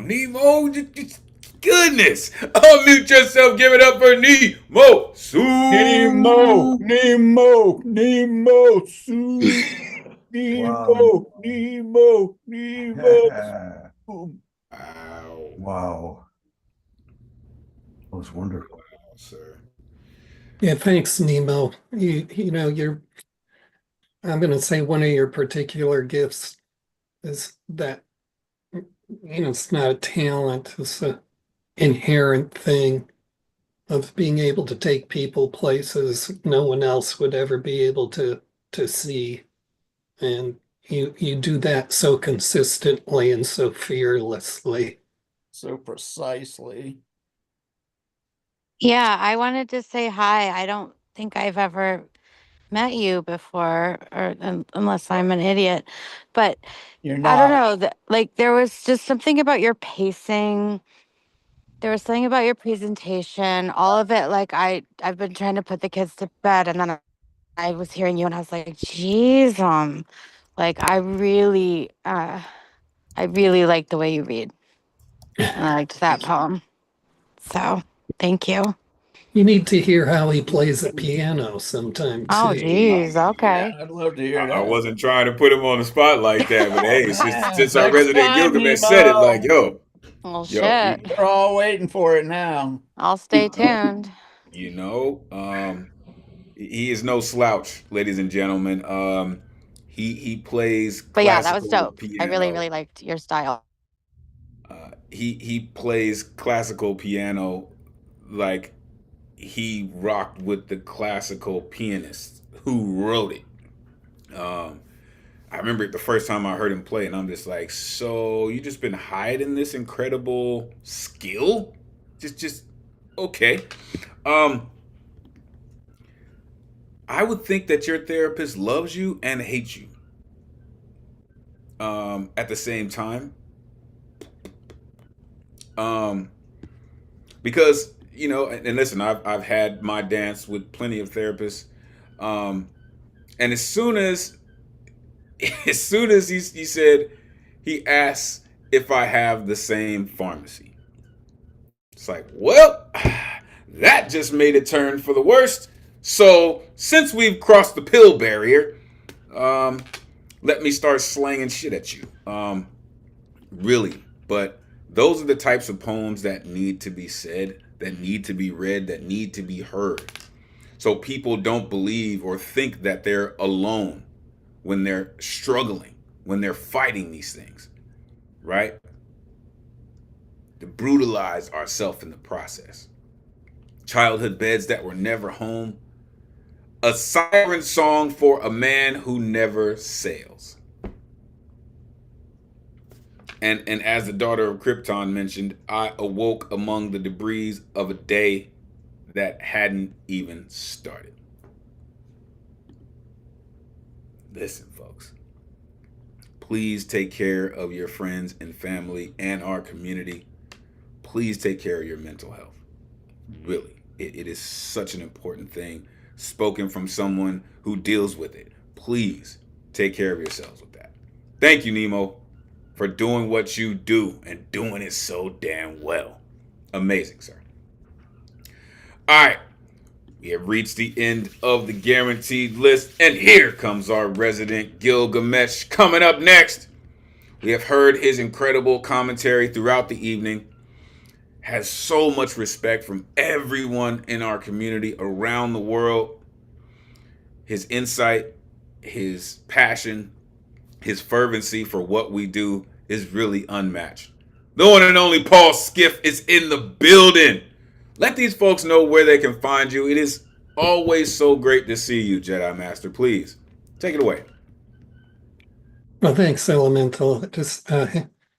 Speaker 1: Nemo. Goodness. Unmute yourself. Give it up for Nemo Zoom.
Speaker 3: Nemo, Zoom. Nemo.
Speaker 11: Wow. That was wonderful.
Speaker 1: Wow, sir.
Speaker 4: Yeah, thanks, Nemo. I'm going to say one of your particular gifts is that, it's not a talent, it's an inherent thing of being able to take people places no one else would ever be able to see. And you do that so consistently and so fearlessly.
Speaker 3: So precisely.
Speaker 22: Yeah, I wanted to say hi. I don't think I've ever
Speaker 5: met you before, or unless I'm an idiot, but
Speaker 3: You're
Speaker 5: I don't
Speaker 3: not.
Speaker 5: know. Like there was just something about your pacing. There was something about your presentation. All of it. Like I've been trying to put the kids to bed, and then I was hearing you, and I was like, "Geez, like I really like the way you read, and I liked that poem. So thank you."
Speaker 4: You need to hear how he plays the piano sometime
Speaker 5: Oh,
Speaker 4: too.
Speaker 5: geez. Okay.
Speaker 3: Yeah, I'd love to hear
Speaker 1: I
Speaker 3: that.
Speaker 1: wasn't trying to put him on the spot like that, but hey, since our
Speaker 3: Next
Speaker 1: resident
Speaker 3: time,
Speaker 1: Gilgamesh said it, like,
Speaker 3: Nemo.
Speaker 5: Well,
Speaker 1: yo,
Speaker 5: shit.
Speaker 3: We're all waiting for it now.
Speaker 5: I'll stay tuned.
Speaker 1: you know, he is no slouch, ladies and gentlemen. He plays
Speaker 5: But yeah, that was
Speaker 1: classical
Speaker 5: dope. I really,
Speaker 1: piano.
Speaker 5: really liked your style.
Speaker 1: He plays classical piano like he rocked with the classical pianist who wrote it. I remember the first time I heard him play, and I'm just like, so you just been hiding this incredible skill? Just okay. I would think that your therapist loves you and hates you. At the same time. Because, you know, and listen, I've had my dance with plenty of therapists. And as soon as he said, he asked if I have the same pharmacy. It's like, well, that just made it turn for the worst. So since we've crossed the pill barrier, let me start slanging shit at you. Really. But those are the types of poems that need to be said, that need to be read, that need to be heard. So people don't believe or think that they're alone when they're struggling, when they're fighting these things, right? To brutalize ourselves in the process. Childhood beds that were never home. A siren song for a man who never sails. And as the daughter of Krypton mentioned, I awoke among the debris of a day that hadn't even started. Listen, folks. Please take care of your friends and family and our community. Please take care of your mental health. Really. It is such an important thing. Spoken from someone who deals with it. Please take care of yourselves with that. Thank you, Nemo, for doing what you do and doing it so damn well. Amazing, sir. All right. We have reached the end of the guaranteed list, and here comes our resident Gilgamesh. Coming up next, we have heard his incredible commentary throughout the evening. Has so much respect from everyone in our community around the world. His insight, his passion, his fervency for what we do is really unmatched. The one and only Paul Skiff is in the building. Let these folks know where they can find you. It is always so great to see you, Jedi Master. Please, take it away.
Speaker 4: Well, thanks, Elemental. Just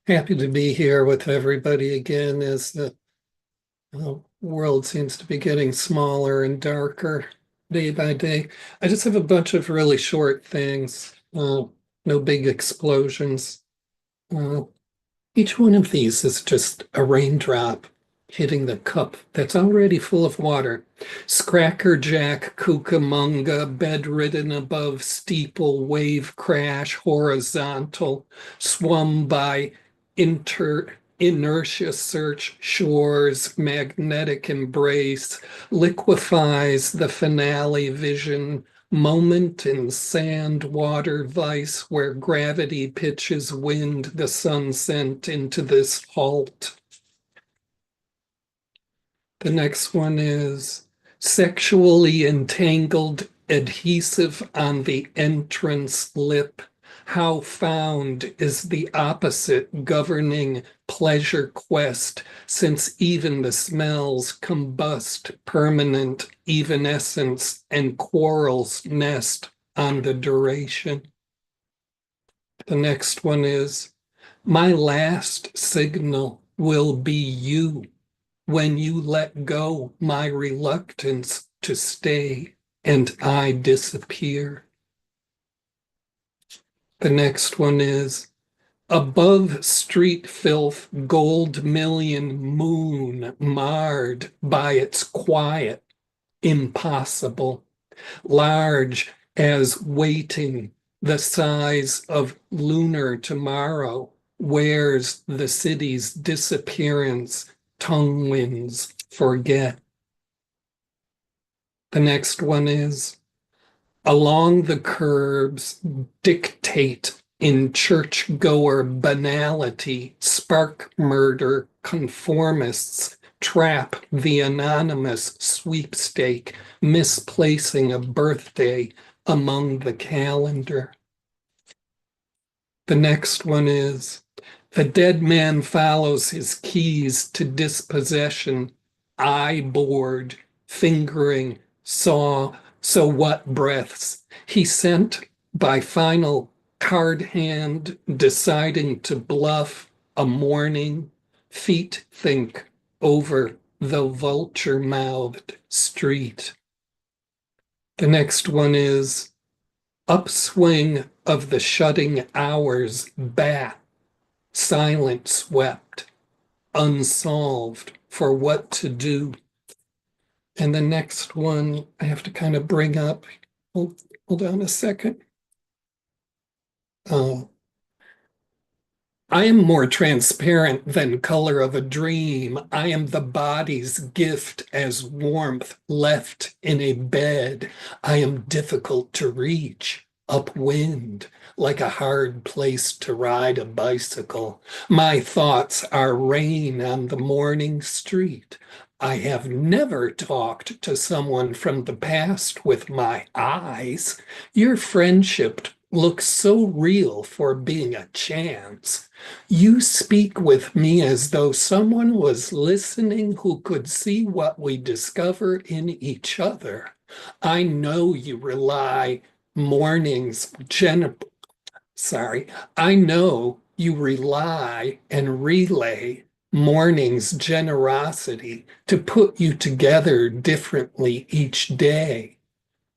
Speaker 4: happy to be here with everybody again as the world seems to be getting smaller and darker day by day. I just have a bunch of really short things, no big explosions. Each one of these is just a raindrop hitting the cup that's already full of water. Scrackerjack, Cucamonga, bedridden above steeple, wave crash, horizontal, swum by inertia search shores, magnetic embrace, liquefies the finale vision, moment in sand water vice where gravity pitches wind the sun sent into this halt. The next one is sexually entangled adhesive on the entrance lip. How found is the opposite governing pleasure quest, since even the smells combust permanent evanescence and quarrels nest on the duration. The next one is my last signal will be you when you let go my reluctance to stay and I disappear. The next one is above street filth, gold million moon marred by its quiet, impossible, large as waiting, the size of lunar tomorrow, wears the city's disappearance, tongue winds forget. The next one is along the curbs, dictate in churchgoer banality, spark murder, conformists trap the anonymous sweepstake, misplacing a birthday among the calendar. The next one is the dead man follows his keys to dispossession, eye bored, fingering, saw, so what breaths. He sent by final card hand, deciding to bluff a morning, feet think over the vulture mouthed street. The next one is upswing of the shutting hours bat, silent swept, unsolved for what to do. And the next one I have to kind of bring up. Hold on a second. I am more transparent than color of a dream. I am the body's gift as warmth left in a bed. I am difficult to reach, upwind, like a hard place to ride a bicycle. My thoughts are rain on the morning street. I have never talked to someone from the past with my eyes. Your friendship looks so real for being a chance. You speak with me as though someone was listening who could see what we discover in each other. I know you rely mornings, I know you rely and relay morning's generosity to put you together differently each day.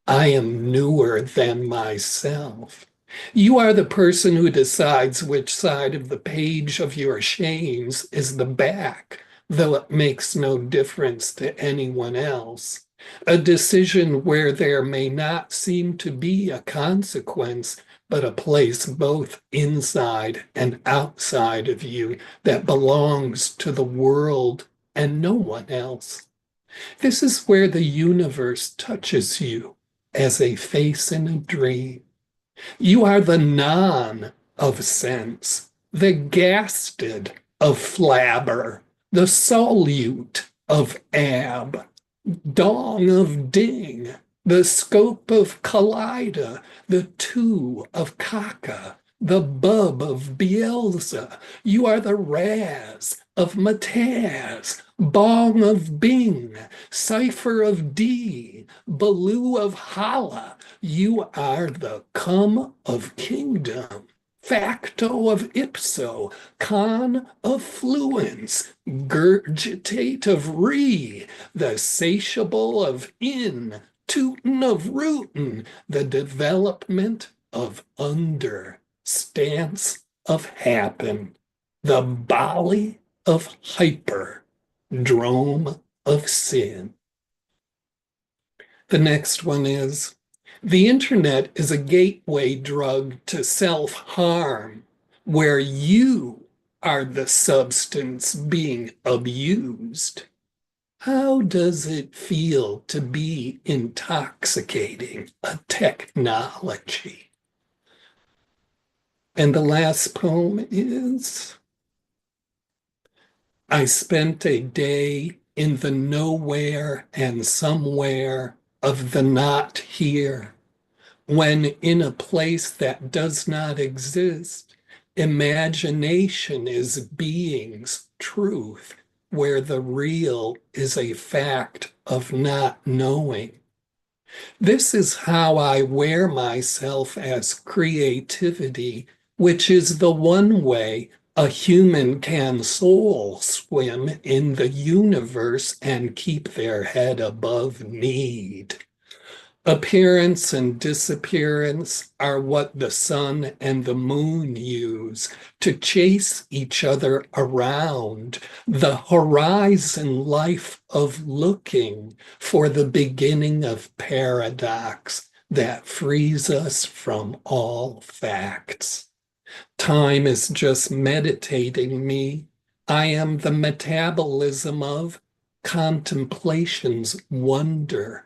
Speaker 4: I am newer than myself. You are the person who decides which side of the page of your shames is the back, though it makes no difference to anyone else. A decision where there may not seem to be a consequence, but a place both inside and outside of you that belongs to the world and no one else. This is where the universe touches you as a face in a dream. You are the non of sense, the gasted of flabber, the solute of ab, dong of ding, the scope of kaleida, the two of kaka, the bub of Beelza. You are the raz of mataz, bong of bing, cipher of d, baloo of hala. You are the come of kingdom, facto of ipso, con of fluence, gurgitate of re, the satiable of in, tootin of rootin, the development of under, stance of happen, the Bali of hyper, drome of sin. The next one is the internet is a gateway drug to self-harm, where you are the substance being abused. How does it feel to be intoxicating a technology? And the last poem is, I spent a day in the nowhere and somewhere of the not here, when in a place that does not exist, imagination is being's truth, where the real is a fact of not knowing. This is how I wear myself as creativity, which is the one way a human can soul swim in the universe and keep their head above need. Appearance and disappearance are what the sun and the moon use to chase each other around the horizon life of looking for the beginning of paradox that frees us from all facts. Time is just meditating me. I am the metabolism of contemplation's wonder,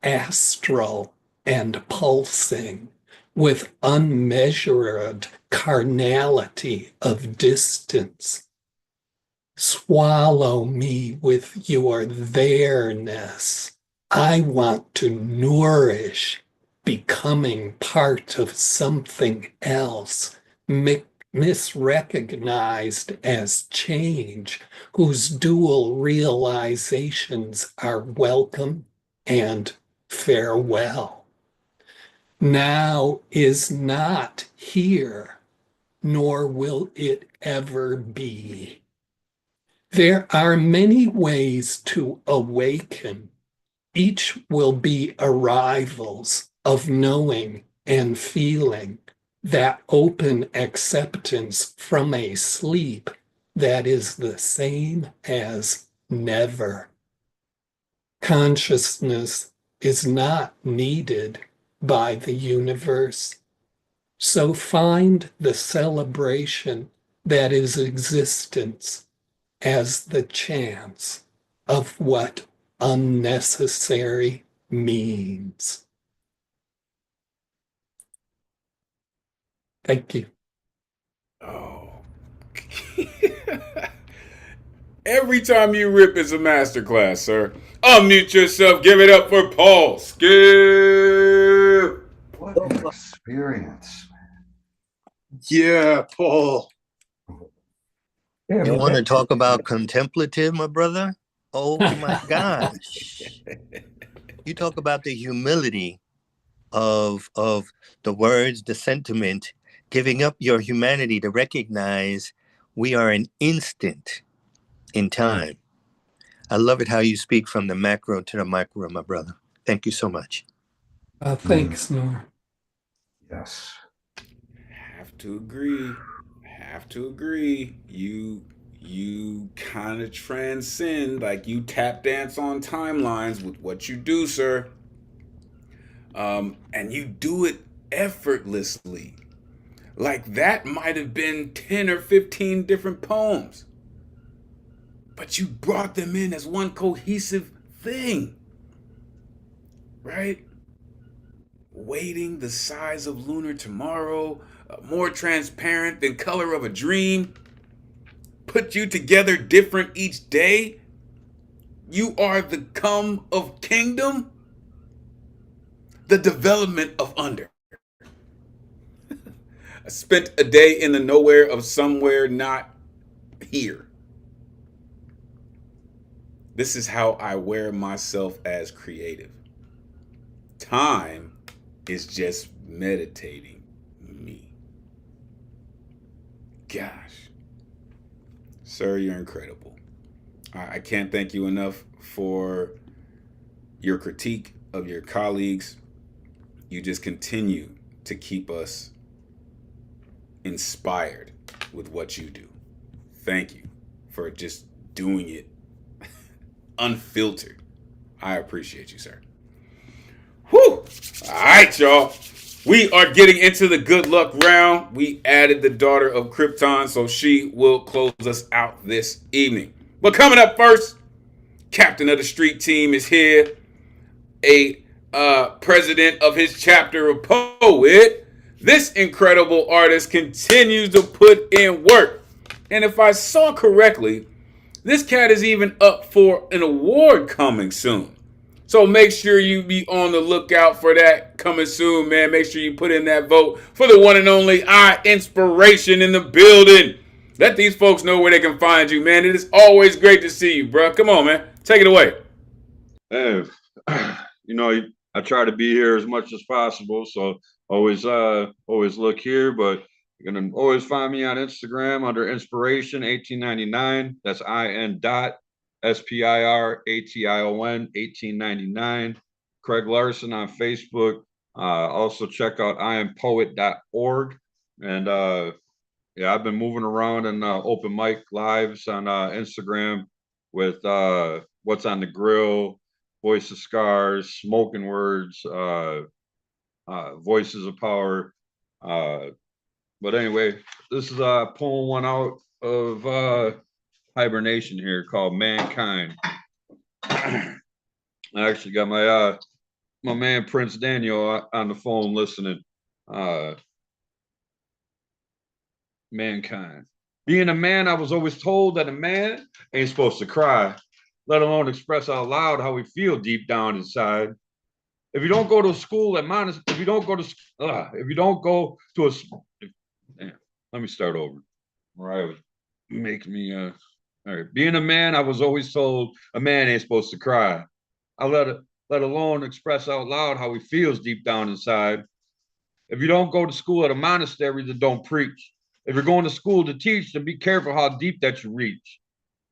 Speaker 4: astral and pulsing, with unmeasured carnality of distance. Swallow me with your there-ness. I want to nourish, becoming part of something else, misrecognized as change, whose dual realizations are welcome and farewell. Now is not here, nor will it ever be. There are many ways to awaken. Each will be arrivals of knowing and feeling, that open acceptance from a sleep that is the same as never. Consciousness is not needed by the universe. So find the celebration that is existence as the chance of what unnecessary means. Thank you.
Speaker 1: Oh. Every time you rip is a masterclass, sir. Unmute yourself. Give it up for Paul Skip.
Speaker 11: What an experience.
Speaker 21: Yeah, Paul.
Speaker 8: You want to talk about contemplative, my brother? Oh my gosh. You talk about the humility of the words, the sentiment, giving up your humanity to recognize we are an instant in time. I love it how you speak from the macro to the micro, my brother. Thank you so much.
Speaker 4: Thanks, Nor.
Speaker 11: Yes.
Speaker 1: Have to agree. Have to agree. You kind of transcend, like you tap dance on timelines with what you do, sir. And you do it effortlessly. Like that might have been 10 or 15 different poems. But you brought them in as one cohesive thing. Right? Waiting the size of lunar tomorrow, more transparent than color of a dream. Put you together different each day. You are the come of kingdom. The development of under. I spent a day in the nowhere of somewhere not here. This is how I wear myself as creative. Time is just meditating me. Gosh. Sir, you're incredible. I can't thank you enough for your critique of your colleagues. You just continue to keep us inspired with what you do. Thank you for just doing it unfiltered. I appreciate you, sir. Whew. All right, y'all. We are getting into the good luck round. We added the daughter of Krypton, so she will close us out this evening. But coming up first, captain of the street team is here. A president of his chapter of Poet. This incredible artist continues to put in work. And if I saw correctly, this cat is even up for an award coming soon. So make sure you be on the lookout for that coming soon, man. Make sure you put in that vote for the one and only Inspiration in the building. Let these folks know where they can find you, man. It is always great to see you, bro. Come on, man. Take it away.
Speaker 19: Hey, I try to be here as much as possible, so always look here, but you're gonna always find me on Instagram under Inspiration 1899. That's IN.SPIRATION 1899. Craig Larson on Facebook. Also check out iampoet.org. And yeah, I've been moving around in open mic lives on Instagram with What's on the Grill, Voice of Scars, Smoking Words, Voices of Power. But anyway, this is pulling one out of hibernation here called Mankind. I actually got my my man Prince Daniel on the phone listening. Mankind. Being a man, I was always told that a man ain't supposed to cry, let alone express out loud how we feel deep down inside. If you don't go to school at if you don't go to a, damn, let me start over. Right, make me all right. Being a man, I was always told a man ain't supposed to cry. Let alone express out loud how he feels deep down inside. If you don't go to school at a monastery, then don't preach. If you're going to school to teach, then be careful how deep that you reach.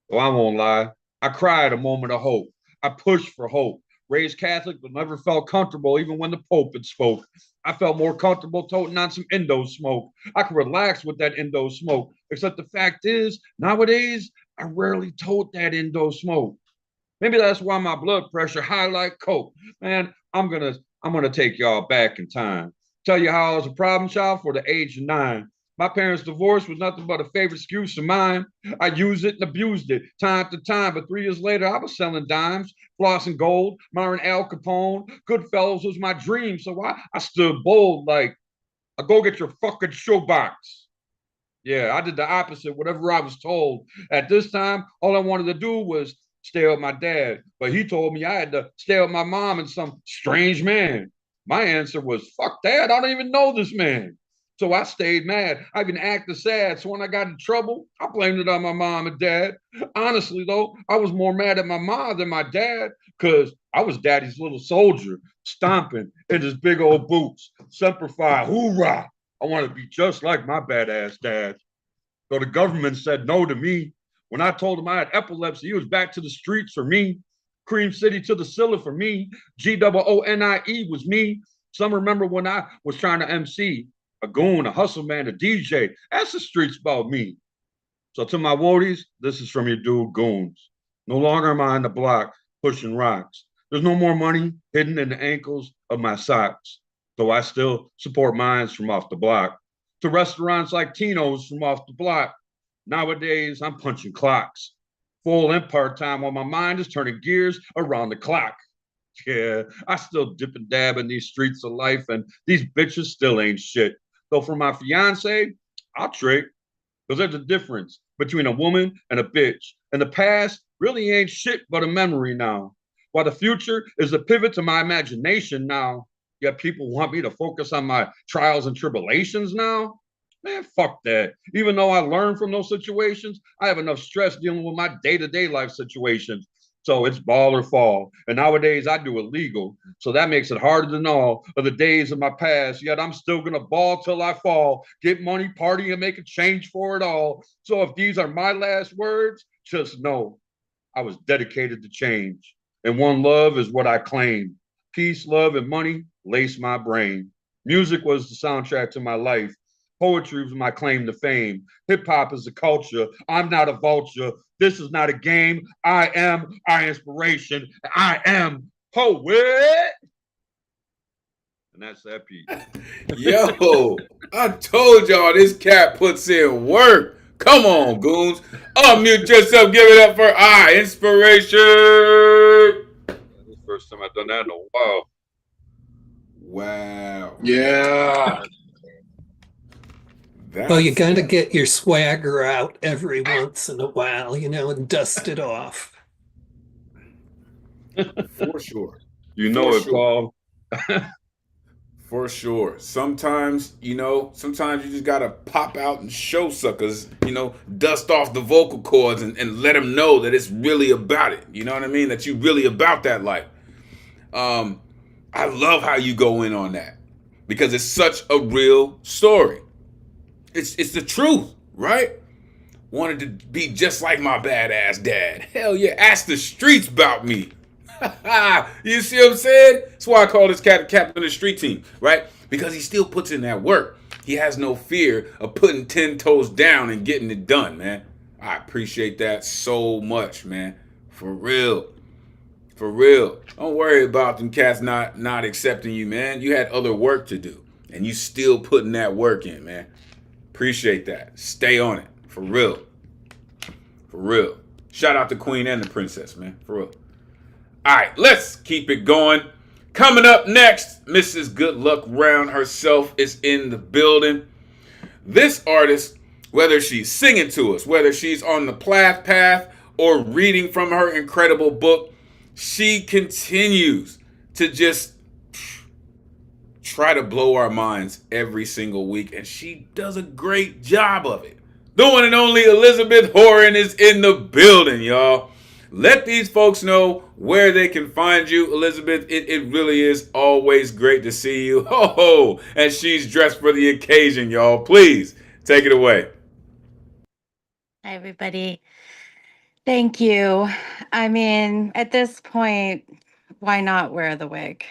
Speaker 19: Well, I won't lie. I cried a moment of hope. I pushed for hope. Raised Catholic, but never felt comfortable even when the Pope had spoke. I felt more comfortable toting on some Indo smoke. I could relax with that Indo smoke. Except the fact is, nowadays, I rarely tote that Indo smoke. Maybe that's why my blood pressure high like coke. Man, I'm gonna take y'all back in time. Tell you how I was a problem child for the age of 9. My parents' divorce was nothing but a favorite excuse of mine. I used it and abused it time to time, but 3 years later, I was selling dimes, flossing gold, marrying Al Capone. Goodfellas was my dream, so I stood bold like, go get your fucking shoebox. Yeah, I did the opposite, whatever I was told. At this time, all I wanted to do was stay with my dad, but he told me I had to stay with my mom and some strange man. My answer was, fuck that, I don't even know this man. So I stayed mad. I even acted sad. So when I got in trouble, I blamed it on my mom and dad. Honestly, though, I was more mad at my mom than my dad because I was daddy's little soldier, stomping in his big old boots. Semper Fi, hoorah. I want to be just like my badass dad. So the government said no to me. When I told him I had epilepsy, he was back to the streets for me. Cream City to the Silla for me. GOONIE was me. Some remember when I was trying to MC. A goon, a hustle man, a DJ. That's the streets about me. So to my woadies, this is from your dude Goons. No longer am I on the block pushing rocks. There's no more money hidden in the ankles of my socks. Though I still support mines from off the block. To restaurants like Tino's from off the block. Nowadays, I'm punching clocks. Full and part-time while my mind is turning gears around the clock. Yeah, I still dip and dab in these streets of life, and these bitches still ain't shit. Though for my fiance, I'll trick. Because there's a difference between a woman and a bitch. And the past really ain't shit but a memory now. While the future is a pivot to my imagination now. Yet people want me to focus on my trials and tribulations now. Man, fuck that. Even though I learned from those situations, I have enough stress dealing with my day-to-day life situations. So it's ball or fall. And nowadays I do it legal. So that makes it harder than all of the days of my past. Yet I'm still going to ball till I fall, get money, party, and make a change for it all. So if these are my last words, just know I was dedicated to change. And one love is what I claim. Peace, love, and money lace my brain. Music was the soundtrack to my life. Poetry was my claim to fame. Hip hop is a culture. I'm not a vulture. This is not a game. I am our inspiration. I am poet. And that's that piece.
Speaker 1: Yo, I told y'all this cat puts in work. Come on, goons. Unmute yourself. Give it up for our inspiration.
Speaker 19: This is the first time I've done that in a while.
Speaker 1: Wow.
Speaker 21: Yeah.
Speaker 4: Well, you got to get your swagger out every once in a while, and dust it off.
Speaker 1: For sure.
Speaker 19: You know it, Paul.
Speaker 1: For sure. Sometimes you just got to pop out and show suckers, dust off the vocal cords and let them know that it's really about it. You know what I mean? That you really about that life. I love how you go in on that because it's such a real story. It's the truth, right? Wanted to be just like my badass dad. Hell yeah, ask the streets about me. You see what I'm saying? That's why I call this cat the captain of the street team, right? Because he still puts in that work. He has no fear of putting 10 toes down and getting it done, man. I appreciate that so much, man. For real. For real. Don't worry about them cats not accepting you, man. You had other work to do. And you still putting that work in, man. Appreciate that. Stay on it. For real. For real. Shout out to Queen and the Princess, man. For real. All right, let's keep it going. Coming up next, Mrs. Good Luck Round herself is in the building. This artist, whether she's singing to us, whether she's on the Plath Path or reading from her incredible book, she continues to just try to blow our minds every single week, and she does a great job of it. The one and only Elizabeth Horan is in the building, y'all. Let these folks know where they can find you, Elizabeth. It really is always great to see you. Ho ho! And she's dressed for the occasion, y'all. Please take it away.
Speaker 5: Hi, everybody. Thank you. I mean, at this point, why not wear the wig?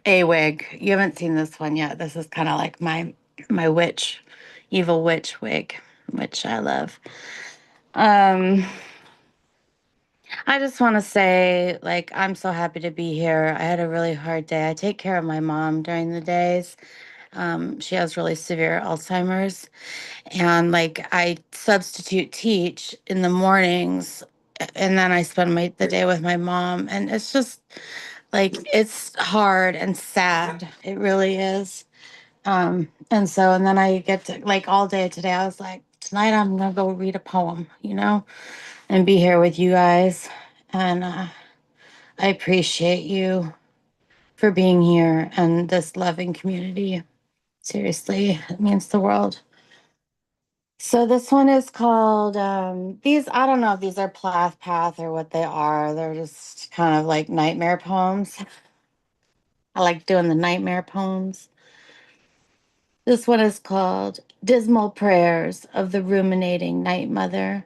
Speaker 5: A wig. You haven't seen this one yet. This is kind of like my witch, evil witch wig, which I love. I just want to say, like, I'm so happy to be here. I had a really hard day. I take care of my mom during the days. She has really severe Alzheimer's, and like I substitute teach in the mornings, and then I spend the day with my mom, and it's just like it's hard and sad. It really is. And then I get to like all day today. I was like, tonight I'm gonna go read a poem, and be here with you guys. And I appreciate you for being here and this loving community. Seriously, it means the world. So this one is called these. I don't know if these are Plath Path or what they are. They're just kind of like nightmare poems. I like doing the nightmare poems. This one is called Dismal Prayers of the Ruminating Night Mother.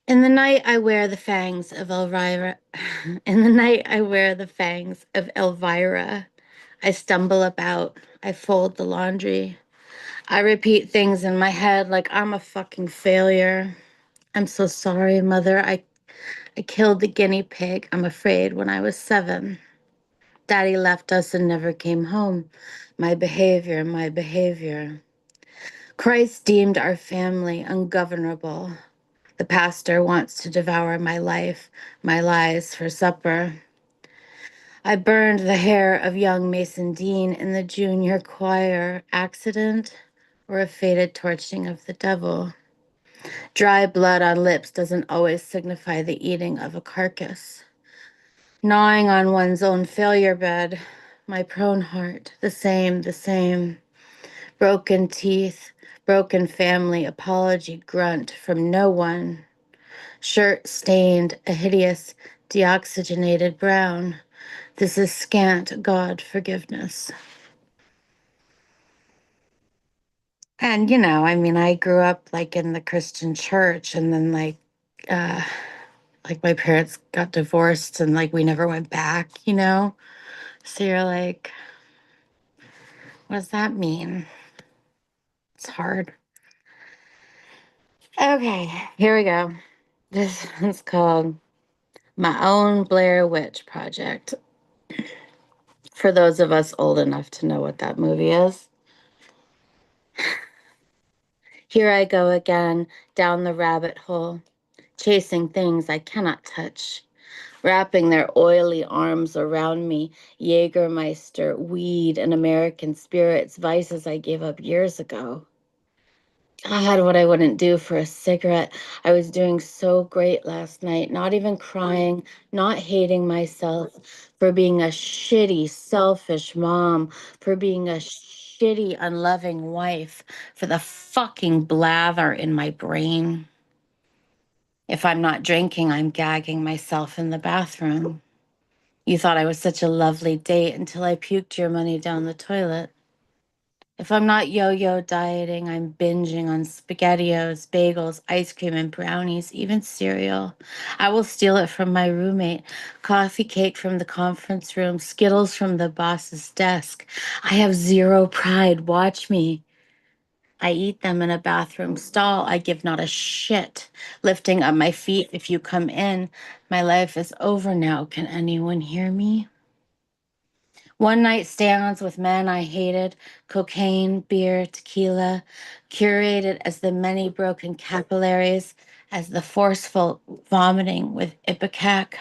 Speaker 5: In the night I wear the fangs of Elvira. In the night I wear the fangs of Elvira. I stumble about. I fold the laundry. I repeat things in my head like I'm a fucking failure. I'm so sorry, Mother. I killed the guinea pig, I'm afraid, when I was 7. Daddy left us and never came home. My behavior, my behavior. Christ deemed our family ungovernable. The pastor wants to devour my life, my lies for supper. I burned the hair of young Mason Dean in the junior choir. Accident or a fated torching of the devil? Dry blood on lips doesn't always signify the eating of a carcass. Gnawing on one's own failure bed, my prone heart, the same. Broken teeth, broken family, apology grunt from no one. Shirt stained a hideous deoxygenated brown. This is scant God forgiveness. And I mean, I grew up like in the Christian church, and then uh like my parents got divorced and like we never went back. So you're like, what does that mean? It's hard. Okay, here we go. This one's called My Own Blair Witch Project. For those of us old enough to know what that movie is. Here I go again, down the rabbit hole, chasing things I cannot touch, wrapping their oily arms around me, Jägermeister, weed, and American spirits, vices I gave up years ago. God, what I wouldn't do for a cigarette. I was doing so great last night, not even crying, not hating myself for being a shitty, selfish mom, for being a shitty, unloving wife, for the fucking blather in my brain. If I'm not drinking, I'm gagging myself in the bathroom. You thought I was such a lovely date until I puked your money down the toilet. If I'm not yo-yo dieting, I'm binging on SpaghettiOs, bagels, ice cream, and brownies, even cereal. I will steal it from my roommate, coffee cake from the conference room, Skittles from the boss's desk. I have zero pride. Watch me. I eat them in a bathroom stall. I give not a shit. Lifting up my feet if you come in. My life is over now. Can anyone hear me? One night stands with men I hated, cocaine, beer, tequila, curated as the many broken capillaries, as the forceful vomiting with ipecac.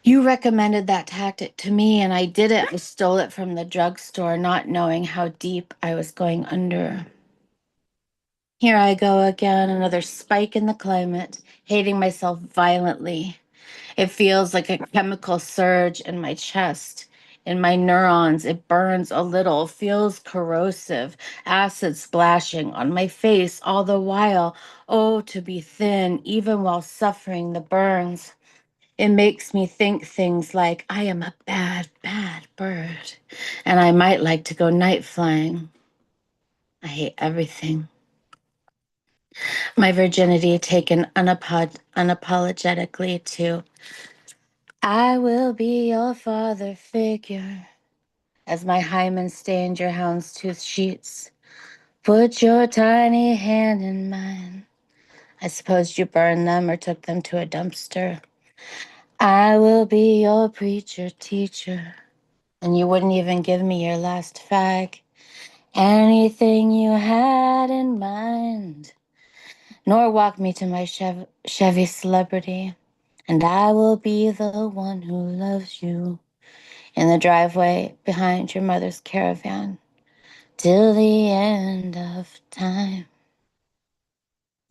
Speaker 5: You recommended that tactic to me, and I did it. I stole it from the drugstore, not knowing how deep I was going under. Here I go again, another spike in the climate, hating myself violently. It feels like a chemical surge in my chest, in my neurons. It burns a little, feels corrosive, acid splashing on my face all the while. Oh, to be thin, even while suffering the burns. It makes me think things like, I am a bad, bad bird, and I might like to go night flying. I hate everything. My virginity taken unapologetically to, I will be your father figure, as my hymen stained your houndstooth sheets. Put your tiny hand in mine. I suppose you burned them or took them to a dumpster. I will be your preacher teacher, and you wouldn't even give me your last fag. Anything you had in mind, nor walk me to my Chevy celebrity. And I will be the one who loves you in the driveway behind your mother's caravan till the end of time.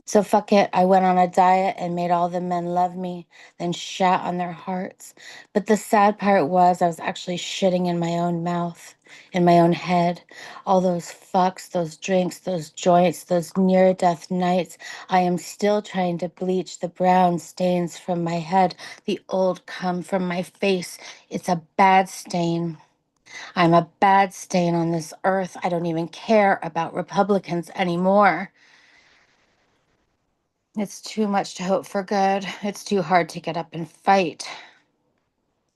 Speaker 5: So fuck it, I went on a diet and made all the men love me, then shat on their hearts. But the sad part was I was actually shitting in my own mouth, in my own head. All those fucks, those drinks, those joints, those near-death nights. I am still trying to bleach the brown stains from my head, the old cum from my face. It's a bad stain. I'm a bad stain on this earth. I don't even care about Republicans anymore. It's too much to hope for good. It's too hard to get up and fight.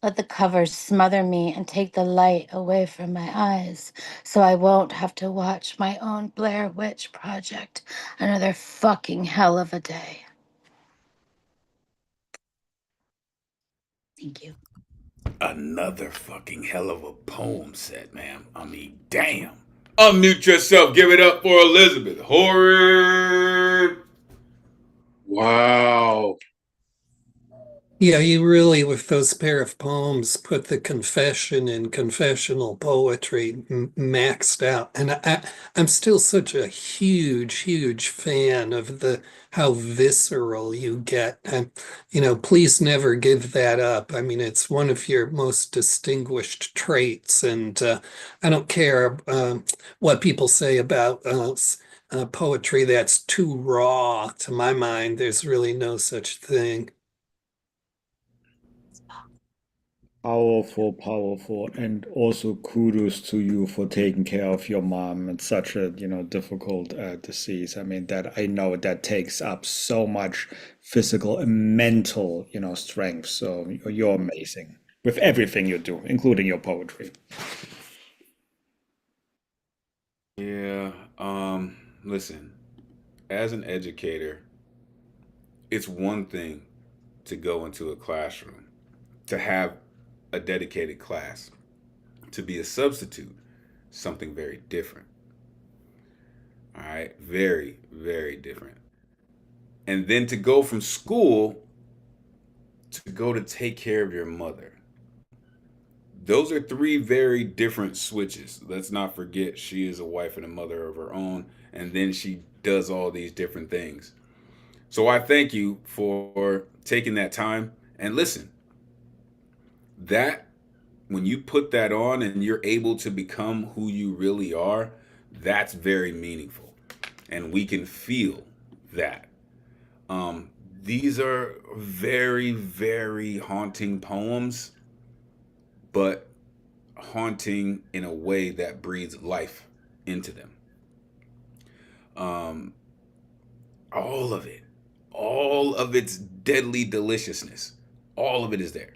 Speaker 5: Let the covers smother me and take the light away from my eyes so I won't have to watch my own Blair Witch Project another fucking hell of a day. Thank you.
Speaker 1: Another fucking hell of a poem set, man. I mean, damn. Unmute yourself. Give it up for Elizabeth. Horrid.
Speaker 21: Wow.
Speaker 4: Yeah, you really, with those pair of poems, put the confession in confessional poetry maxed out. And I'm still such a huge, huge fan of the how visceral you get. And, please never give that up. I mean, it's one of your most distinguished traits. And I don't care what people say about poetry that's too raw. To my mind, there's really no such thing.
Speaker 15: Powerful, powerful, and also kudos to you for taking care of your mom. It's such a, difficult disease. I mean, that I know that takes up so much physical and mental, strength. So you're amazing with everything you do, including your poetry.
Speaker 1: Yeah. Listen, as an educator, it's one thing to go into a classroom, to have a dedicated class. To be a substitute, something very different. All right, very, very different. And then to go from school to go to take care of your mother. Those are three very different switches. Let's not forget she is a wife and a mother of her own, and then she does all these different things. So I thank you for taking that time. And listen, that when you put that on and you're able to become who you really are, that's very meaningful. And we can feel that. Um, these are very, very haunting poems, but haunting in a way that breathes life into them. All of it, all of its deadly deliciousness, all of it is there.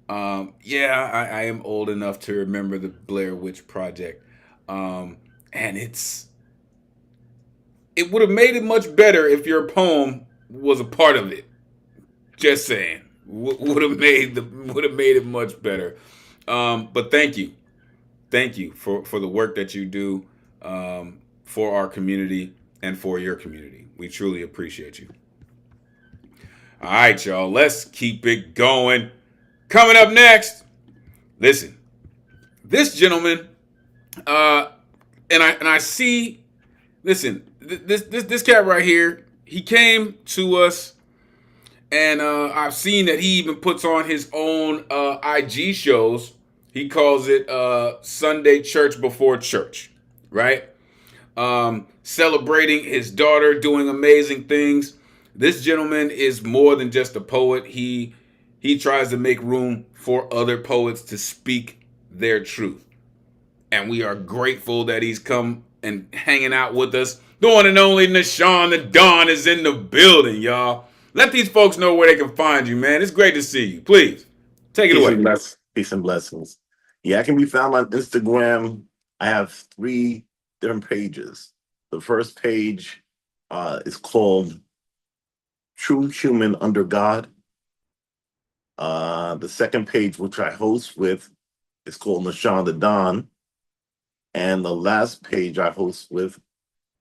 Speaker 1: Yeah, I am old enough to remember the Blair Witch Project, and it would have made it much better if your poem was a part of it. Just saying, would have made it much better. But thank you for the work that you do for our community and for your community. We truly appreciate you. All right, y'all, let's keep it going. Coming up next, listen, this gentleman, and I see, listen, this cat right here, he came to us, and I've seen that he even puts on his own IG shows. He calls it Sunday Church Before Church, right? Celebrating his daughter, doing amazing things. This gentleman is more than just a poet. He tries to make room for other poets to speak their truth. And we are grateful that he's come and hanging out with us. The one and only Nashawn the Don is in the building, y'all. Let these folks know where they can find you, man. It's great to see you. Please, take it away.
Speaker 7: Peace and blessings. Yeah, I can be found on Instagram. I have 3 different pages. The first page is called True Human Under God. The second page, which I host with, is called Nashawn the Don. And the last page I host with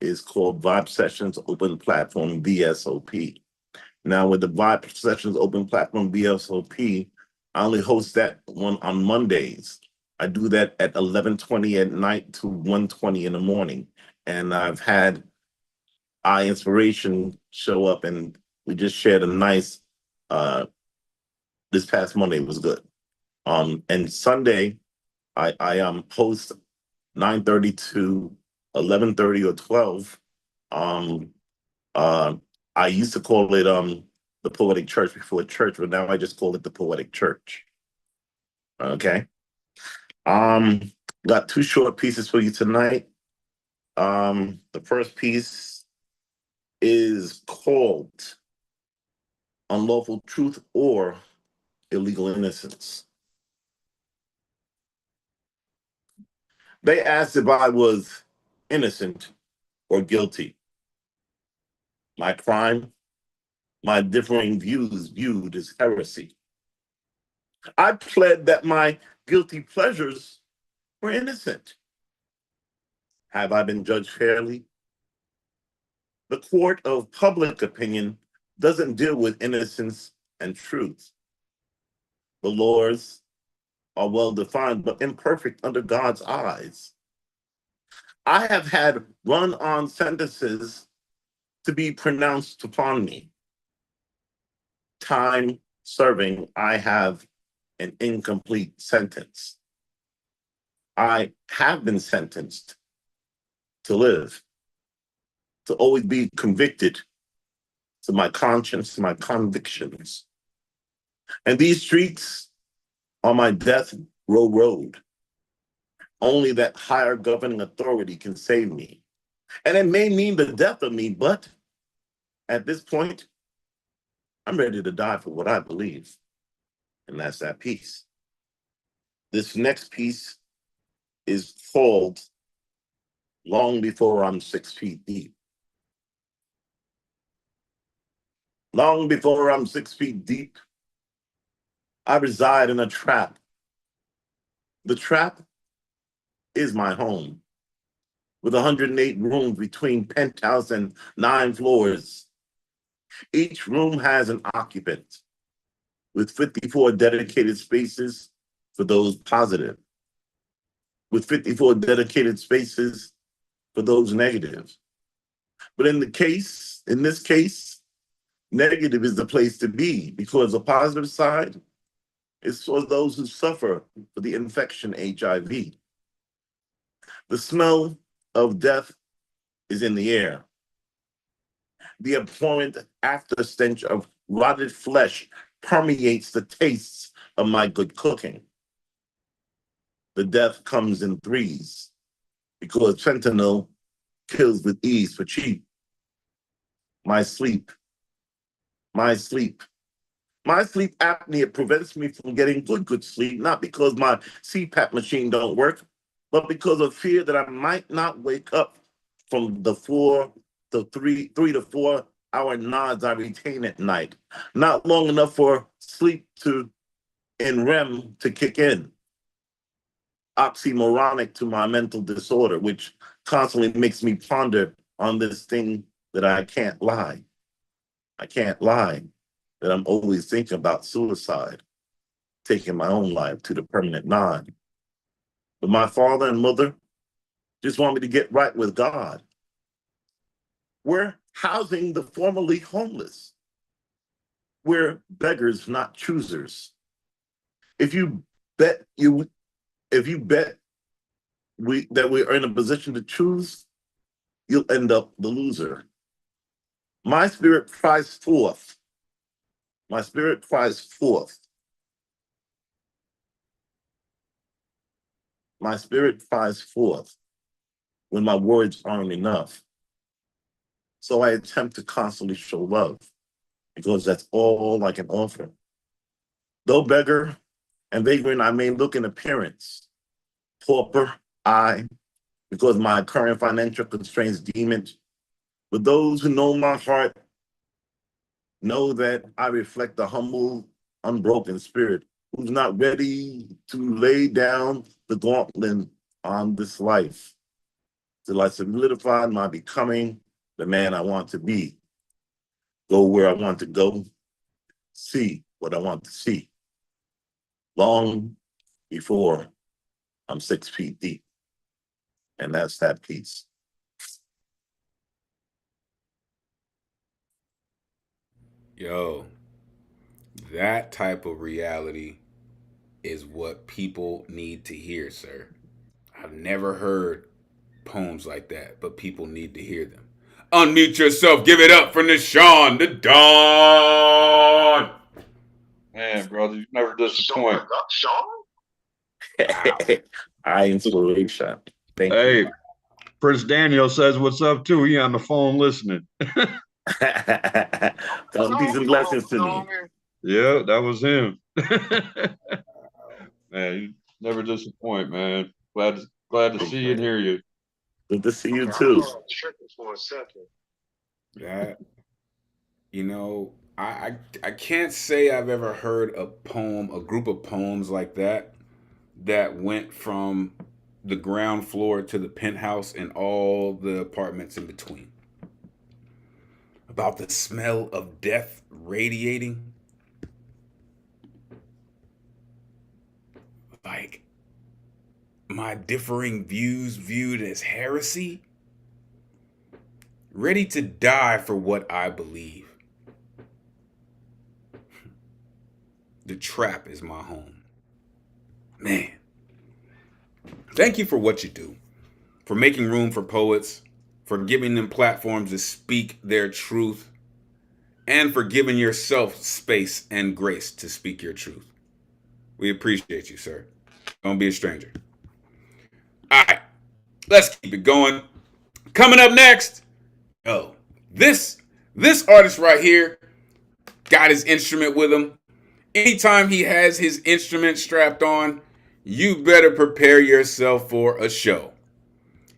Speaker 7: is called Vibe Sessions Open Platform VSOP. Now, with the Vibe Sessions Open Platform VSOP, I only host that one on Mondays. I do that at 11:20 at night to 1:20 in the morning. And I've had Inspiration show up, and we just shared a nice, this past Monday was good. And Sunday, I host 9:30 to 11:30 or 12. I used to call it the Poetic Church Before Church, but now I just call it the Poetic Church. Okay. Got 2 short pieces for you tonight. The first piece is called Unlawful Truth or Illegal Innocence. They asked if I was innocent or guilty. My crime, my differing views viewed as heresy. I pled that my guilty pleasures were innocent. Have I been judged fairly? The court of public opinion doesn't deal with innocence and truth. The laws are well defined but imperfect under God's eyes. I have had run-on sentences to be pronounced upon me. Time serving, I have an incomplete sentence. I have been sentenced to live, to always be convicted, to my conscience, my convictions. And these streets are my death row road. Only that higher governing authority can save me. And it may mean the death of me, but at this point, I'm ready to die for what I believe. And that's that piece. This next piece is called Long Before I'm 6 Feet Deep. Long before I'm 6 feet deep, I reside in a trap. The trap is my home, with 108 rooms between penthouse and 9 floors. Each room has an occupant, with 54 dedicated spaces for those positive, with 54 dedicated spaces for those negative. But in this case, negative is the place to be, because the positive side is for those who suffer for the infection HIV. The smell of death is in the air. The abhorrent after stench of rotted flesh permeates the tastes of my good cooking. The death comes in threes because fentanyl kills with ease for cheap. My sleep, my sleep. My sleep apnea prevents me from getting good sleep, not because my CPAP machine don't work, but because of fear that I might not wake up from the 3 to 4 hour nods I retain at night. Not long enough for sleep in REM to kick in. Oxymoronic to my mental disorder, which constantly makes me ponder on this thing that I can't lie. I can't lie that I'm always thinking about suicide, taking my own life to the permanent nod. But my father and mother just want me to get right with God. We're housing the formerly homeless. We're beggars, not choosers. If you bet that we are in a position to choose, you'll end up the loser. My spirit cries forth. My spirit cries forth. My spirit cries forth when my words aren't enough. So I attempt to constantly show love because that's all I can offer. Though beggar and vagrant I may look in appearance, pauper I, because my current financial constraints deem it. But those who know my heart know that I reflect a humble, unbroken spirit who's not ready to lay down the gauntlet on this life till I solidify my becoming the man I want to be, go where I want to go, see what I want to see, long before I'm 6 feet deep. And that's that piece.
Speaker 1: Yo, that type of reality is what people need to hear, sir. I've never heard poems like that, but people need to hear them. Unmute yourself. Give it up for Nishan the Dawn.
Speaker 19: Man, brother, you never disappoint.
Speaker 7: Wow. High inspiration. Thank
Speaker 19: Hey,
Speaker 7: you.
Speaker 19: Prince Daniel says what's up too. He on the phone listening.
Speaker 7: Peace and blessings to me.
Speaker 19: Yeah, that was him. Man, you never disappoint, man. Glad to see you and hear you.
Speaker 7: Good to see you too.
Speaker 1: That, you know, I can't say I've ever heard a poem, a group of poems like that went from the ground floor to the penthouse and all the apartments in between. About the smell of death radiating. Like my differing views viewed as heresy. Ready to die for what I believe. The trap is my home. Man, thank you for what you do, for making room for poets, for giving them platforms to speak their truth, and for giving yourself space and grace to speak your truth. We appreciate you, sir. Don't be a stranger. All right, let's keep it going. Coming up next, this artist right here got his instrument with him. Anytime he has his instrument strapped on, you better prepare yourself for a show.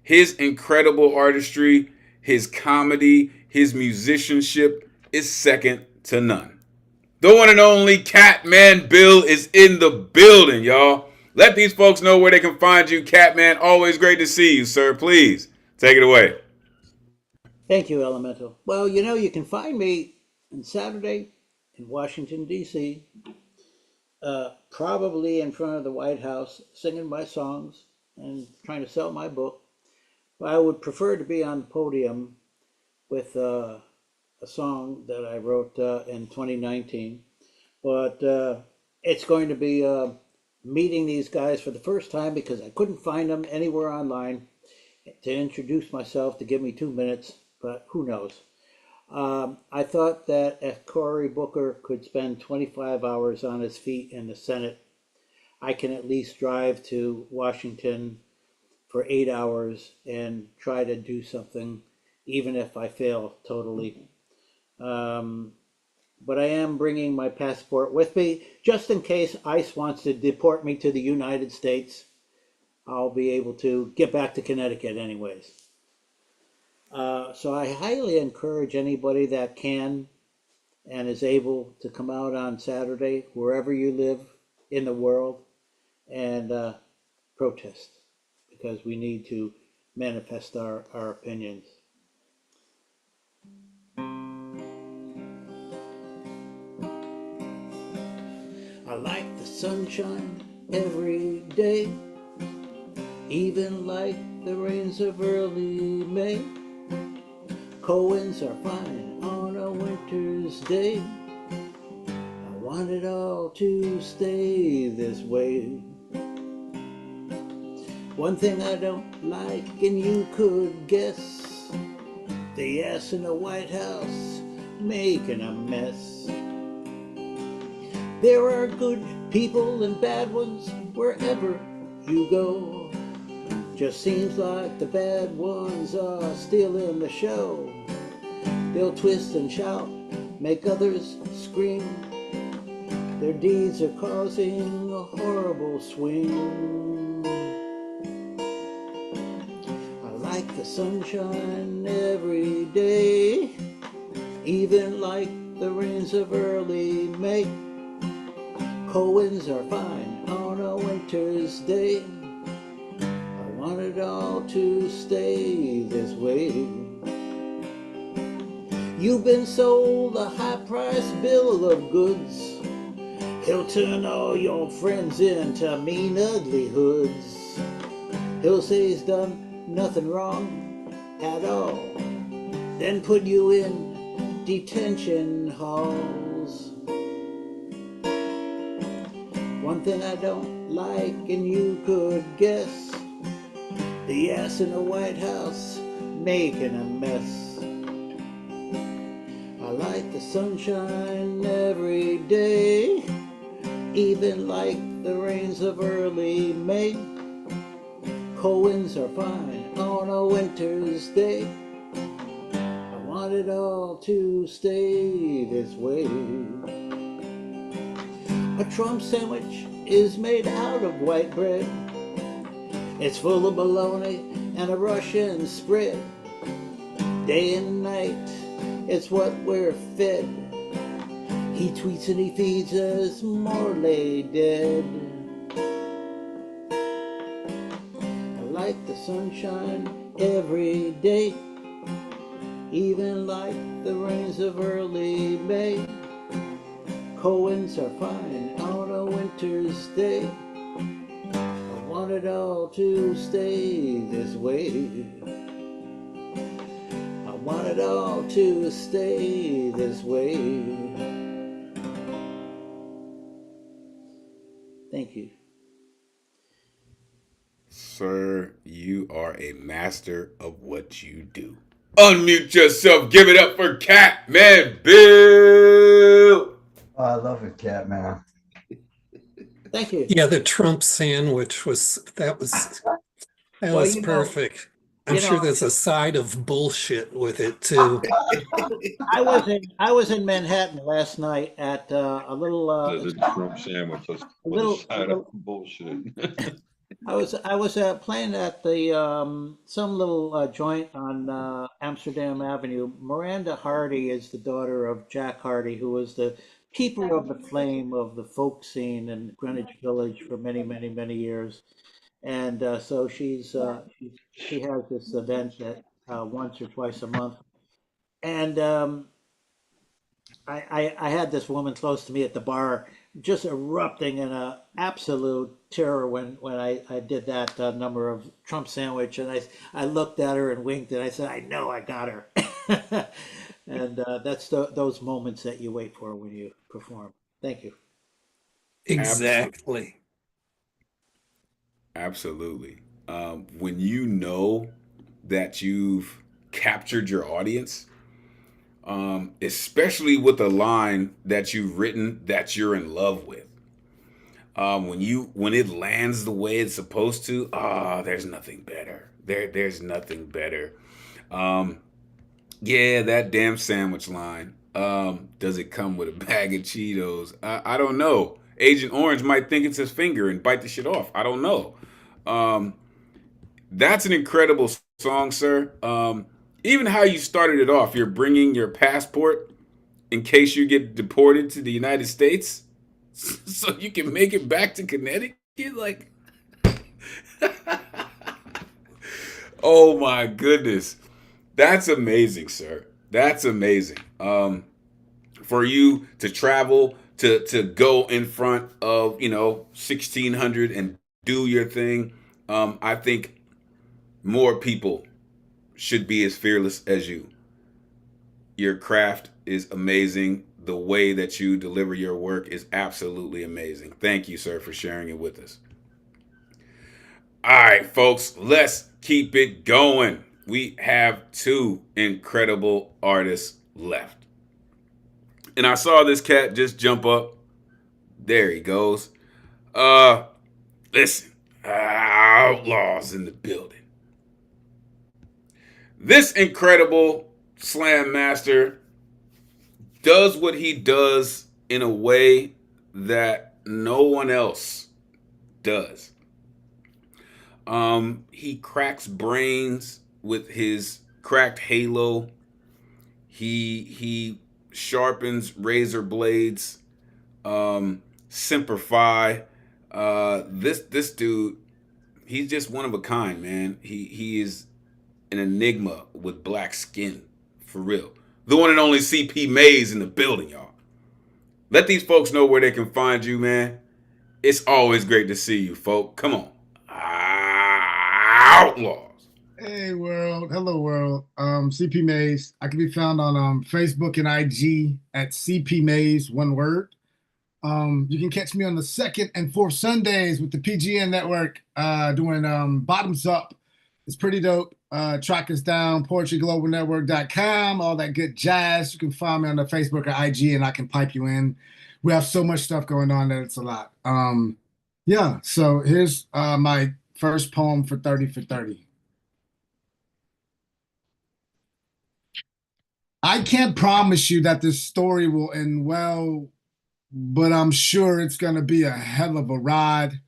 Speaker 1: His incredible artistry, his comedy, his musicianship is second to none. The one and only Catman Bill is in the building, y'all. Let these folks know where they can find you, Catman. Always great to see you, sir. Please take it away.
Speaker 9: Thank you, Elemental. Well, you can find me on Saturday in Washington, D.C., probably in front of the White House, singing my songs and trying to sell my book. I would prefer to be on the podium with a song that I wrote in 2019, but it's going to be meeting these guys for the first time because I couldn't find them anywhere online to introduce myself, to give me 2 minutes, but who knows. I thought that if Cory Booker could spend 25 hours on his feet in the Senate, I can at least drive to Washington for 8 hours and try to do something, even if I fail totally. Um, but I am bringing my passport with me just in case ICE wants to deport me to the United States. I'll be able to get back to Connecticut anyways. So I highly encourage anybody that can and is able to come out on Saturday, wherever you live in the world, and protest, because we need to manifest our opinions. I like the sunshine every day, even like the rains of early May. Cold winds are fine on a winter's day. I want it all to stay this way. One thing I don't like, and you could guess, the ass in the White House making a mess. There are good people and bad ones wherever you go. Just seems like the bad ones are stealing the show. They'll twist and shout, make others scream. Their deeds are causing a horrible swing. I like the sunshine every day, even like the rains of early May. Cold winds are fine on a winter's day. I want it all to stay this way. You've been sold a high-priced bill of goods. He'll turn all your friends into mean, ugly hoods. He'll say he's done nothing wrong at all, then put you in detention halls. One thing I don't like, and you could guess, the ass in the White House making a mess. I like the sunshine every day, even like the rains of early May. Cold winds are fine on a winter's day. I want it all to stay this way. A Trump sandwich is made out of white bread. It's full of bologna and a Russian spread. Day and night, it's what we're fed. He tweets and he feeds us more lay dead. I like the sunshine every day, even like the rains of early May. Cold winds are fine on a winter's day. I want it all to stay this way. I want it all to stay this way. Thank you.
Speaker 1: Sir, you are a master of what you do. Unmute yourself. Give it up for Catman Bill.
Speaker 11: Oh, I love it, Catman.
Speaker 9: Thank you.
Speaker 4: Yeah, the Trump sandwich was
Speaker 9: Well,
Speaker 4: perfect. I'm sure there's a side of bullshit with it too.
Speaker 9: I was in Manhattan last night at a little
Speaker 19: The Trump sandwich was a side of bullshit.
Speaker 9: I was playing at the some little joint on Amsterdam Avenue. Miranda Hardy is the daughter of Jack Hardy, who was the keeper of the flame of the folk scene in Greenwich Village for many, many, many years. And so she has this event that once or twice a month. And I had this woman close to me at the bar just erupting in a absolute terror when I did that number of Trump sandwich, and I looked at her and winked, and I said, I know I got her. And that's those moments that you wait for when you perform. Thank you.
Speaker 4: Exactly.
Speaker 1: Absolutely. When you know that you've captured your audience, especially with a line that you've written that you're in love with, When it lands the way it's supposed to, there's nothing better. There's nothing better. Yeah, that damn sandwich line. Does it come with a bag of Cheetos? I don't know. Agent Orange might think it's his finger and bite the shit off. I don't know. That's an incredible song, sir. Even how you started it off, you're bringing your passport in case you get deported to the United States so you can make it back to Connecticut. Like, oh my goodness. That's amazing, sir. That's amazing. For you to travel, to go in front of, 1,600 and do your thing. I think more people should be as fearless as you. Your craft is amazing. The way that you deliver your work is absolutely amazing. Thank you, sir, for sharing it with us. All right, folks, let's keep it going. We have 2 incredible artists left. And I saw this cat just jump up. There he goes. Listen, Outlaws in the building. This incredible slam master does what he does in a way that no one else does. He cracks brains with his cracked halo. He sharpens razor blades. Semper Fi. This dude, he's just one of a kind, man. He is an enigma with black skin, for real. The one and only CP Mays in the building, y'all. Let these folks know where they can find you, man. It's always great to see you, folk. Come on. Outlaws.
Speaker 10: Hey, world. Hello, world. CP Mays. I can be found on Facebook and IG at CP Mays, one word. You can catch me on the 2nd and 4th Sundays with the PGN Network doing Bottoms Up. It's pretty dope. Track us down, poetryglobalnetwork.com, all that good jazz. You can find me on the Facebook or IG and I can pipe you in. We have so much stuff going on that it's a lot. Yeah, so here's my first poem for 30 for 30. I can't promise you that this story will end well, but I'm sure it's going to be a hell of a ride.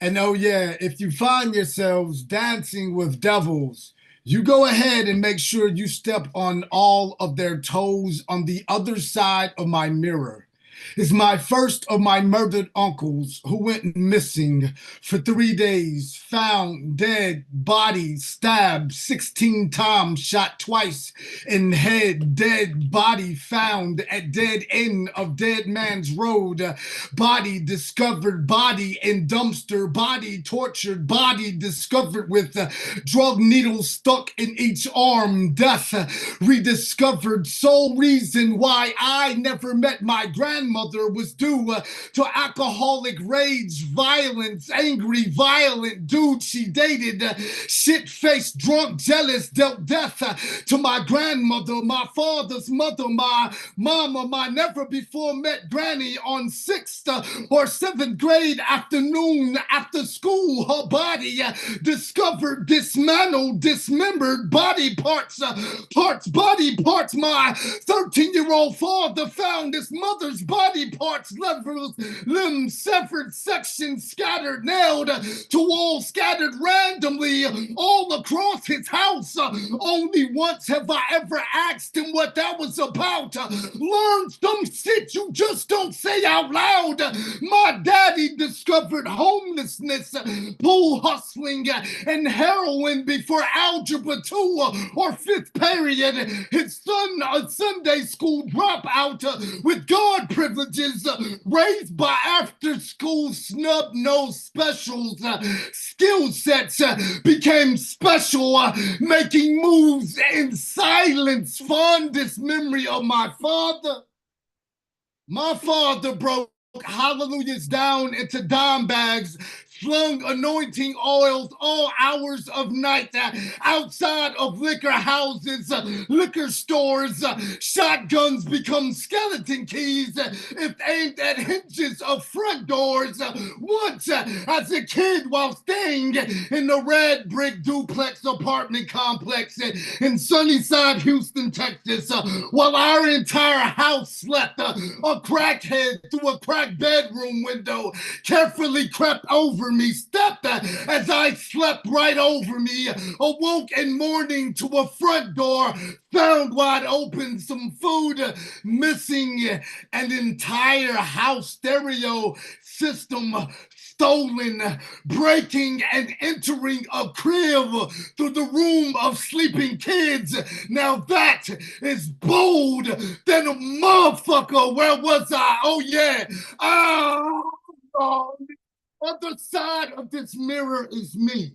Speaker 10: And oh yeah, if you find yourselves dancing with devils, you go ahead and make sure you step on all of their toes on the other side of my mirror. Is my first of my murdered uncles who went missing for 3 days, found dead, body stabbed 16 times, shot twice in head, dead body found at dead end of dead man's road, body discovered, body in dumpster, body tortured, body discovered with drug needles stuck in each arm, death rediscovered, sole reason why I never met my grandmother was due to alcoholic rage, violence, angry, violent dude she dated, shit-faced, drunk, jealous, dealt death to my grandmother, my father's mother, my mama, my never-before-met granny on 6th or 7th grade afternoon after school. Her body discovered, dismantled, dismembered, body parts, body parts. My 13-year-old father found his mother's body parts, levers, limbs, severed sections, scattered, nailed to walls, scattered randomly all across his house. Only once have I ever asked him what that was about. Learn some shit you just don't say out loud. My daddy discovered homelessness, pool hustling, and heroin before algebra 2 or 5th period. His son, a Sunday school dropout with guard privileges, raised by after-school snub-nosed specials, skill sets became special, making moves in silence. Fondest memory of my father. My father broke hallelujahs down into dime bags, slung anointing oils all hours of night outside of liquor houses, liquor stores. Shotguns become skeleton keys if aimed at hinges of front doors. Once, as a kid, while staying in the red brick duplex apartment complex in Sunnyside, Houston, Texas, while our entire house slept, a crackhead through a cracked bedroom window carefully crept over me, stepped as I slept right over me, awoke in morning to a front door found wide open, some food missing, an entire house stereo system stolen, breaking and entering a crib through the room of sleeping kids. Now that is bold than a motherfucker. Where was I? Oh yeah. Oh, on the side of this mirror is me.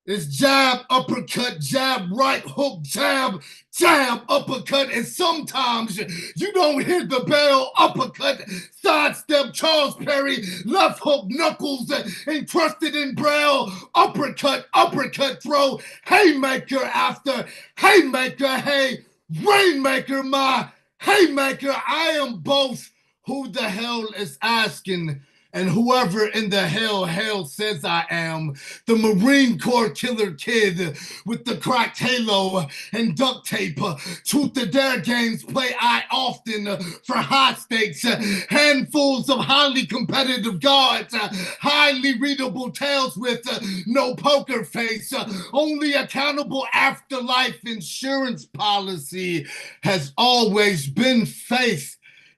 Speaker 10: It's jab, uppercut, jab, right hook, jab, jab, uppercut, and sometimes you don't hear the bell, uppercut, sidestep, Charles Perry, left hook, knuckles, encrusted in braille, uppercut, uppercut, throw, haymaker after haymaker, hey, rainmaker, my haymaker. I am both. Who the hell is asking? And whoever in the hell says I am, the Marine Corps killer kid with the cracked halo and duct tape. Truth or dare games play I often for high stakes, handfuls of highly competitive guards, highly readable tales with no poker face, only accountable afterlife insurance policy has always been faith.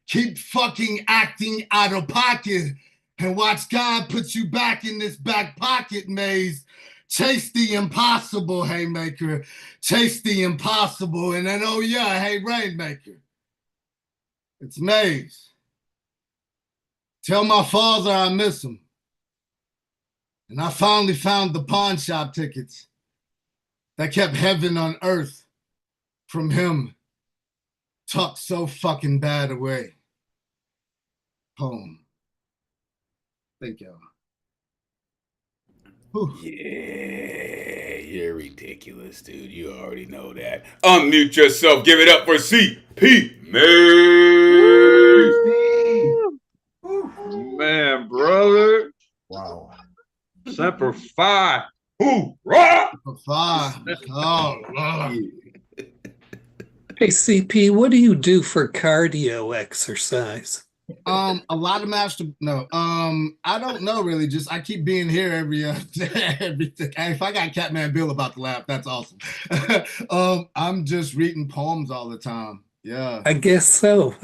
Speaker 10: Keep fucking acting out of pocket and watch God put you back in this back pocket maze. Chase the impossible, haymaker. Chase the impossible. And then, oh yeah, hey, rainmaker. It's maze. Tell my father I miss him. And I finally found the pawn shop tickets that kept heaven on earth from him tucked so fucking bad away. Poem. Thank y'all.
Speaker 1: Yeah, you're ridiculous, dude. You already know that. Unmute yourself. Give it up for CP Maze.
Speaker 19: Man, brother.
Speaker 11: Wow.
Speaker 19: Semper Fi. Hoorah!
Speaker 10: Semper Fi. Oh, Lord.
Speaker 4: Hey, CP, what do you do for cardio exercise?
Speaker 10: A lot of I don't know really. Just I keep being here everything. If I got Catman Bill about to laugh, that's awesome. I'm just reading poems all the time. Yeah.
Speaker 4: I guess so.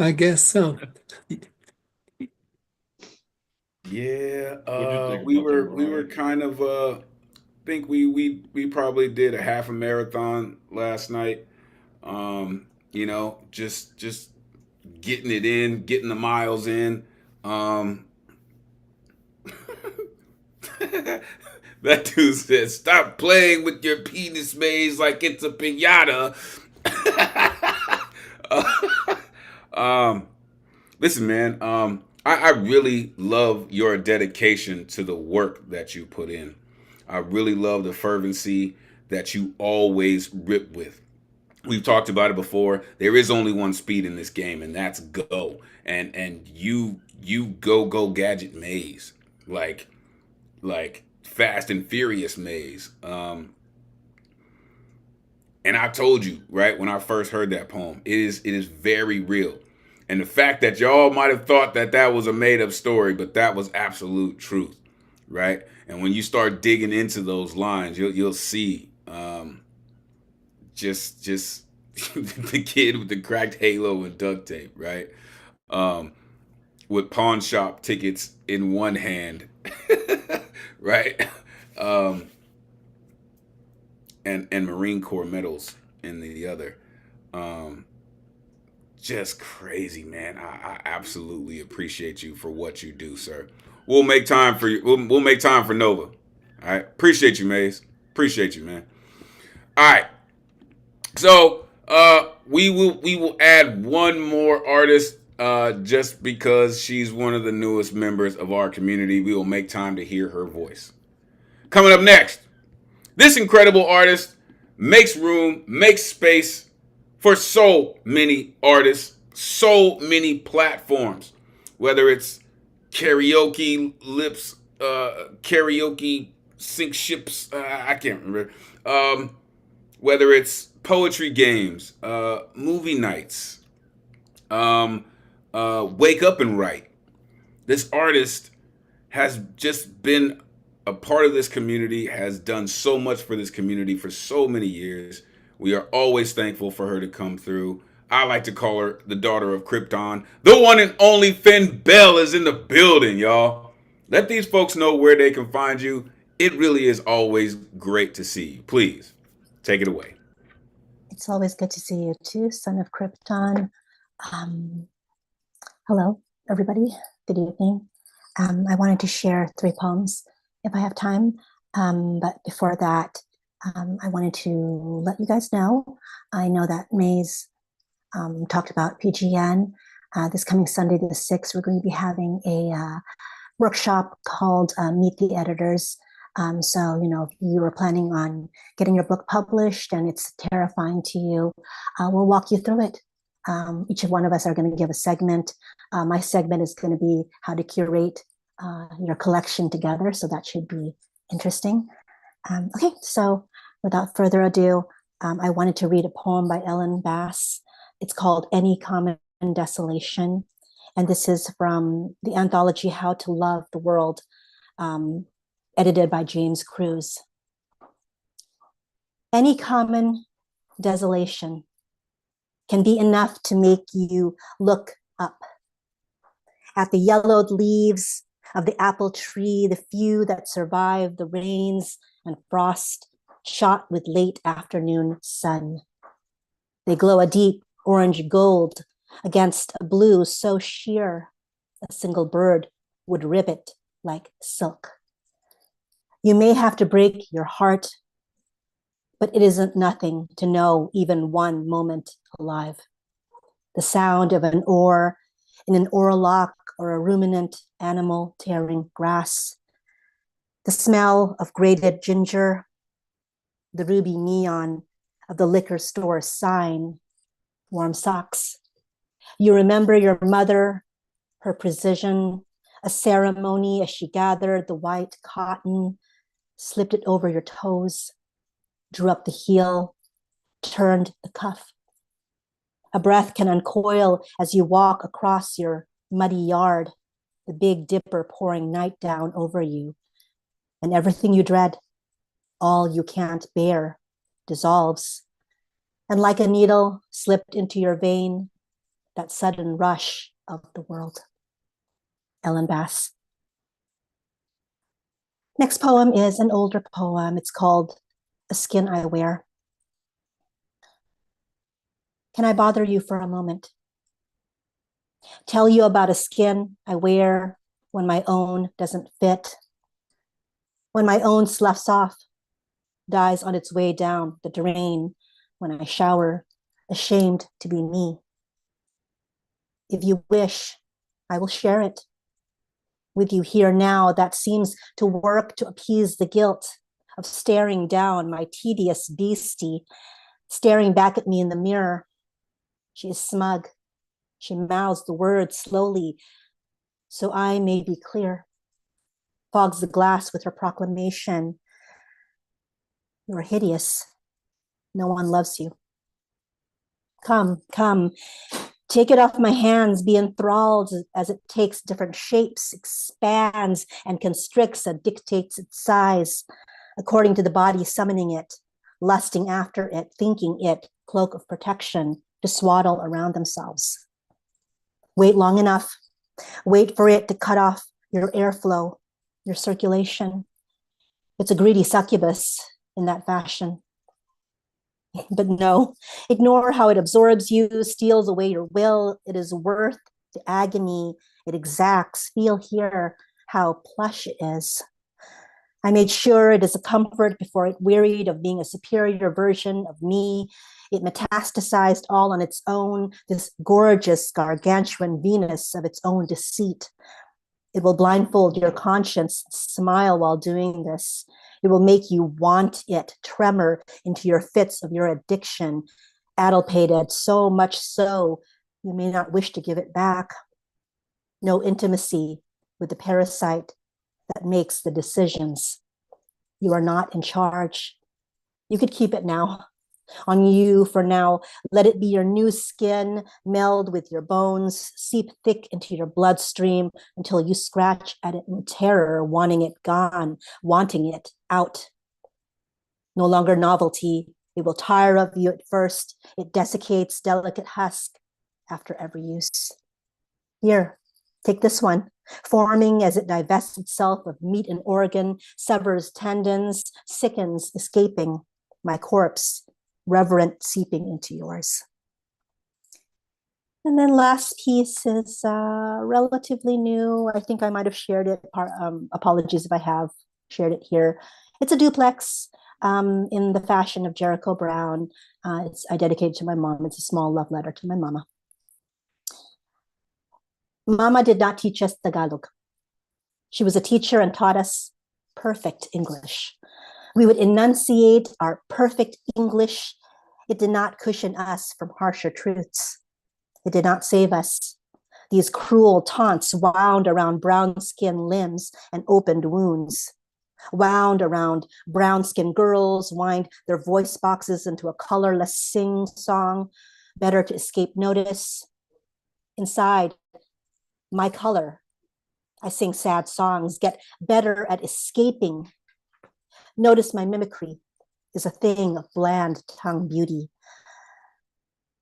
Speaker 1: Yeah, we were kind of think we probably did a half a marathon last night. You know, just getting it in, getting the miles in. That dude said, "Stop playing with your penis maze like it's a piñata." Listen, man. I really love your dedication to the work that you put in. I really love the fervency that you always rip with. We've talked about it before. There is only one speed in this game, and that's go. And you go gadget maze, like Fast and Furious maze. And I told you, right, when I first heard that poem, it is very real. And the fact that y'all might have thought that that was a made up story, but that was absolute truth, right? And when you start digging into those lines, you'll see just the kid with the cracked halo and duct tape, right? With pawn shop tickets in one hand, right? And Marine Corps medals in the other. Just crazy, man. I absolutely appreciate you for what you do, sir. We'll make time for you. We'll make time for Nova. All right. Appreciate you, Maze. Appreciate you, man. All right. So we will add one more artist just because she's one of the newest members of our community, we will make time to hear her voice. Coming up next, this incredible artist makes room, makes space for so many artists, so many platforms, whether it's karaoke lips, karaoke sink ships, I can't remember, whether it's poetry games, movie nights, wake up and write. This artist has just been a part of this community, has done so much for this community for so many years. We are always thankful for her to come through. I like to call her the daughter of Krypton. The one and only Finn Bell is in the building, y'all. Let these folks know where they can find you. It really is always great to see you. Please, take it away.
Speaker 13: It's always good to see you too, son of Krypton. Hello, everybody. Good evening. I wanted to share 3 poems if I have time. But before that, I wanted to let you guys know. I know that May's talked about PGN. This coming Sunday, the 6th, we're going to be having a workshop called Meet the Editors. So, if you were planning on getting your book published and it's terrifying to you, we'll walk you through it. Each one of us are going to give a segment. My segment is going to be how to curate your collection together. So that should be interesting. Okay, so without further ado, I wanted to read a poem by Ellen Bass. It's called Any Common Desolation. And this is from the anthology How to Love the World, edited by James Cruz. Any common desolation can be enough to make you look up at the yellowed leaves of the apple tree, the few that survive the rains and frost, shot with late afternoon sun. They glow a deep orange gold against a blue so sheer a single bird would rip it like silk. You may have to break your heart, but it isn't nothing to know even one moment alive. The sound of an oar in an oarlock or a ruminant animal tearing grass. The smell of grated ginger, the ruby neon of the liquor store sign, warm socks. You remember your mother, her precision, a ceremony as she gathered the white cotton, slipped it over your toes, drew up the heel, turned the cuff. A breath can uncoil as you walk across your muddy yard, the Big Dipper pouring night down over you, and everything you dread, all you can't bear, dissolves. And like a needle slipped into your vein, that sudden rush of the world. Ellen Bass. Next poem is an older poem. It's called A Skin I Wear. Can I bother you for a moment? Tell you about a skin I wear when my own doesn't fit, when my own sloughs off, dies on its way down the drain when I shower, ashamed to be me. If you wish, I will share it with you here now. That seems to work to appease the guilt of staring down my tedious beastie, staring back at me in the mirror. She is smug. She mouths the words slowly, so I may be clear. Fogs the glass with her proclamation. You're hideous. No one loves you. Come, come. Take it off my hands, be enthralled as it takes different shapes, expands and constricts and dictates its size, according to the body summoning it, lusting after it, thinking it, cloak of protection, to swaddle around themselves. Wait long enough. Wait for it to cut off your airflow, your circulation. It's a greedy succubus in that fashion. But no, ignore how it absorbs you, steals away your will. It is worth the agony it exacts. Feel here how plush it is. I made sure it is a comfort before it wearied of being a superior version of me. It metastasized all on its own, this gorgeous gargantuan Venus of its own deceit. It will blindfold your conscience, smile while doing this. It will make you want it, tremor into your fits of your addiction, addlepated so much so you may not wish to give it back. No intimacy with the parasite that makes the decisions. You are not in charge. You could keep it now. On you for now, let it be your new skin, meld with your bones, seep thick into your bloodstream until you scratch at it in terror, wanting it gone, wanting it out. No longer novelty. It will tire of you at first. It desiccates delicate husk after every use. Here, take this one, forming as it divests itself of meat and organ, severs tendons, sickens, escaping my corpse, reverent seeping into yours. And then last piece is relatively new. I think I might have shared it. Apologies if I have shared it here. It's a duplex in the fashion of Jericho Brown. I dedicate it to my mom. It's a small love letter to my mama. Mama did not teach us Tagalog. She was a teacher and taught us perfect English. We would enunciate our perfect English. It did not cushion us from harsher truths. It did not save us. These cruel taunts wound around brown-skinned limbs and opened wounds. Wound around brown-skinned girls, wind their voice boxes into a colorless sing-song, better to escape notice. Inside, my color, I sing sad songs, get better at escaping. Notice my mimicry is a thing of bland tongue beauty.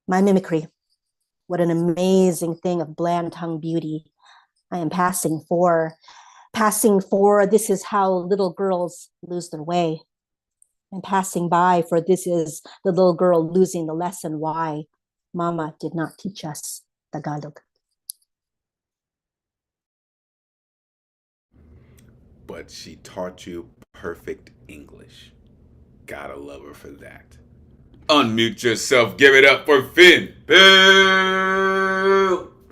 Speaker 13: My mimicry, what an amazing thing of bland tongue beauty. I am passing for, this is how little girls lose their way. I'm passing by, for this is the little girl losing the lesson why Mama did not teach us Tagalog.
Speaker 1: But she taught you perfect English. Gotta love her for that. Unmute yourself. Give it up for Finn. Boo!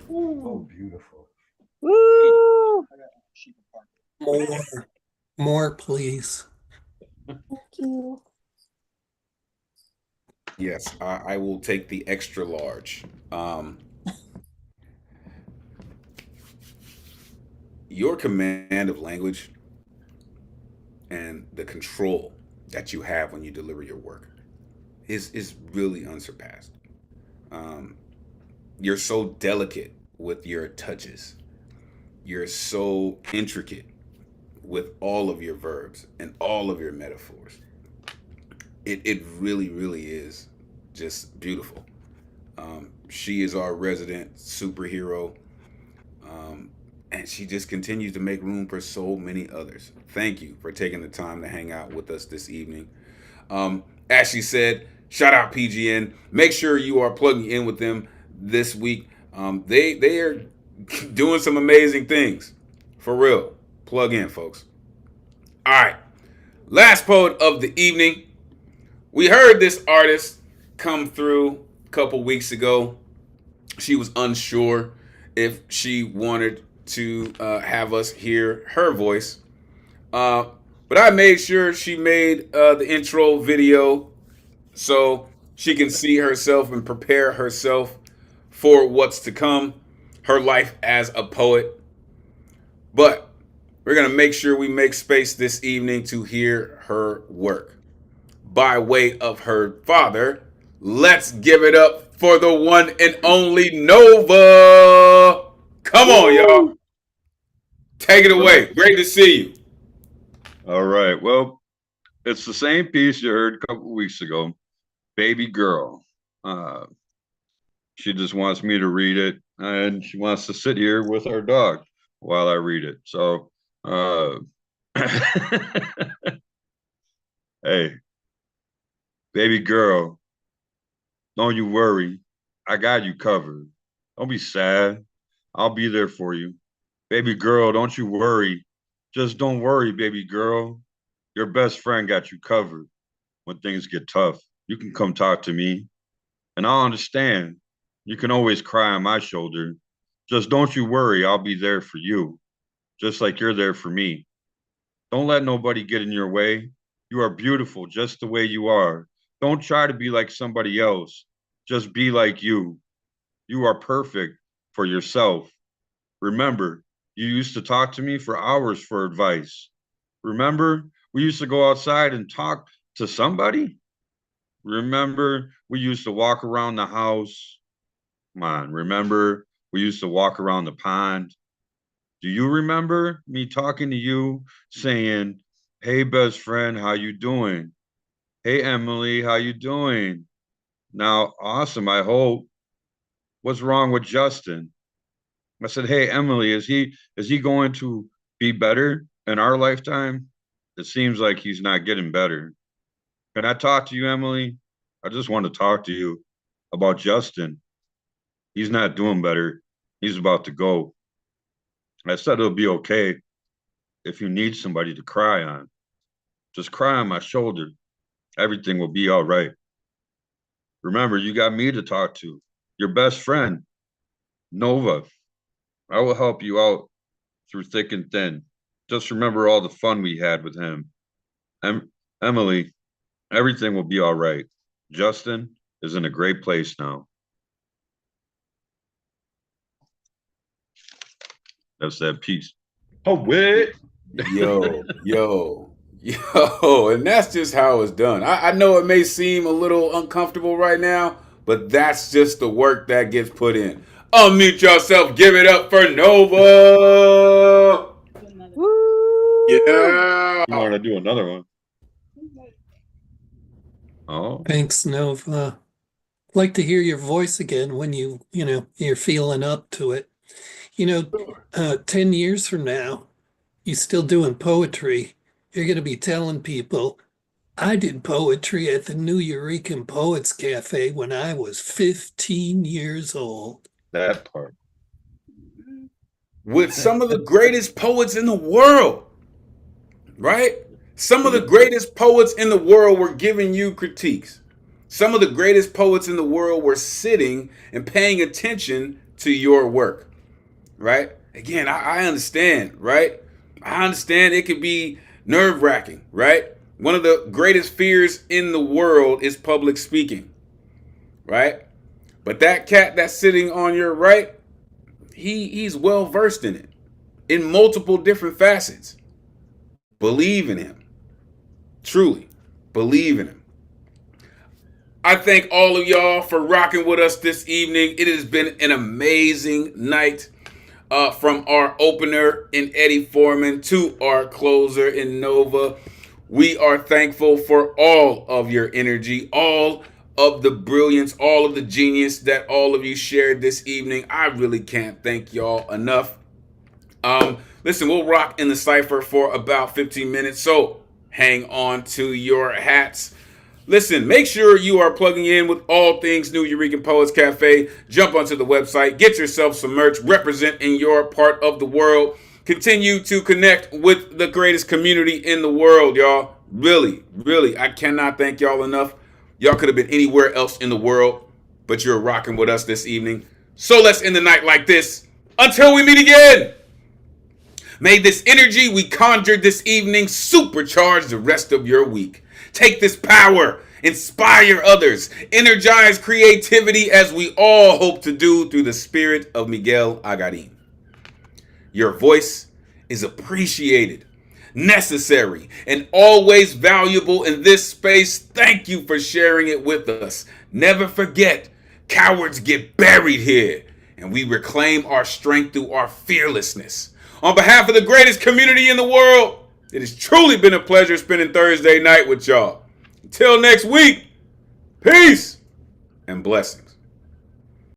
Speaker 11: Oh, beautiful.
Speaker 13: Woo!
Speaker 4: More, please.
Speaker 13: Thank you.
Speaker 1: Yes, I will take the extra large. Your command of language and the control that you have when you deliver your work is really unsurpassed. You're so delicate with your touches. You're so intricate with all of your verbs and all of your metaphors. It really, really is just beautiful. She is our resident superhero, and she just continues to make room for so many others. Thank you for taking the time to hang out with us this evening. As she said, shout out PGN. Make sure you are plugging in with them this week. They are doing some amazing things. For real. Plug in, folks. All right. Last poet of the evening. We heard this artist come through a couple weeks ago. She was unsure if she wanted to have us hear her voice. But I made sure she made the intro video so she can see herself and prepare herself for what's to come, her life as a poet. But we're going to make sure we make space this evening to hear her work. By way of her father, let's give it up for the one and only Nova. Come on, y'all. Take it away. Great to see you.
Speaker 19: All right. Well, it's the same piece you heard a couple weeks ago, Baby Girl. She just wants me to read it, and she wants to sit here with our dog while I read it. So, hey, baby girl, don't you worry. I got you covered. Don't be sad. I'll be there for you. Baby girl, don't you worry. Just don't worry, baby girl. Your best friend got you covered when things get tough. You can come talk to me. And I'll understand. You can always cry on my shoulder. Just don't you worry, I'll be there for you, just like you're there for me. Don't let nobody get in your way. You are beautiful just the way you are. Don't try to be like somebody else. Just be like you. You are perfect for yourself. Remember, you used to talk to me for hours for advice. Remember, we used to go outside and talk to somebody? Remember, we used to walk around the house? Come on, remember, we used to walk around the pond? Do you remember me talking to you saying, "Hey, best friend, how you doing? Hey, Emily, how you doing?" Now, awesome, I hope. What's wrong with Justin? I said, "Hey, Emily, is he going to be better in our lifetime? It seems like he's not getting better. Can I talk to you, Emily? I just want to talk to you about Justin. He's not doing better. He's about to go. I said it'll be okay if you need somebody to cry on. Just cry on my shoulder. Everything will be all right. Remember, you got me to talk to, your best friend, Nova. I will help you out through thick and thin. Just remember all the fun we had with him. Emily, everything will be all right. Justin is in a great place now." That's that piece. Oh, wait.
Speaker 1: Yo, and that's just how it's done. I know it may seem a little uncomfortable right now, but that's just the work that gets put in. Unmute yourself, give it up for Nova.
Speaker 21: Yeah.
Speaker 19: You want to do another one? Oh.
Speaker 4: Thanks, Nova. I'd like to hear your voice again when you're feeling up to it. 10 years from now, you're still doing poetry. You're going to be telling people, "I did poetry at the New Eurekan Poets Cafe when I was 15 years old."
Speaker 19: That part.
Speaker 1: With some of the greatest poets in the world, right? Some of the greatest poets in the world were giving you critiques. Some of the greatest poets in the world were sitting and paying attention to your work, right? Again, I understand, right? I understand it could be nerve-wracking, right? One of the greatest fears in the world is public speaking, right? But that cat that's sitting on your right, he's well versed in it in multiple different facets. Believe in him. Truly, believe in him. I thank all of y'all for rocking with us this evening. It has been an amazing night. From our opener in Eddie Foreman to our closer in Nova. We are thankful for all of your energy, all of the brilliance, all of the genius that all of you shared this evening. I really can't thank y'all enough. Listen, we'll rock in the cypher for about 15 minutes, so hang on to your hats. Listen, make sure you are plugging in with all things New Eurekan Poets Cafe. Jump onto the website, get yourself some merch, represent in your part of the world. Continue to connect with the greatest community in the world, y'all. Really, really, I cannot thank y'all enough. Y'all could have been anywhere else in the world, but you're rocking with us this evening. So let's end the night like this. Until we meet again. May this energy we conjured this evening supercharge the rest of your week. Take this power, inspire others, energize creativity as we all hope to do through the spirit of Miguel Agarin. Your voice is appreciated, necessary, and always valuable in this space. Thank you for sharing it with us. Never forget, cowards get buried here, and we reclaim our strength through our fearlessness. On behalf of the greatest community in the world, it has truly been a pleasure spending Thursday night with y'all. Until next week, peace and blessings.